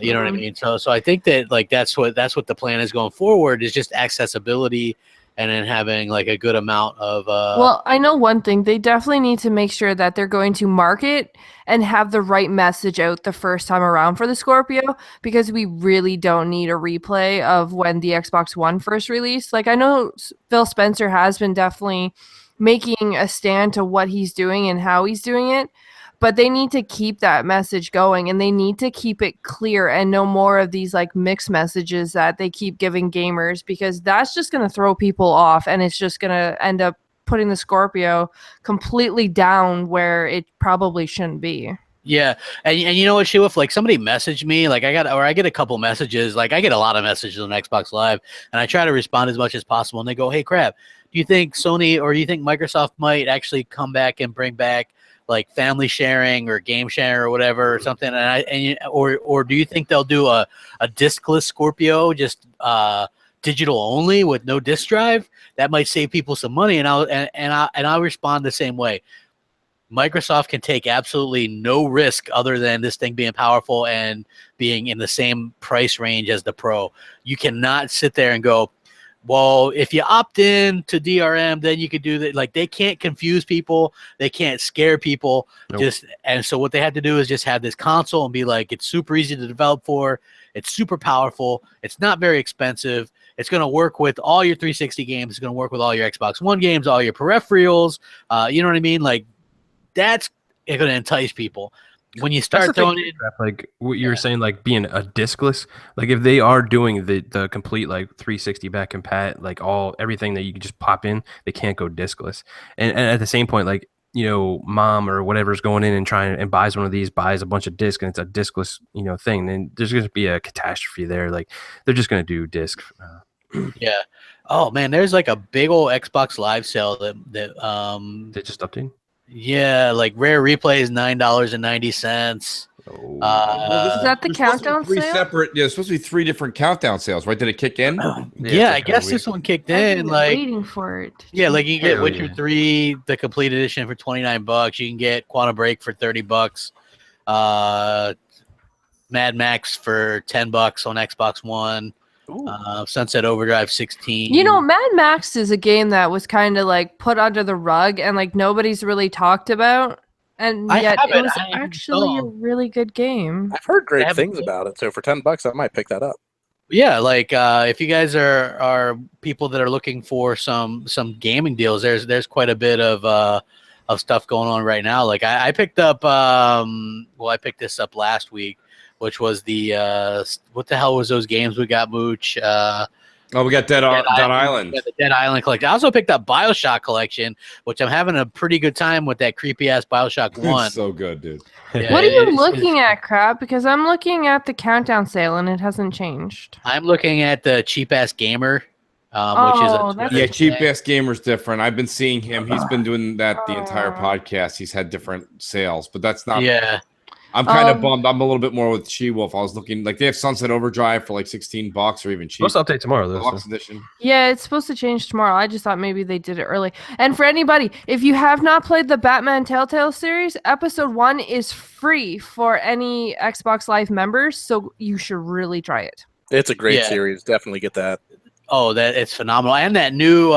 You know what I mean? So I think that like that's what the plan is going forward is just accessibility and then having like a good amount of Well, I know one thing. They definitely need to make sure that they're going to market and have the right message out the first time around for the Scorpio because we really don't need a replay of when the Xbox One first released. Like I know Phil Spencer has been definitely making a stand to what he's doing and how he's doing it. But they need to keep that message going and they need to keep it clear and no more of these like mixed messages that they keep giving gamers because that's just going to throw people off and it's just going to end up putting the Scorpio completely down where it probably shouldn't be. Yeah. And you know what, Shiwif, like somebody messaged me, like I get a couple messages, like I get a lot of messages on Xbox Live and I try to respond as much as possible and they go, hey, Crap, do you think Sony or do you think Microsoft might actually come back and bring back like family sharing or game share or whatever or something, or do you think they'll do a diskless Scorpio, just digital only with no disk drive? That might save people some money, and I'll respond the same way. Microsoft can take absolutely no risk other than this thing being powerful and being in the same price range as the Pro. You cannot sit there and go, well, if you opt in to DRM, then you could do that. Like they can't confuse people, they can't scare people. Nope. And so what they had to do is just have this console and be like, it's super easy to develop for, it's super powerful, it's not very expensive, it's going to work with all your 360 games, it's going to work with all your Xbox One games, all your peripherals. You know what I mean? Like that's going to entice people. When you start throwing it, like what you were saying, like being a diskless, like if they are doing the complete like 360 back compat, like everything that you can just pop in, they can't go diskless. And at the same point, like mom or whatever's going in and trying and buys one of these, buys a bunch of discs, and it's a diskless thing, then there's going to be a catastrophe there. Like they're just going to do disc. Yeah. Oh man, there's like a big old Xbox Live sale that they just updated. Yeah, like Rare Replay is $9.90. Is that the countdown sale? It's supposed to be 3 different countdown sales, right? Did it kick in? Yeah, I guess this one kicked in. Like waiting for it. Yeah, like you can get Witcher 3, the complete edition for $29. You can get Quantum Break for $30. Mad Max for $10 on Xbox One. Sunset Overdrive 16. Mad Max is a game that was kind of like put under the rug and like nobody's really talked about, and yet it was actually a really good game. I've heard great things about it, so for $10 I might pick that up. Yeah, like if you guys are people that are looking for some gaming deals, there's quite a bit of stuff going on right now. Like I picked up I picked this up last week, which was the what the hell was those games we got, Mooch? Oh, we got Dead Island. Yeah, the Dead Island collection. I also picked up BioShock collection, which I'm having a pretty good time with that creepy ass BioShock 1. It's so good, dude. Yeah, What are you looking at, Crap? Because I'm looking at the countdown sale and it hasn't changed. I'm looking at the cheap ass gamer, Oh, which is Yeah, cheap ass gamer's different. I've been seeing him. He's been doing that the entire podcast. He's had different sales, but that's not. Yeah. I'm kind of bummed. I'm a little bit more with She-Wolf. I was looking like they have Sunset Overdrive for like $16 or even cheap. Supposed to update tomorrow, though. Deluxe edition. Yeah, it's supposed to change tomorrow. I just thought maybe they did it early. And for anybody, if you have not played the Batman Telltale series, episode 1 is free for any Xbox Live members, so you should really try it. It's a great series. Definitely get that. Oh, that it's phenomenal. And that new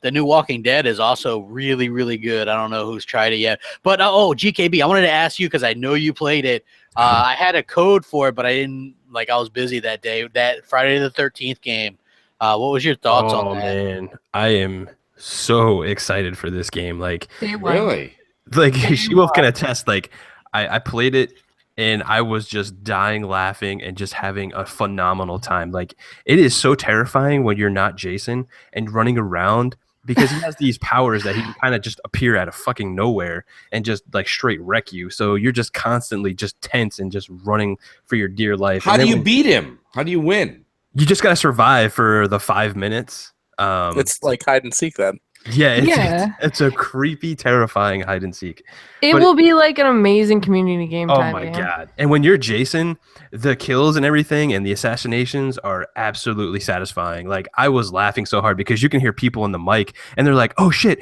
the new Walking Dead is also really, really good. I don't know who's tried it yet. But GKB, I wanted to ask you because I know you played it. I had a code for it, but I didn't I was busy that day. That Friday the 13th game. What was your thoughts on that? Oh man, I am so excited for this game. Like really? Like She-Wolf can attest, like I played it and I was just dying laughing and just having a phenomenal time. Like it is so terrifying when you're not Jason and running around because he has these powers that he can kind of just appear out of fucking nowhere and just like straight wreck you. So you're just constantly just tense and just running for your dear life. How do you beat him? How do you win? You just got to survive for the 5 minutes. It's like hide and seek then. Yeah, it's a creepy, terrifying hide and seek. It will be like an amazing community game. Oh my god! And when you're Jason, the kills and everything and the assassinations are absolutely satisfying. Like I was laughing so hard because you can hear people in the mic and they're like, "Oh shit,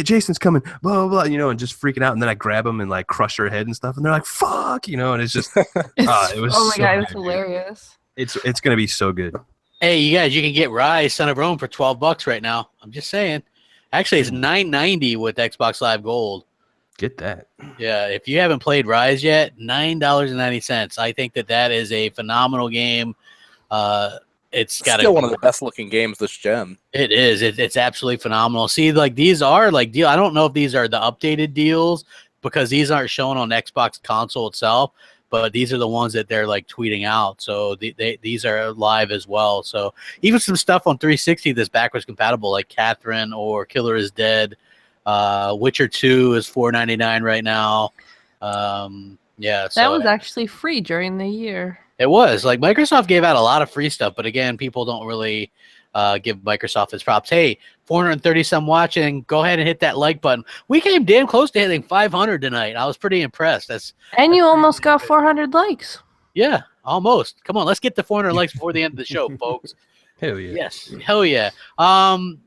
Jason's coming!" Blah blah blah, and just freaking out. And then I grab them and like crush their head and stuff, and they're like, "Fuck," and it's just, it was. Oh my god, bad, it's hilarious. It's gonna be so good. Hey, you guys, you can get Rise Son of Rome for $12 right now. I'm just saying. Actually, it's $9.90 with Xbox Live Gold. Get that. Yeah, if you haven't played Rise yet, $9.90. I think that is a phenomenal game. It's got still one of the best looking games this gen. It is. It's absolutely phenomenal. See, like these are like deal. I don't know if these are the updated deals because these aren't shown on Xbox console itself, but these are the ones that they're like tweeting out. So these are live as well. So even some stuff on 360 that's backwards compatible, like Catherine or Killer is Dead. Witcher 2 is $4.99 right now. Yeah, that was actually free during the year. It was like Microsoft gave out a lot of free stuff, but again, people don't really give Microsoft its props. Hey, 430 some watching. Go ahead and hit that like button. We came damn close to hitting 500 tonight. I was pretty impressed. And you almost got 400 likes. Yeah, almost. Come on, let's get to 400 likes before the end of the show, folks. Hell yeah. Yes, hell yeah.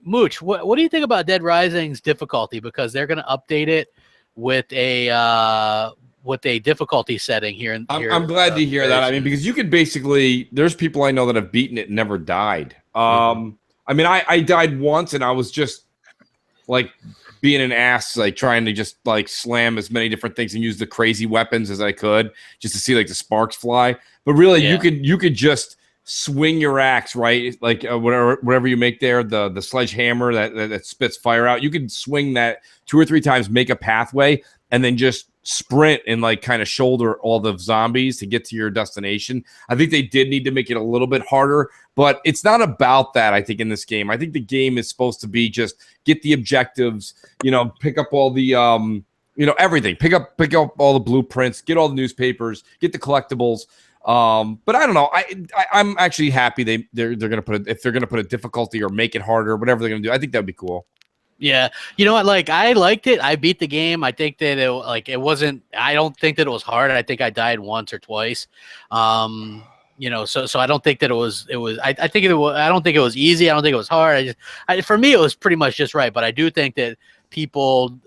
Mooch, what do you think about Dead Rising's difficulty? Because they're going to update it with a difficulty setting here. I'm glad to hear that. I mean, because you could basically, there's people I know that have beaten it and never died. I mean, I died once and I was just like being an ass, like trying to just like slam as many different things and use the crazy weapons as I could just to see like the sparks fly. But really, you could just swing your axe, right? Like whatever you make there, the sledgehammer that spits fire out. You could swing that 2 or 3 times, make a pathway, and then just sprint and like kind of shoulder all the zombies to get to your destination. I think they did need to make it a little bit harder, but it's not about that. I think in this game, I think the game is supposed to be just get the objectives, pick up all the, everything, pick up all the blueprints, get all the newspapers, get the collectibles. But I don't know. I'm actually happy they're going to put if they're going to put a difficulty or make it harder, whatever they're going to do. I think that would be cool. Yeah, you know what? Like, I liked it. I beat the game. I think that it wasn't. I don't think that it was hard. I think I died once or twice. So I don't think that it was. I think it was. I don't think it was easy. I don't think it was hard. For me, it was pretty much just right. But I do think that people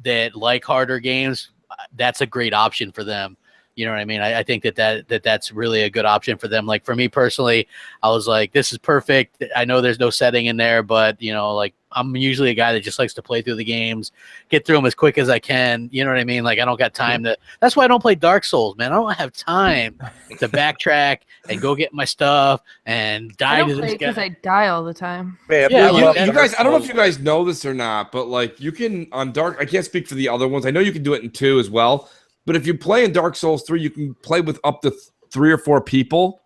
that like harder games, that's a great option for them. You know what I mean? I think that's really a good option for them. Like for me personally, I was like, this is perfect. I know there's no setting in there, but like I'm usually a guy that just likes to play through the games, get through them as quick as I can. You know what I mean? Like I don't got time to. That's why I don't play Dark Souls, man. I don't have time to backtrack and go get my stuff and die I don't to play this because guy. I die all the time. Man, Yeah, you guys, I don't know if you guys know this or not, but like you can on Dark, I can't speak for the other ones. I know you can do it in 2 as well, but if you play in Dark Souls 3, you can play with up to 3 or 4 people.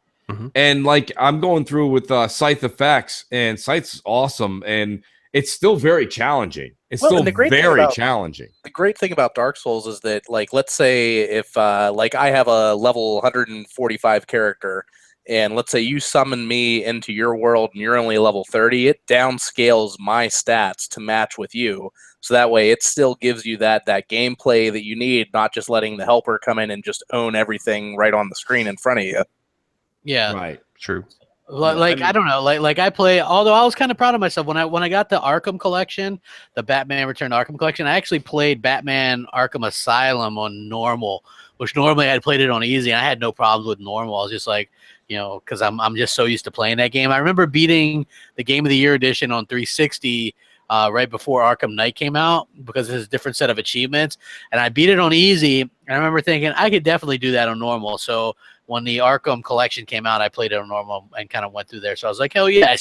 And like I'm going through with Scythe Effects, and Scythe's awesome, and it's still very challenging. It's still very challenging. The great thing about Dark Souls is that, like, let's say if like I have a level 145 character, and let's say you summon me into your world and you're only level 30, it downscales my stats to match with you. So that way it still gives you that gameplay that you need, not just letting the helper come in and just own everything right on the screen in front of you. Yeah, Right. True. Like I don't know, like I play. Although I was kind of proud of myself when I got the Arkham collection, the Batman Return Arkham collection. I actually played Batman Arkham Asylum on normal, which normally I'd played it on easy, and I had no problems with normal. I was just like, you know, because I'm just so used to playing that game. I remember beating the Game of the Year edition on 360 right before Arkham Knight came out because it's a different set of achievements, and I beat it on easy. And I remember thinking I could definitely do that on normal. So when the Arkham collection came out, I played it on normal and kind of went through there. So I was like, hell yeah, I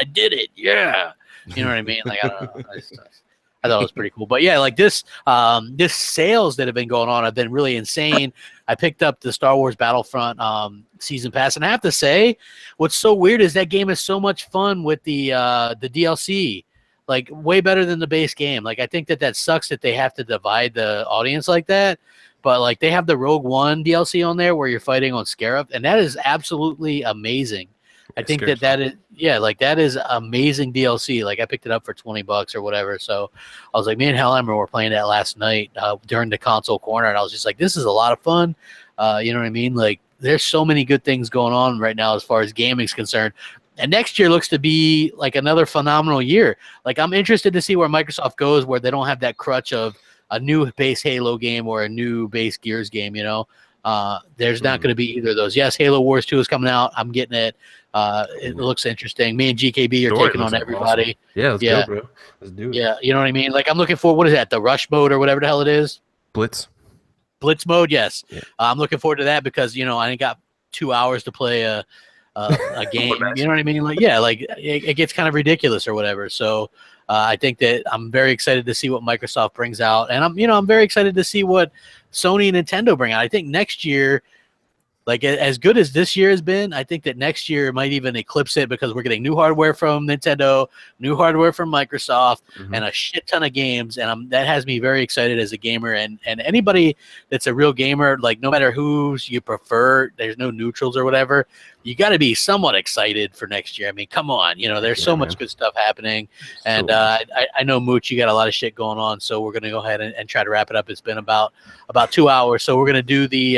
did it. Yeah. You know what I mean? Like, I don't know. I thought it was pretty cool. But yeah, like this sales that have been going on have been really insane. I picked up the Star Wars Battlefront season pass, and I have to say, what's so weird is that game is so much fun with the DLC. Like way better than the base game. Like I think that sucks that they have to divide the audience like that. But like they have the Rogue One DLC on there where you're fighting on Scarab, and that is absolutely amazing. I think that is that is amazing DLC. Like I picked it up for $20 or whatever. So I was like, me and Hellhammer were playing that last night during the console corner, and I was just like, this is a lot of fun. You know what I mean? Like there's so many good things going on right now as far as gaming's concerned. And next year looks to be like another phenomenal year. Like I'm interested to see where Microsoft goes, where they don't have that crutch of a new base Halo game or a new base Gears game, you know. There's not going to be either of those. Yes, Halo Wars 2 is coming out. I'm getting it. It looks interesting. Me and GKB are taking on everybody. Awesome. Yeah, let's go, bro. Let's do it. Yeah, you know what I mean? Like I'm looking for, what is that, the Rush mode or whatever the hell it is? Blitz mode, yes. Yeah. I'm looking forward to that because, you know, I ain't got 2 hours to play a game. You know what I mean? Like, yeah, like it gets kind of ridiculous or whatever. So I think that I'm very excited to see what Microsoft brings out, and I'm very excited to see what Sony and Nintendo bring out. I think next year, like as good as this year has been, I think that next year might even eclipse it because we're getting new hardware from Nintendo, new hardware from Microsoft, and a shit ton of games. And that has me very excited as a gamer. And anybody that's a real gamer, like no matter who's you prefer, there's no neutrals or whatever, you got to be somewhat excited for next year. I mean, come on, you know, there's so much good stuff happening. And I know, Mooch, you got a lot of shit going on, so we're going to go ahead and try to wrap it up. It's been about 2 hours, so we're going to do the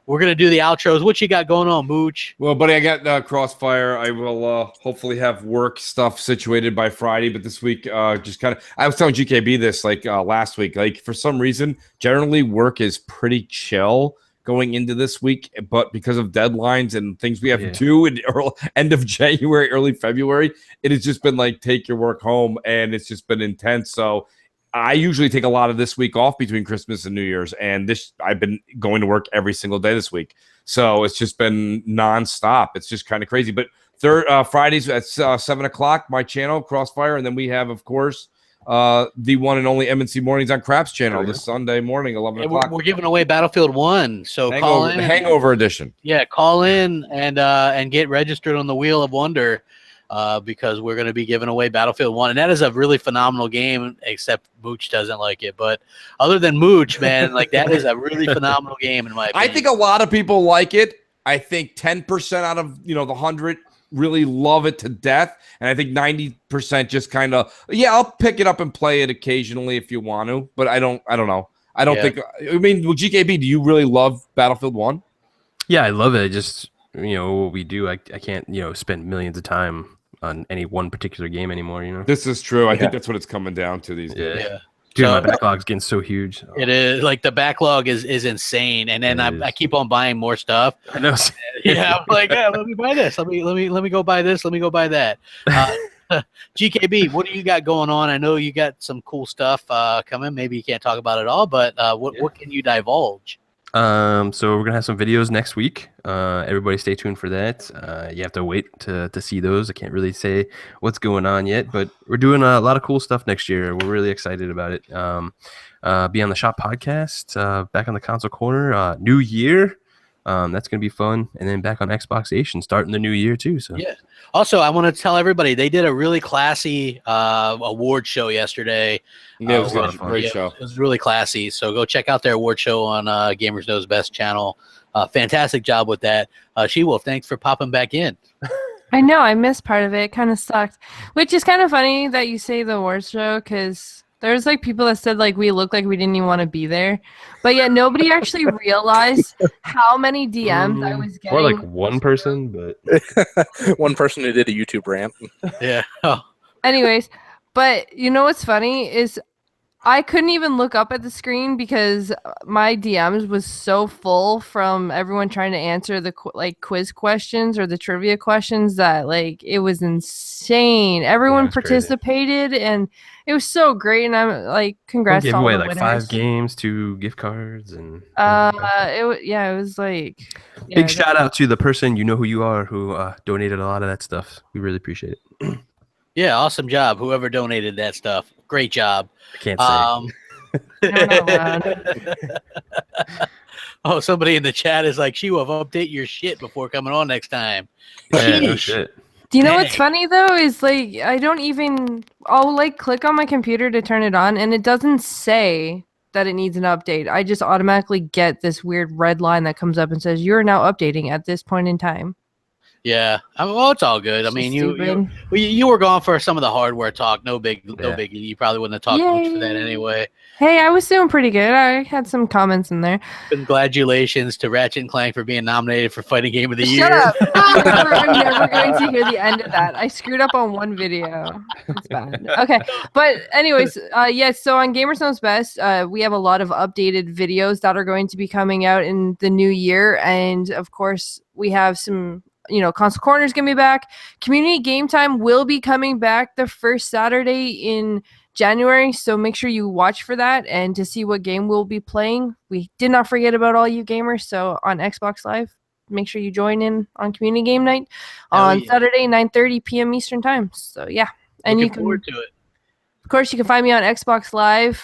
outros. What you got going on, Mooch? Well, buddy, I got Crossfire. I will hopefully have work stuff situated by Friday, but this week just kind of, I was telling GKB this like last week, like for some reason, generally work is pretty chill going into this week, but because of deadlines and things we have to do in end of January, early February, it has just been like take your work home, and it's just been intense. So I usually take a lot of this week off between Christmas and New Year's, and I've been going to work every single day this week. So it's just been nonstop. It's just kind of crazy. But Fridays at 7 o'clock, my channel, Crossfire, and then we have, of course, the one and only MNC Mornings on Craps channel this Sunday morning, 11 o'clock. We're giving away Battlefield 1, so call in. The Hangover Edition. Yeah, call in and get registered on the Wheel of Wonder because we're going to be giving away Battlefield 1. And that is a really phenomenal game, except Mooch doesn't like it. But other than Mooch, man, like that is a really phenomenal game in my opinion. I think a lot of people like it. I think 10% out of the 100 really love it to death, and I think 90% just kind of I'll pick it up and play it occasionally if you want to, but I don't know. I don't think. I mean, well, GKB, do you really love Battlefield 1? Yeah, I love it. Just what we do, I can't spend millions of time on any one particular game anymore. This is true. I think that's what it's coming down to these days. Yeah. Dude, my backlog's getting so huge. It is like the backlog is insane, and then I keep on buying more stuff. I know. I'm like, let me buy this. Let me go buy this. Let me go buy that. GKB, what do you got going on? I know you got some cool stuff coming. Maybe you can't talk about it all, but what can you divulge? So we're gonna have some videos next week. Everybody stay tuned for that. You have to wait to see those. I can't really say what's going on yet, but we're doing a lot of cool stuff next year. We're really excited about it. Be on the Shop podcast, back on the console corner, new year. That's gonna be fun, and then back on Xbox Nation starting the new year too. So yeah. Also, I want to tell everybody they did a really classy award show yesterday. Yeah, it was a great show. It was really classy. So go check out their award show on Gamers Knows Best channel. Fantastic job with that. She-Wolf, thanks for popping back in. I know, I missed part of it. It kind of sucked. Which is kind of funny that you say the awards show, because there's like people that said like we looked like we didn't even want to be there. But yet nobody actually realized how many DMs I was getting. or like one person, but One person who did a YouTube rant. Yeah. Oh. Anyways, but you know what's funny is I couldn't even look up at the screen because my DMs was so full from everyone trying to answer the quiz questions or the trivia questions that like it was insane. Everyone participated and it was so great. And I'm like, congrats give to all away the like winners. 5 games, 2 gift cards, and it was like big shout out to the person who you are who donated a lot of that stuff. We really appreciate it. Yeah, awesome job. Whoever donated that stuff. Great job. I can't say. I'm not allowed. Oh, somebody in the chat is like, She-Wolf, update your shit before coming on next time. Yeah, no Sheesh. shit. Do you know what's Dang. funny though is like I'll like click on my computer to turn it on and it doesn't say that it needs an update. I just automatically get this weird red line that comes up and says you're now updating at this point in time. Yeah, well, it's all good. I mean, Stupid. you were going for some of the hardware talk. No biggie. You probably wouldn't have talked much for that Yay. anyway. Hey, I was doing pretty good. I had some comments in there. Congratulations to Ratchet and Clank for being nominated for Fighting Game of the Year. Shut up! I'm never going to hear the end of that. I screwed up on one video. It's bad. Okay, but anyways, so on Gamers Knows Best, we have a lot of updated videos that are going to be coming out in the new year, and of course, we have some. Console Corner is going to be back. Community Game Time will be coming back the first Saturday in January, so make sure you watch for that and to see what game we'll be playing. We did not forget about all you gamers, so on Xbox Live, make sure you join in on Community Game Night on Saturday, 9:30 p.m. Eastern Time. So, yeah. And Looking you can forward to it. Of course, you can find me on Xbox Live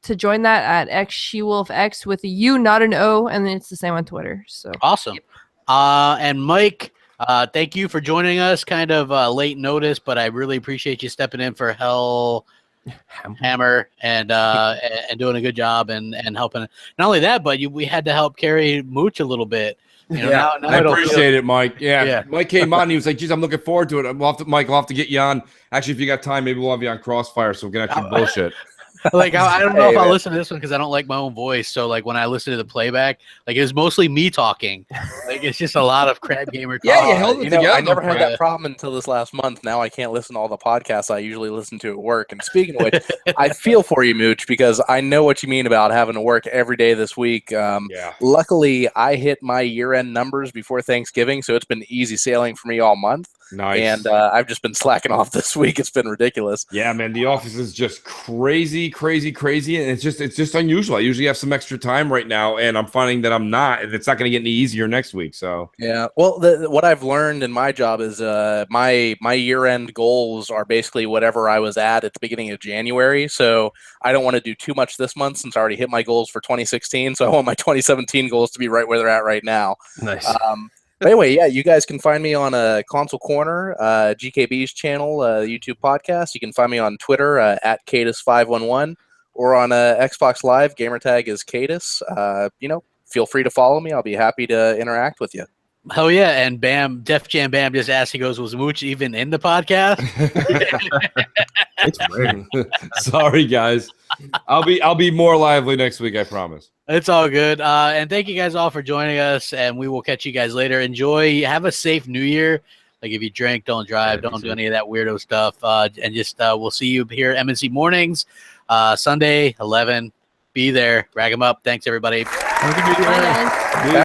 to join that at XSheWolfX with a U, not an O, and then it's the same on Twitter. So Awesome. And Mike, thank you for joining us. Kind of late notice, but I really appreciate you stepping in for Hammer and doing a good job and helping. Not only that, but we had to help carry Mooch a little bit. Now I appreciate it, Mike. Yeah, Mike came on. And he was like, "Geez, I'm looking forward to it. Mike, I'll have to get you on. Actually, if you got time, maybe we'll have you on Crossfire so we can actually bullshit." Like I don't know if I'll listen to this one because I don't like my own voice. So like when I listen to the playback, like it was mostly me talking. Like it's just a lot of Crab Gamer talk. Yeah, you held it together. I never had that problem until this last month. Now I can't listen to all the podcasts I usually listen to at work. And speaking of which, I feel for you, Mooch, because I know what you mean about having to work every day this week. Luckily, I hit my year-end numbers before Thanksgiving, so it's been easy sailing for me all month. Nice. And I've just been slacking off this week. It's been ridiculous. Yeah, man, the office is just crazy, and it's just unusual. I usually have some extra time right now, and I'm finding that I'm not. It's not going to get any easier next week. So yeah, well, what I've learned in my job is my year-end goals are basically whatever I was at the beginning of January. So I don't want to do too much this month since I already hit my goals for 2016. So I want my 2017 goals to be right where they're at right now. Nice. But anyway, yeah, you guys can find me on Console Corner, GKB's channel, YouTube podcast. You can find me on Twitter at Cadus511 or on Xbox Live. Gamertag is Cadus. Feel free to follow me. I'll be happy to interact with you. Oh yeah, and Bam, Def Jam Bam just asked. He goes, "Was Mooch even in the podcast?" It's weird. Sorry, guys. I'll be more lively next week. I promise. It's all good. And thank you guys all for joining us. And we will catch you guys later. Enjoy. Have a safe New Year. Like if you drink, don't drive. Don't do any of that weirdo stuff. And just we'll see you here at MNC Mornings, Sunday 11. Be there. Rag 'em up. Thanks everybody. Bye, guys.